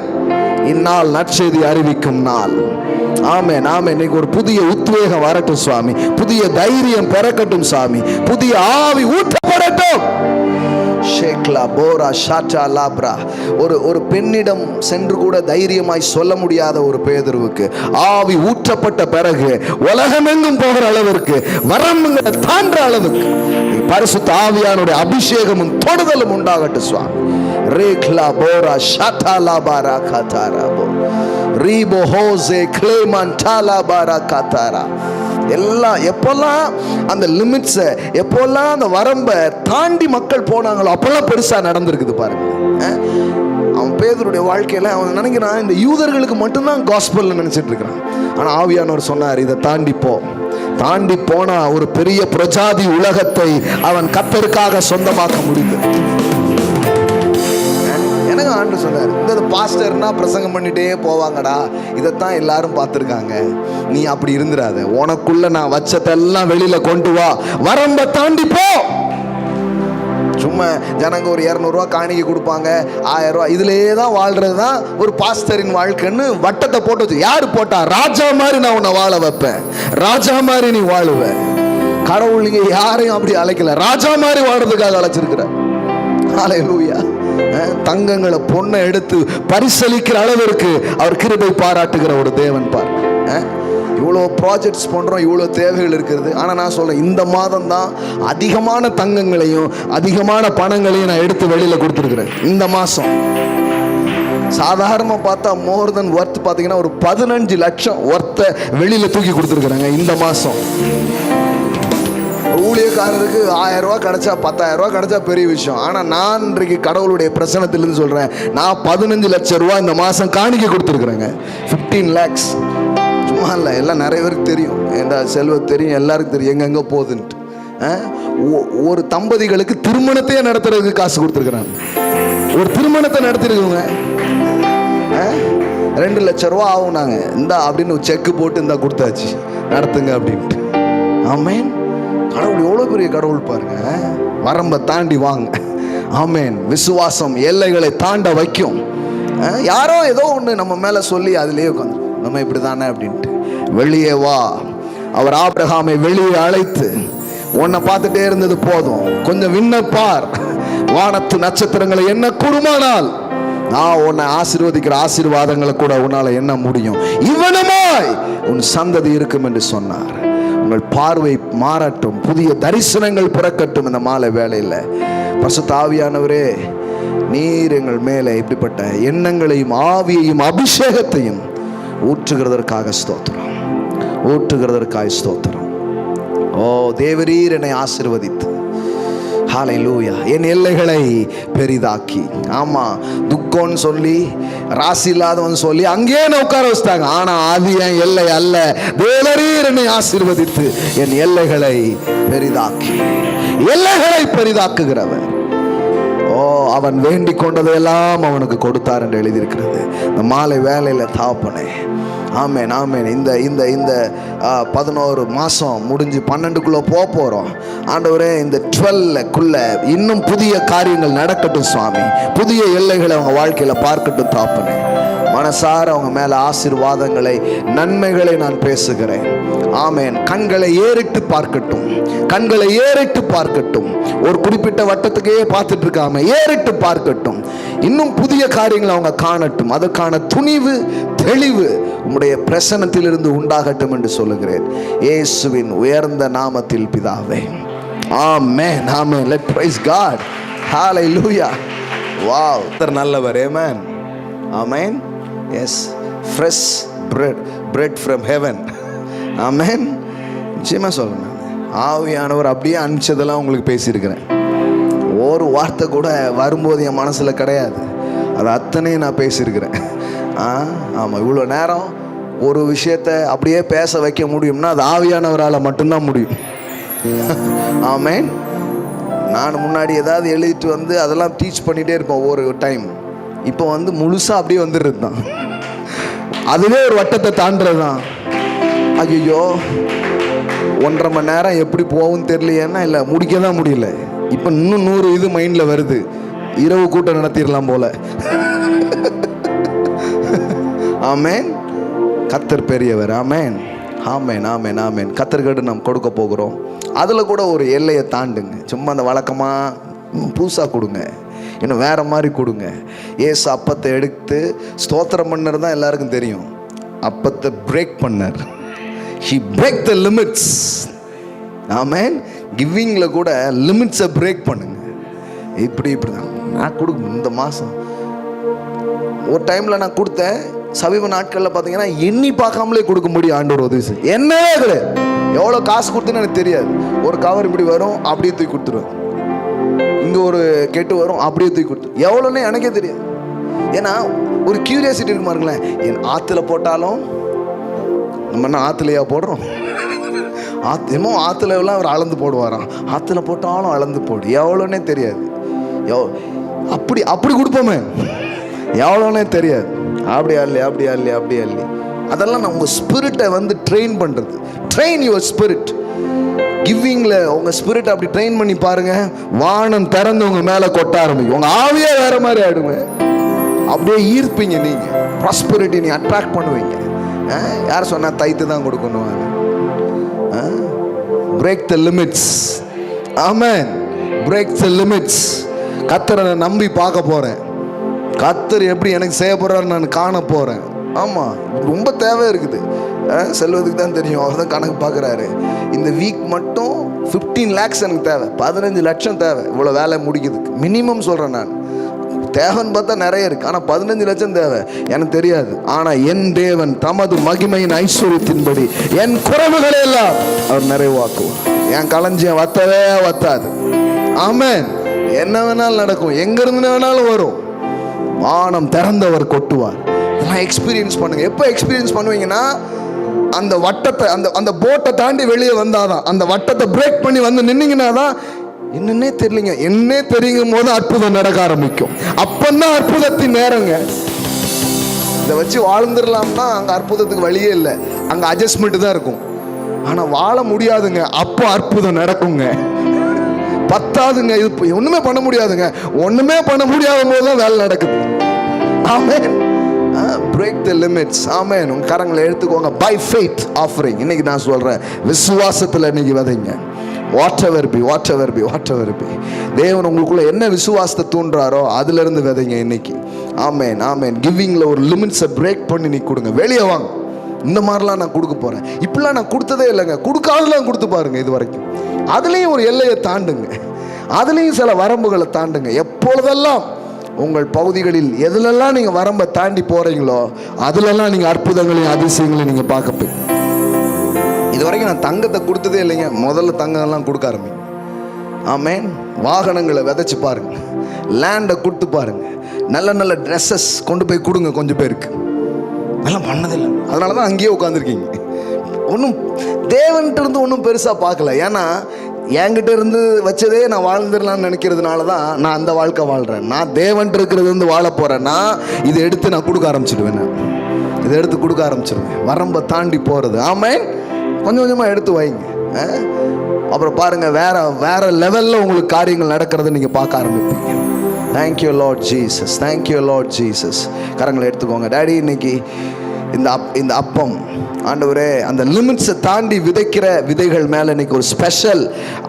இந்நாள் நற்செய்தி அறிவிக்கும் நாள். ஆமென், ஆமென். இன்னைக்கு ஒரு புதிய உத்வேகம் வரட்டும் சுவாமி, புதிய தைரியம் பிறக்கட்டும் சாமி, புதிய ஆவி ஊற்றப்படட்டும். ஒரு பெண்ணிடம் சென்று கூட தைரியமாய் சொல்ல முடியாத ஒரு பேதுருவுக்கு ஆவி ஊற்றப்பட்ட பிறகு உலகமெங்கும் போகிற அளவிற்கு, வரம்புகளை தாண்டுற அளவுக்கு பரிசுத்த ஆவியானுடைய அபிஷேகமும் தொடுதலும் உண்டாகட்டும் சுவாமி. ரேக்லா போரா ஷாட்டாலா பாரா காதாராபோ ரீபோ ஹோசே கிளேமான் டாலா பாரா காதாரா. எல்லாம் எப்பெல்லாம் அந்த லிமிட்ஸை, எப்பெல்லாம் அந்த வரம்பை தாண்டி மக்கள் போனாங்களோ அப்பெல்லாம் பெருசா நடந்திருக்குது பாருங்க. அவன் பேதுருடைய வாழ்க்கையில அவன் நினைக்கிறான் இந்த யூதர்களுக்கு மட்டும்தான் காஸ்பல்னு நினைச்சிட்டு இருக்கிறான். ஆனா ஆவியானவர் சொன்னார், இதை தாண்டி போ. தாண்டி போனா ஒரு பெரிய பிரஜாதி உலகத்தை அவன் கர்த்தருக்காக சொந்தமாக்க முடியும். எனக்கு ஆண்டு சொன்னார், இந்த பாஸ்டர்னா பிரசங்கம் பண்ணிட்டே போவாங்கடா, இதைத்தான் எல்லாரும் பார்த்துருக்காங்க. நீ அப்படி இருந்துடாத, உனக்குள்ள நான் வச்சதெல்லாம் வெளியில கொண்டு வா, வரம்ப தாண்டி போ. சும்மா ஜனங்க ஒரு 200 ரூபா காணிக்கை கொடுப்பாங்க, 1000 ரூபா, இதுலயே தான் வாழ்றது தான் ஒரு பாஸ்டரின் வாழ்க்கைன்னு வட்டத்தை போட்டு வச்சு. யாரு போட்டா? ராஜா மாதிரி நான் உன்னை வாழ வைப்பேன், ராஜா மாதிரி நீ வாழுவ. கடவுள் நீங்க யாரையும் அப்படி அழைக்கல, ராஜா மாதிரி வாழ்றதுக்காக அழைச்சிருக்கிற. ஹல்லேலூயா. தங்கங்களை பொண்ணை எடுத்து பரிசளிக்கிற அளவிற்கு அவர் கிருபை பாராட்டுகிற ஒரு தேவன் பார். இவ்வளோ ப்ராஜெக்ட்ஸ் பண்ணுறோம், இவ்வளோ தேவைகள் இருக்கிறது. ஆனால் நான் சொல்கிறேன், இந்த மாதம் தான் அதிகமான தங்கங்களையும் அதிகமான பணங்களையும் நான் எடுத்து வெளியில் கொடுத்துருக்குறேன். இந்த மாதம் சாதாரணமாக பார்த்தா மோர் தென் ஒர்த் பார்த்தீங்கன்னா ஒரு 15 லட்சம் ஒர்த்தை வெளியில் தூக்கி கொடுத்துருக்குறாங்க இந்த மாதம். ஊழியக்காரருக்கு 1000 ரூபா கிடைச்சா 10,000 ரூபா கிடைச்சா பெரிய விஷயம். ஆனால் நான் இன்றைக்கு கடவுளுடைய பிரசனத்திலிருந்து சொல்கிறேன், நான் 15 லட்சம் ரூபா இந்த மாதம் காணிக்க கொடுத்துருக்குறேங்க. 15 lakhs சும்மா இல்லை, எல்லாம் நிறைய பேருக்கு தெரியும், இந்த செல்வம் தெரியும், எல்லாருக்கும் தெரியும் எங்கெங்கே போகுதுன்ட்டு. ஒரு தம்பதிகளுக்கு திருமணத்தையே நடத்துறதுக்கு காசு கொடுத்துருக்குறாங்க. ஒரு திருமணத்தை நடத்திருக்கோங்க, 2 லட்சம் ரூபா ஆகும். நாங்கள் இந்தா அப்படின்னு செக்கு போட்டு இந்தா கொடுத்தாச்சு, நடத்துங்க அப்படின்ட்டு. ஆமேன். கடவுள் எவ்வளோ பெரிய கடவுள் பாருங்க, வரம்பை தாண்டி வாங்க. ஆமேன். விசுவாசம் எல்லைகளை தாண்ட வைக்கும். யாரோ ஏதோ ஒன்று நம்ம மேலே சொல்லி அதுலேயே உட்காந்து நம்ம இப்படி தானே அப்படின்ட்டு. வெளியே வா. அவர் ஆபிரகாமை வெளியே அழைத்து, உன்னை பார்த்துட்டே இருந்தது போதும், கொஞ்சம் விண்ணப்பார், வானத்து நட்சத்திரங்களை என்ன கூடுமானால் நான் உன்னை ஆசீர்வதிக்கிற ஆசீர்வாதங்களை கூட உன்னால என்ன முடியும், இவனுமாய் உன் சந்ததி இருக்கும் என்று சொன்னார். உங்கள் பார்வை மாறட்டும், புதிய தரிசனங்கள் பிறக்கட்டும். இந்த மாலை வேளையில் பரிசுத்த ஆவியானவரே, நீர் எங்கள் மேலே இப்படிப்பட்ட எண்ணங்களையும் ஆவியையும் அபிஷேகத்தையும் ஊற்றுகிறதற்காக ஸ்தோத்திரம், ஊற்றுகிறதற்காக ஸ்தோத்திரம். ஓ தேவரீர் என்னை ஆசீர்வதித்து, ஹல்லேலூயா, என் எல்லைகளை பெரிதாக்கி. ஆமா, துக்கம்னு சொல்லி ராசி இல்லாதவன் சொல்லி அங்கேயே உட்கார வச்சிட்டாங்க. ஆனா அது என் எல்லை அல்ல. தேவரீர் என்னை ஆசீர்வதித்து என் எல்லைகளை பெரிதாக்கி, எல்லைகளை பெரிதாக்குகிறவர். ஓ, அவன் வேண்டிக் கொண்டதையெல்லாம் அவனுக்கு கொடுத்தார் என்று எழுதியிருக்கிறது. இந்த மாலை வேலையில தாப்பனே, ஆமேன் ஆமேன். இந்த இந்த இந்த 11 மாதம் முடிஞ்சு 12க்குள்ளே போகிறோம். ஆண்டவரே, இந்த 12க்குள்ள இன்னும் புதிய காரியங்கள் நடக்கட்டும் சுவாமி. புதிய எல்லைகளை அவங்க வாழ்க்கையில் பார்க்கட்டும் தாப்பனே. மனசார அவங்க மேலே ஆசீர்வாதங்களை, நன்மைகளை நான் பேசுகிறேன். ஆமேன். கண்களை ஏறிட்டு பார்க்கட்டும், கண்களை ஏறிட்டு பார்க்கட்டும். ஒரு குறிப்பிட்ட வட்டத்துக்கே பார்த்துட்டு இருக்காம ஏறிட்டு பார்க்கட்டும். இன்னும் புதிய காரியங்களை அவங்க காணட்டும். அதற்கான துணிவு, தெளிவு உம்முடைய பிரசன்னத்திலிருந்து உண்டாகட்டும் என்று சொல்லுகிறேன், இயேசுவின் உயர்ந்த நாமத்தில் பிதாவே. ஆமென் ஆமென். Let's praise God. Hallelujah. Wow. நல்லவர். ஆமென் ஆமென். Yes, fresh bread from heaven. ஆமென். நிச்சயமா சொல்றேன், ஆவியானவர் அப்படியே அனுப்பிச்சதெல்லாம் உங்களுக்கு பேசியிருக்கிறேன். ஒரு வார்த்தை கூட வரும்போது என் மனசில் கிடையாது, அது அத்தனையும் நான் பேசியிருக்கிறேன். ஆமாம், இவ்வளோ நேரம் ஒரு விஷயத்தை அப்படியே பேச வைக்க முடியும்னா அது ஆவியானவரால் மட்டும்தான் முடியும். ஆமேன். நான் முன்னாடி ஏதாவது எழுதிட்டு வந்து அதெல்லாம் டீச் பண்ணிகிட்டே இருப்பேன் ஒவ்வொரு டைம். இப்போ வந்து முழுசாக அப்படியே வந்துடுறது தான், அதுவே ஒரு வட்டத்தை தாண்டுறது தான். ஐயோ, 1.5 மணி நேரம் எப்படி போகும்னு தெரியலையேன்னா, இல்லை முடிக்க தான் முடியல. இப்போ இன்னும் 100 இது மைண்டில் வருது, இரவு கூட்டம் நடத்திடலாம் போல. ஆமேன். கர்த்தர் பெரியவர். ஆமேன் ஆமேன் ஆமேன் ஆமேன். கர்த்தர்கிட்ட நாம் கொடுக்க போகிறோம். அதில் கூட ஒரு எல்லையை தாண்டுங்க. சும்மா அந்த வழக்கமாக புதுசாக கொடுங்க, இன்னும் வேற மாதிரி கொடுங்க. ஏசு அப்பத்தை எடுத்து ஸ்தோத்திரம் பண்ணர் தான் எல்லாருக்கும் தெரியும். அப்பத்தை பிரேக் பண்ணார். He break the limits. ஆமேன். கிவிங்கில் கூட லிமிட்ஸை பிரேக் பண்ணுங்க. இப்படி தான் நான் கொடுக்கணும். இந்த மாதம் ஒரு டைமில் நான் கொடுத்தேன். சமீப நாட்களில் பார்த்தீங்கன்னா எண்ணி பார்க்காமலே கொடுக்க முடியும். ஆண்டவர் உதவி செய்யும். என்னவே கிடையாது, எவ்வளோ காசு கொடுத்துன்னு எனக்கு தெரியாது. ஒரு கவர் இப்படி வரும், அப்படியே தூக்கி கொடுத்துருவேன். இங்கே ஒரு கெட்டு வரும், அப்படியே தூக்கி கொடுத்து, எவ்வளோன்னு எனக்கே தெரியாது. ஏன்னா ஒரு கியூரியாசிட்டி இருக்கு பாருங்களேன். என் ஆற்றுல போட்டாலும் நம்ம என்ன ஆற்றுலையா போடுறோம்? என்னமோ ஆற்றுல எல்லாம் அவர் அளந்து போடுவாராம். ஆற்றுல போட்டாலும் அளந்து போடு, எவ்வளோன்னே தெரியாது. அப்படி அப்படி கொடுப்போமே, எவ்வளோன்னே தெரியாது. அப்படியா இல்லையா, அப்படியா இல்லையா, அப்படியா இல்லையா. அதெல்லாம் நான் உங்கள் ஸ்பிரிட்டை வந்து ட்ரெயின் பண்ணுறது. Train your spirit. கிவிங்கில் உங்கள் ஸ்பிரிட் அப்படி ட்ரெயின் பண்ணி பாருங்க, வானம் திறந்து உங்கள் மேலே கொட்ட ஆரம்பிக்கும். உங்கள் ஆவியே வேற மாதிரி ஆகிடுங்க. அப்படியே ஈர்ப்பீங்க. நீங்கள் ப்ராஸ்பரிட்டி நீ அட்ராக்ட் பண்ணுவீங்க. யார் சொன்னால் தைத்து தான் கொடுக்கணும்? Break the limits. Amen. Break the limits. கர்த்தரை நம்பி பார்க்க போகிறேன். கர்த்தர் எப்படி எனக்கு செய்ய போகிறாரு நான் காண போகிறேன். ஆமாம், ரொம்ப தேவை இருக்குது. செல்வதுக்கு தான் தெரியும், அவர் தான் கணக்கு பார்க்குறாரு. இந்த வீக் மட்டும் 15 lakhs எனக்கு தேவை, 15 லட்சம் தேவை இவ்வளோ வேலை முடிக்கிறதுக்கு. மினிமம் சொல்கிறேன் நான். தேவைன்னு பார்த்தா நிறைய இருக்குது, ஆனால் 15 லட்சம் தேவை. எனக்கு தெரியாது, ஆனால் என் தேவன் தமது மகிமையின் ஐஸ்வர்யத்தின்படி என் குறைவுகளை எல்லாம் அவர் நிறைவாக்குவார். என் களஞ்சியம் வத்தவே வத்தாது. ஆமென். என்ன வேணாலும் நடக்கும், எங்கிருந்து வேணாலும் வரும். வானம் திறந்தவர் கொட்டுவார். இதெல்லாம் எக்ஸ்பீரியன்ஸ் பண்ணுங்க. எப்போ எக்ஸ்பீரியன்ஸ் பண்ணுவீங்கன்னா, அந்த வட்டத்தை அந்த போட்டை தாண்டி வெளியே வந்தாதான், அந்த வட்டத்தை பிரேக் பண்ணி வந்து நின்னீங்கன்னா தான் என்னன்னே தெரியலங்க, என்னே தெரியும் போது அற்புதம் நடக்க ஆரம்பிக்கும். அப்பந்தான் அற்புதத்தின் நேரங்க. இதை வச்சு வாழ்ந்துடலாம்னா அங்கே அற்புதத்துக்கு வழியே இல்லை, அங்கே அட்ஜஸ்ட்மெண்ட் தான் இருக்கும். ஆனால் வாழ முடியாதுங்க, அப்போ அற்புதம் நடக்குங்க. பத்தாதுங்க, இது ஒன்றுமே பண்ண முடியாதுங்க. ஒன்றுமே பண்ண முடியாத போது தான் வேலை நடக்குது. ஆமென். Break the limits. ஆமென். உங்க கரங்களை எடுத்துக்கோங்க. By faith offering. இன்னைக்கு நான் சொல்றேன், விசுவாசத்தில் இன்னைக்கு விதைங்க. Whatever be, whatever be, whatever be. தேவன் உங்களுக்குள்ள என்ன விசுவாசத்தை தூண்டுறாரோ அதுல இருந்து விதைங்க இன்னைக்கு. ஆமென், ஆமென். கிவிங்ல ஒரு லிமிட்ஸை பிரேக் பண்ணி நீ கொடுங்க. வெளியே வாங்க. இந்த மாதிரிலாம் நான் கொடுக்க போறேன், இப்படிலாம் நான் கொடுத்ததே இல்லைங்க. கொடுக்காதெல்லாம் கொடுத்து பாருங்க இது வரைக்கும். அதுலேயும் ஒரு எல்லையை தாண்டுங்க, அதுலேயும் சில வரம்புகளை தாண்டுங்க. எப்பொழுதெல்லாம் உங்கள் பகுதிகளில் எதுலெல்லாம் நீங்கள் வரம்பை தாண்டி போகிறீங்களோ அதுலெல்லாம் நீங்கள் அற்புதங்களையும் அதிசயங்களையும் நீங்கள் பார்க்க போய். இது வரைக்கும் நான் தங்கத்தை கொடுத்ததே இல்லைங்க, முதல்ல தங்கம்லாம் கொடுக்க ஆரம்பிங்க. ஆமென். வாகனங்களை விதைச்சு பாருங்க, லேண்டை கொடுத்து பாருங்க, நல்ல நல்ல ட்ரெஸ்ஸஸ் கொண்டு போய் கொடுங்க. கொஞ்சம் பேருக்கு அதெல்லாம் பண்ணதில்லை, அதனால தான் அங்கேயே உட்காந்துருக்கீங்க. ஒன்றும் தேவன்கிட்ட இருந்து ஒன்றும் பெருசாக பார்க்கல. ஏன்னா என்கிட்ட இருந்து வச்சதே நான் வாழ்ந்துடலான்னு நினைக்கிறதுனால தான் நான் அந்த வாழ்க்கை வாழ்கிறேன். நான் தேவன்ட்டு இருக்கிறது வந்து வாழ போகிறேன்னா இதை எடுத்து நான் கொடுக்க ஆரம்பிச்சிடுவேன். நான் இதை எடுத்து கொடுக்க ஆரம்பிச்சிடுவேன். வரம்பை தாண்டி போகிறது. ஆமென். கொஞ்சம் கொஞ்சமாக எடுத்து வைங்க. அப்புறம் பாருங்கள், வேற லெவலில் உங்களுக்கு காரியங்கள் நடக்கிறத நீங்கள் பார்க்க ஆரம்பிப்பீங்க. Thank you Lord Jesus, thank you Lord Jesus. கரங்களை எடுத்துக்கோங்க. டேடி, இன்னைக்கு இந்த அப்பம் ஆண்டவரே, அந்த லிமிட்ஸை தாண்டி விதைக்கிற விதைகள் மேலே இன்னைக்கு ஒரு ஸ்பெஷல்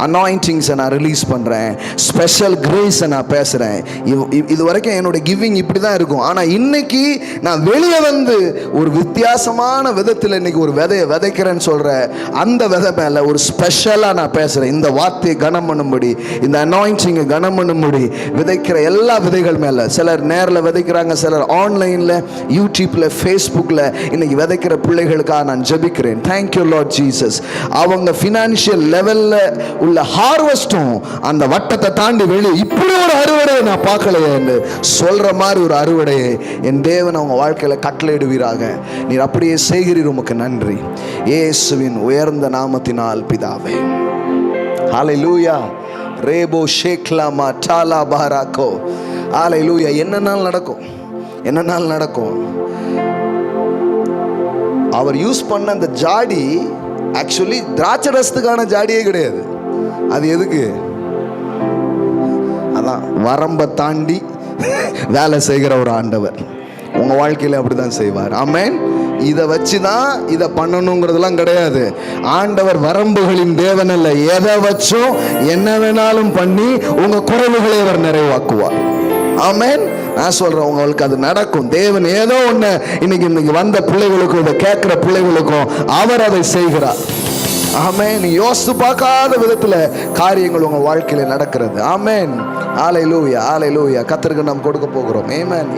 அனாயிண்டிங்ஸை நான் ரிலீஸ் பண்ணுறேன், ஸ்பெஷல் கிரேஸை நான் பேசுகிறேன். இது வரைக்கும் என்னோட கிவிங் இப்படி தான் இருக்கும், ஆனால் இன்னைக்கு நான் வெளியே வந்து ஒரு வித்தியாசமான விதத்தில் இன்னைக்கு ஒரு விதையை விதைக்கிறேன்னு சொல்கிற அந்த விதை மேலே ஒரு ஸ்பெஷலாக நான் பேசுகிறேன். இந்த வார்த்தையை கனம் பண்ணும்படி, இந்த அனாயிண்டிங்கை கனம் பண்ணும்படி விதைக்கிற எல்லா விதைகள் மேலே, சிலர் நேரில் விதைக்கிறாங்க, சிலர் ஆன்லைனில், யூடியூப்பில், ஃபேஸ்புக்கில் இன்னைக்கு விதைக்கிற பிள்ளைகளுக்காக நான் ஜெபிக்கிறேன். Thank you Lord Jesus. அவங்க ஃபினான்ஷியல் லெவல்ல உள்ள ஹார்வெஸ்டும் அந்த வட்டத்தை தாண்டி வெளியே இப்படி ஒரு அறுவடையை நான் பார்க்கலையே என்று சொல்ற மாதிரி ஒரு அறுவடையை என் தேவன் அவங்க வாழ்க்கையில கட்டளையிடுவீராக. நீர் அப்படியே செய்கிறீர். உமக்கு நன்றி, இயேசுவின் உயர்ந்த நாமத்தினால் பிதாவே. ஹல்லேலூயா. ரேபோ ஷேக்லாமா டாலா பாராக்கோ. ஹல்லேலூயா. என்னன்னாலும் நடக்கும், என்னன்னாலும் நடக்கும். அவர் யூஸ் பண்ண அந்த ஜாடி ஆக்சுவலி திராட்சை ரசத்துக்கான ஜாடியே கிடையாது. அது எதுக்கு? அதான் வரம்பை தாண்டி வேலை செய்கிற ஒரு ஆண்டவர் உங்க வாழ்க்கையில அப்படிதான் செய்வார். ஆமென். இதை வச்சு தான் இதை பண்ணணுங்கிறதுலாம் கிடையாது. ஆண்டவர் வரம்புகளின் தேவன் அல்ல. எதை வச்சும் என்ன வேணாலும் பண்ணி உங்க குறைவுகளை அவர் நிறைவாக்குவார். ஆமென். நான் சொல்றேன், உங்களுக்கு அது நடக்கும். தேவன் ஏதோ ஒண்ணு இன்னைக்கு வந்த பிள்ளைகளுக்கும், இதை கேட்கிற பிள்ளைகளுக்கும் அவர் அதை செய்கிறார். ஆமென். நீ யோசித்து பார்க்காத விதத்துல காரியங்கள் உங்க வாழ்க்கையில நடக்கிறது. ஆமென். ஹல்லேலூயா, ஹல்லேலூயா. கர்த்தருக்கு நாம் கொடுக்க போகிறோம். ஆமென்.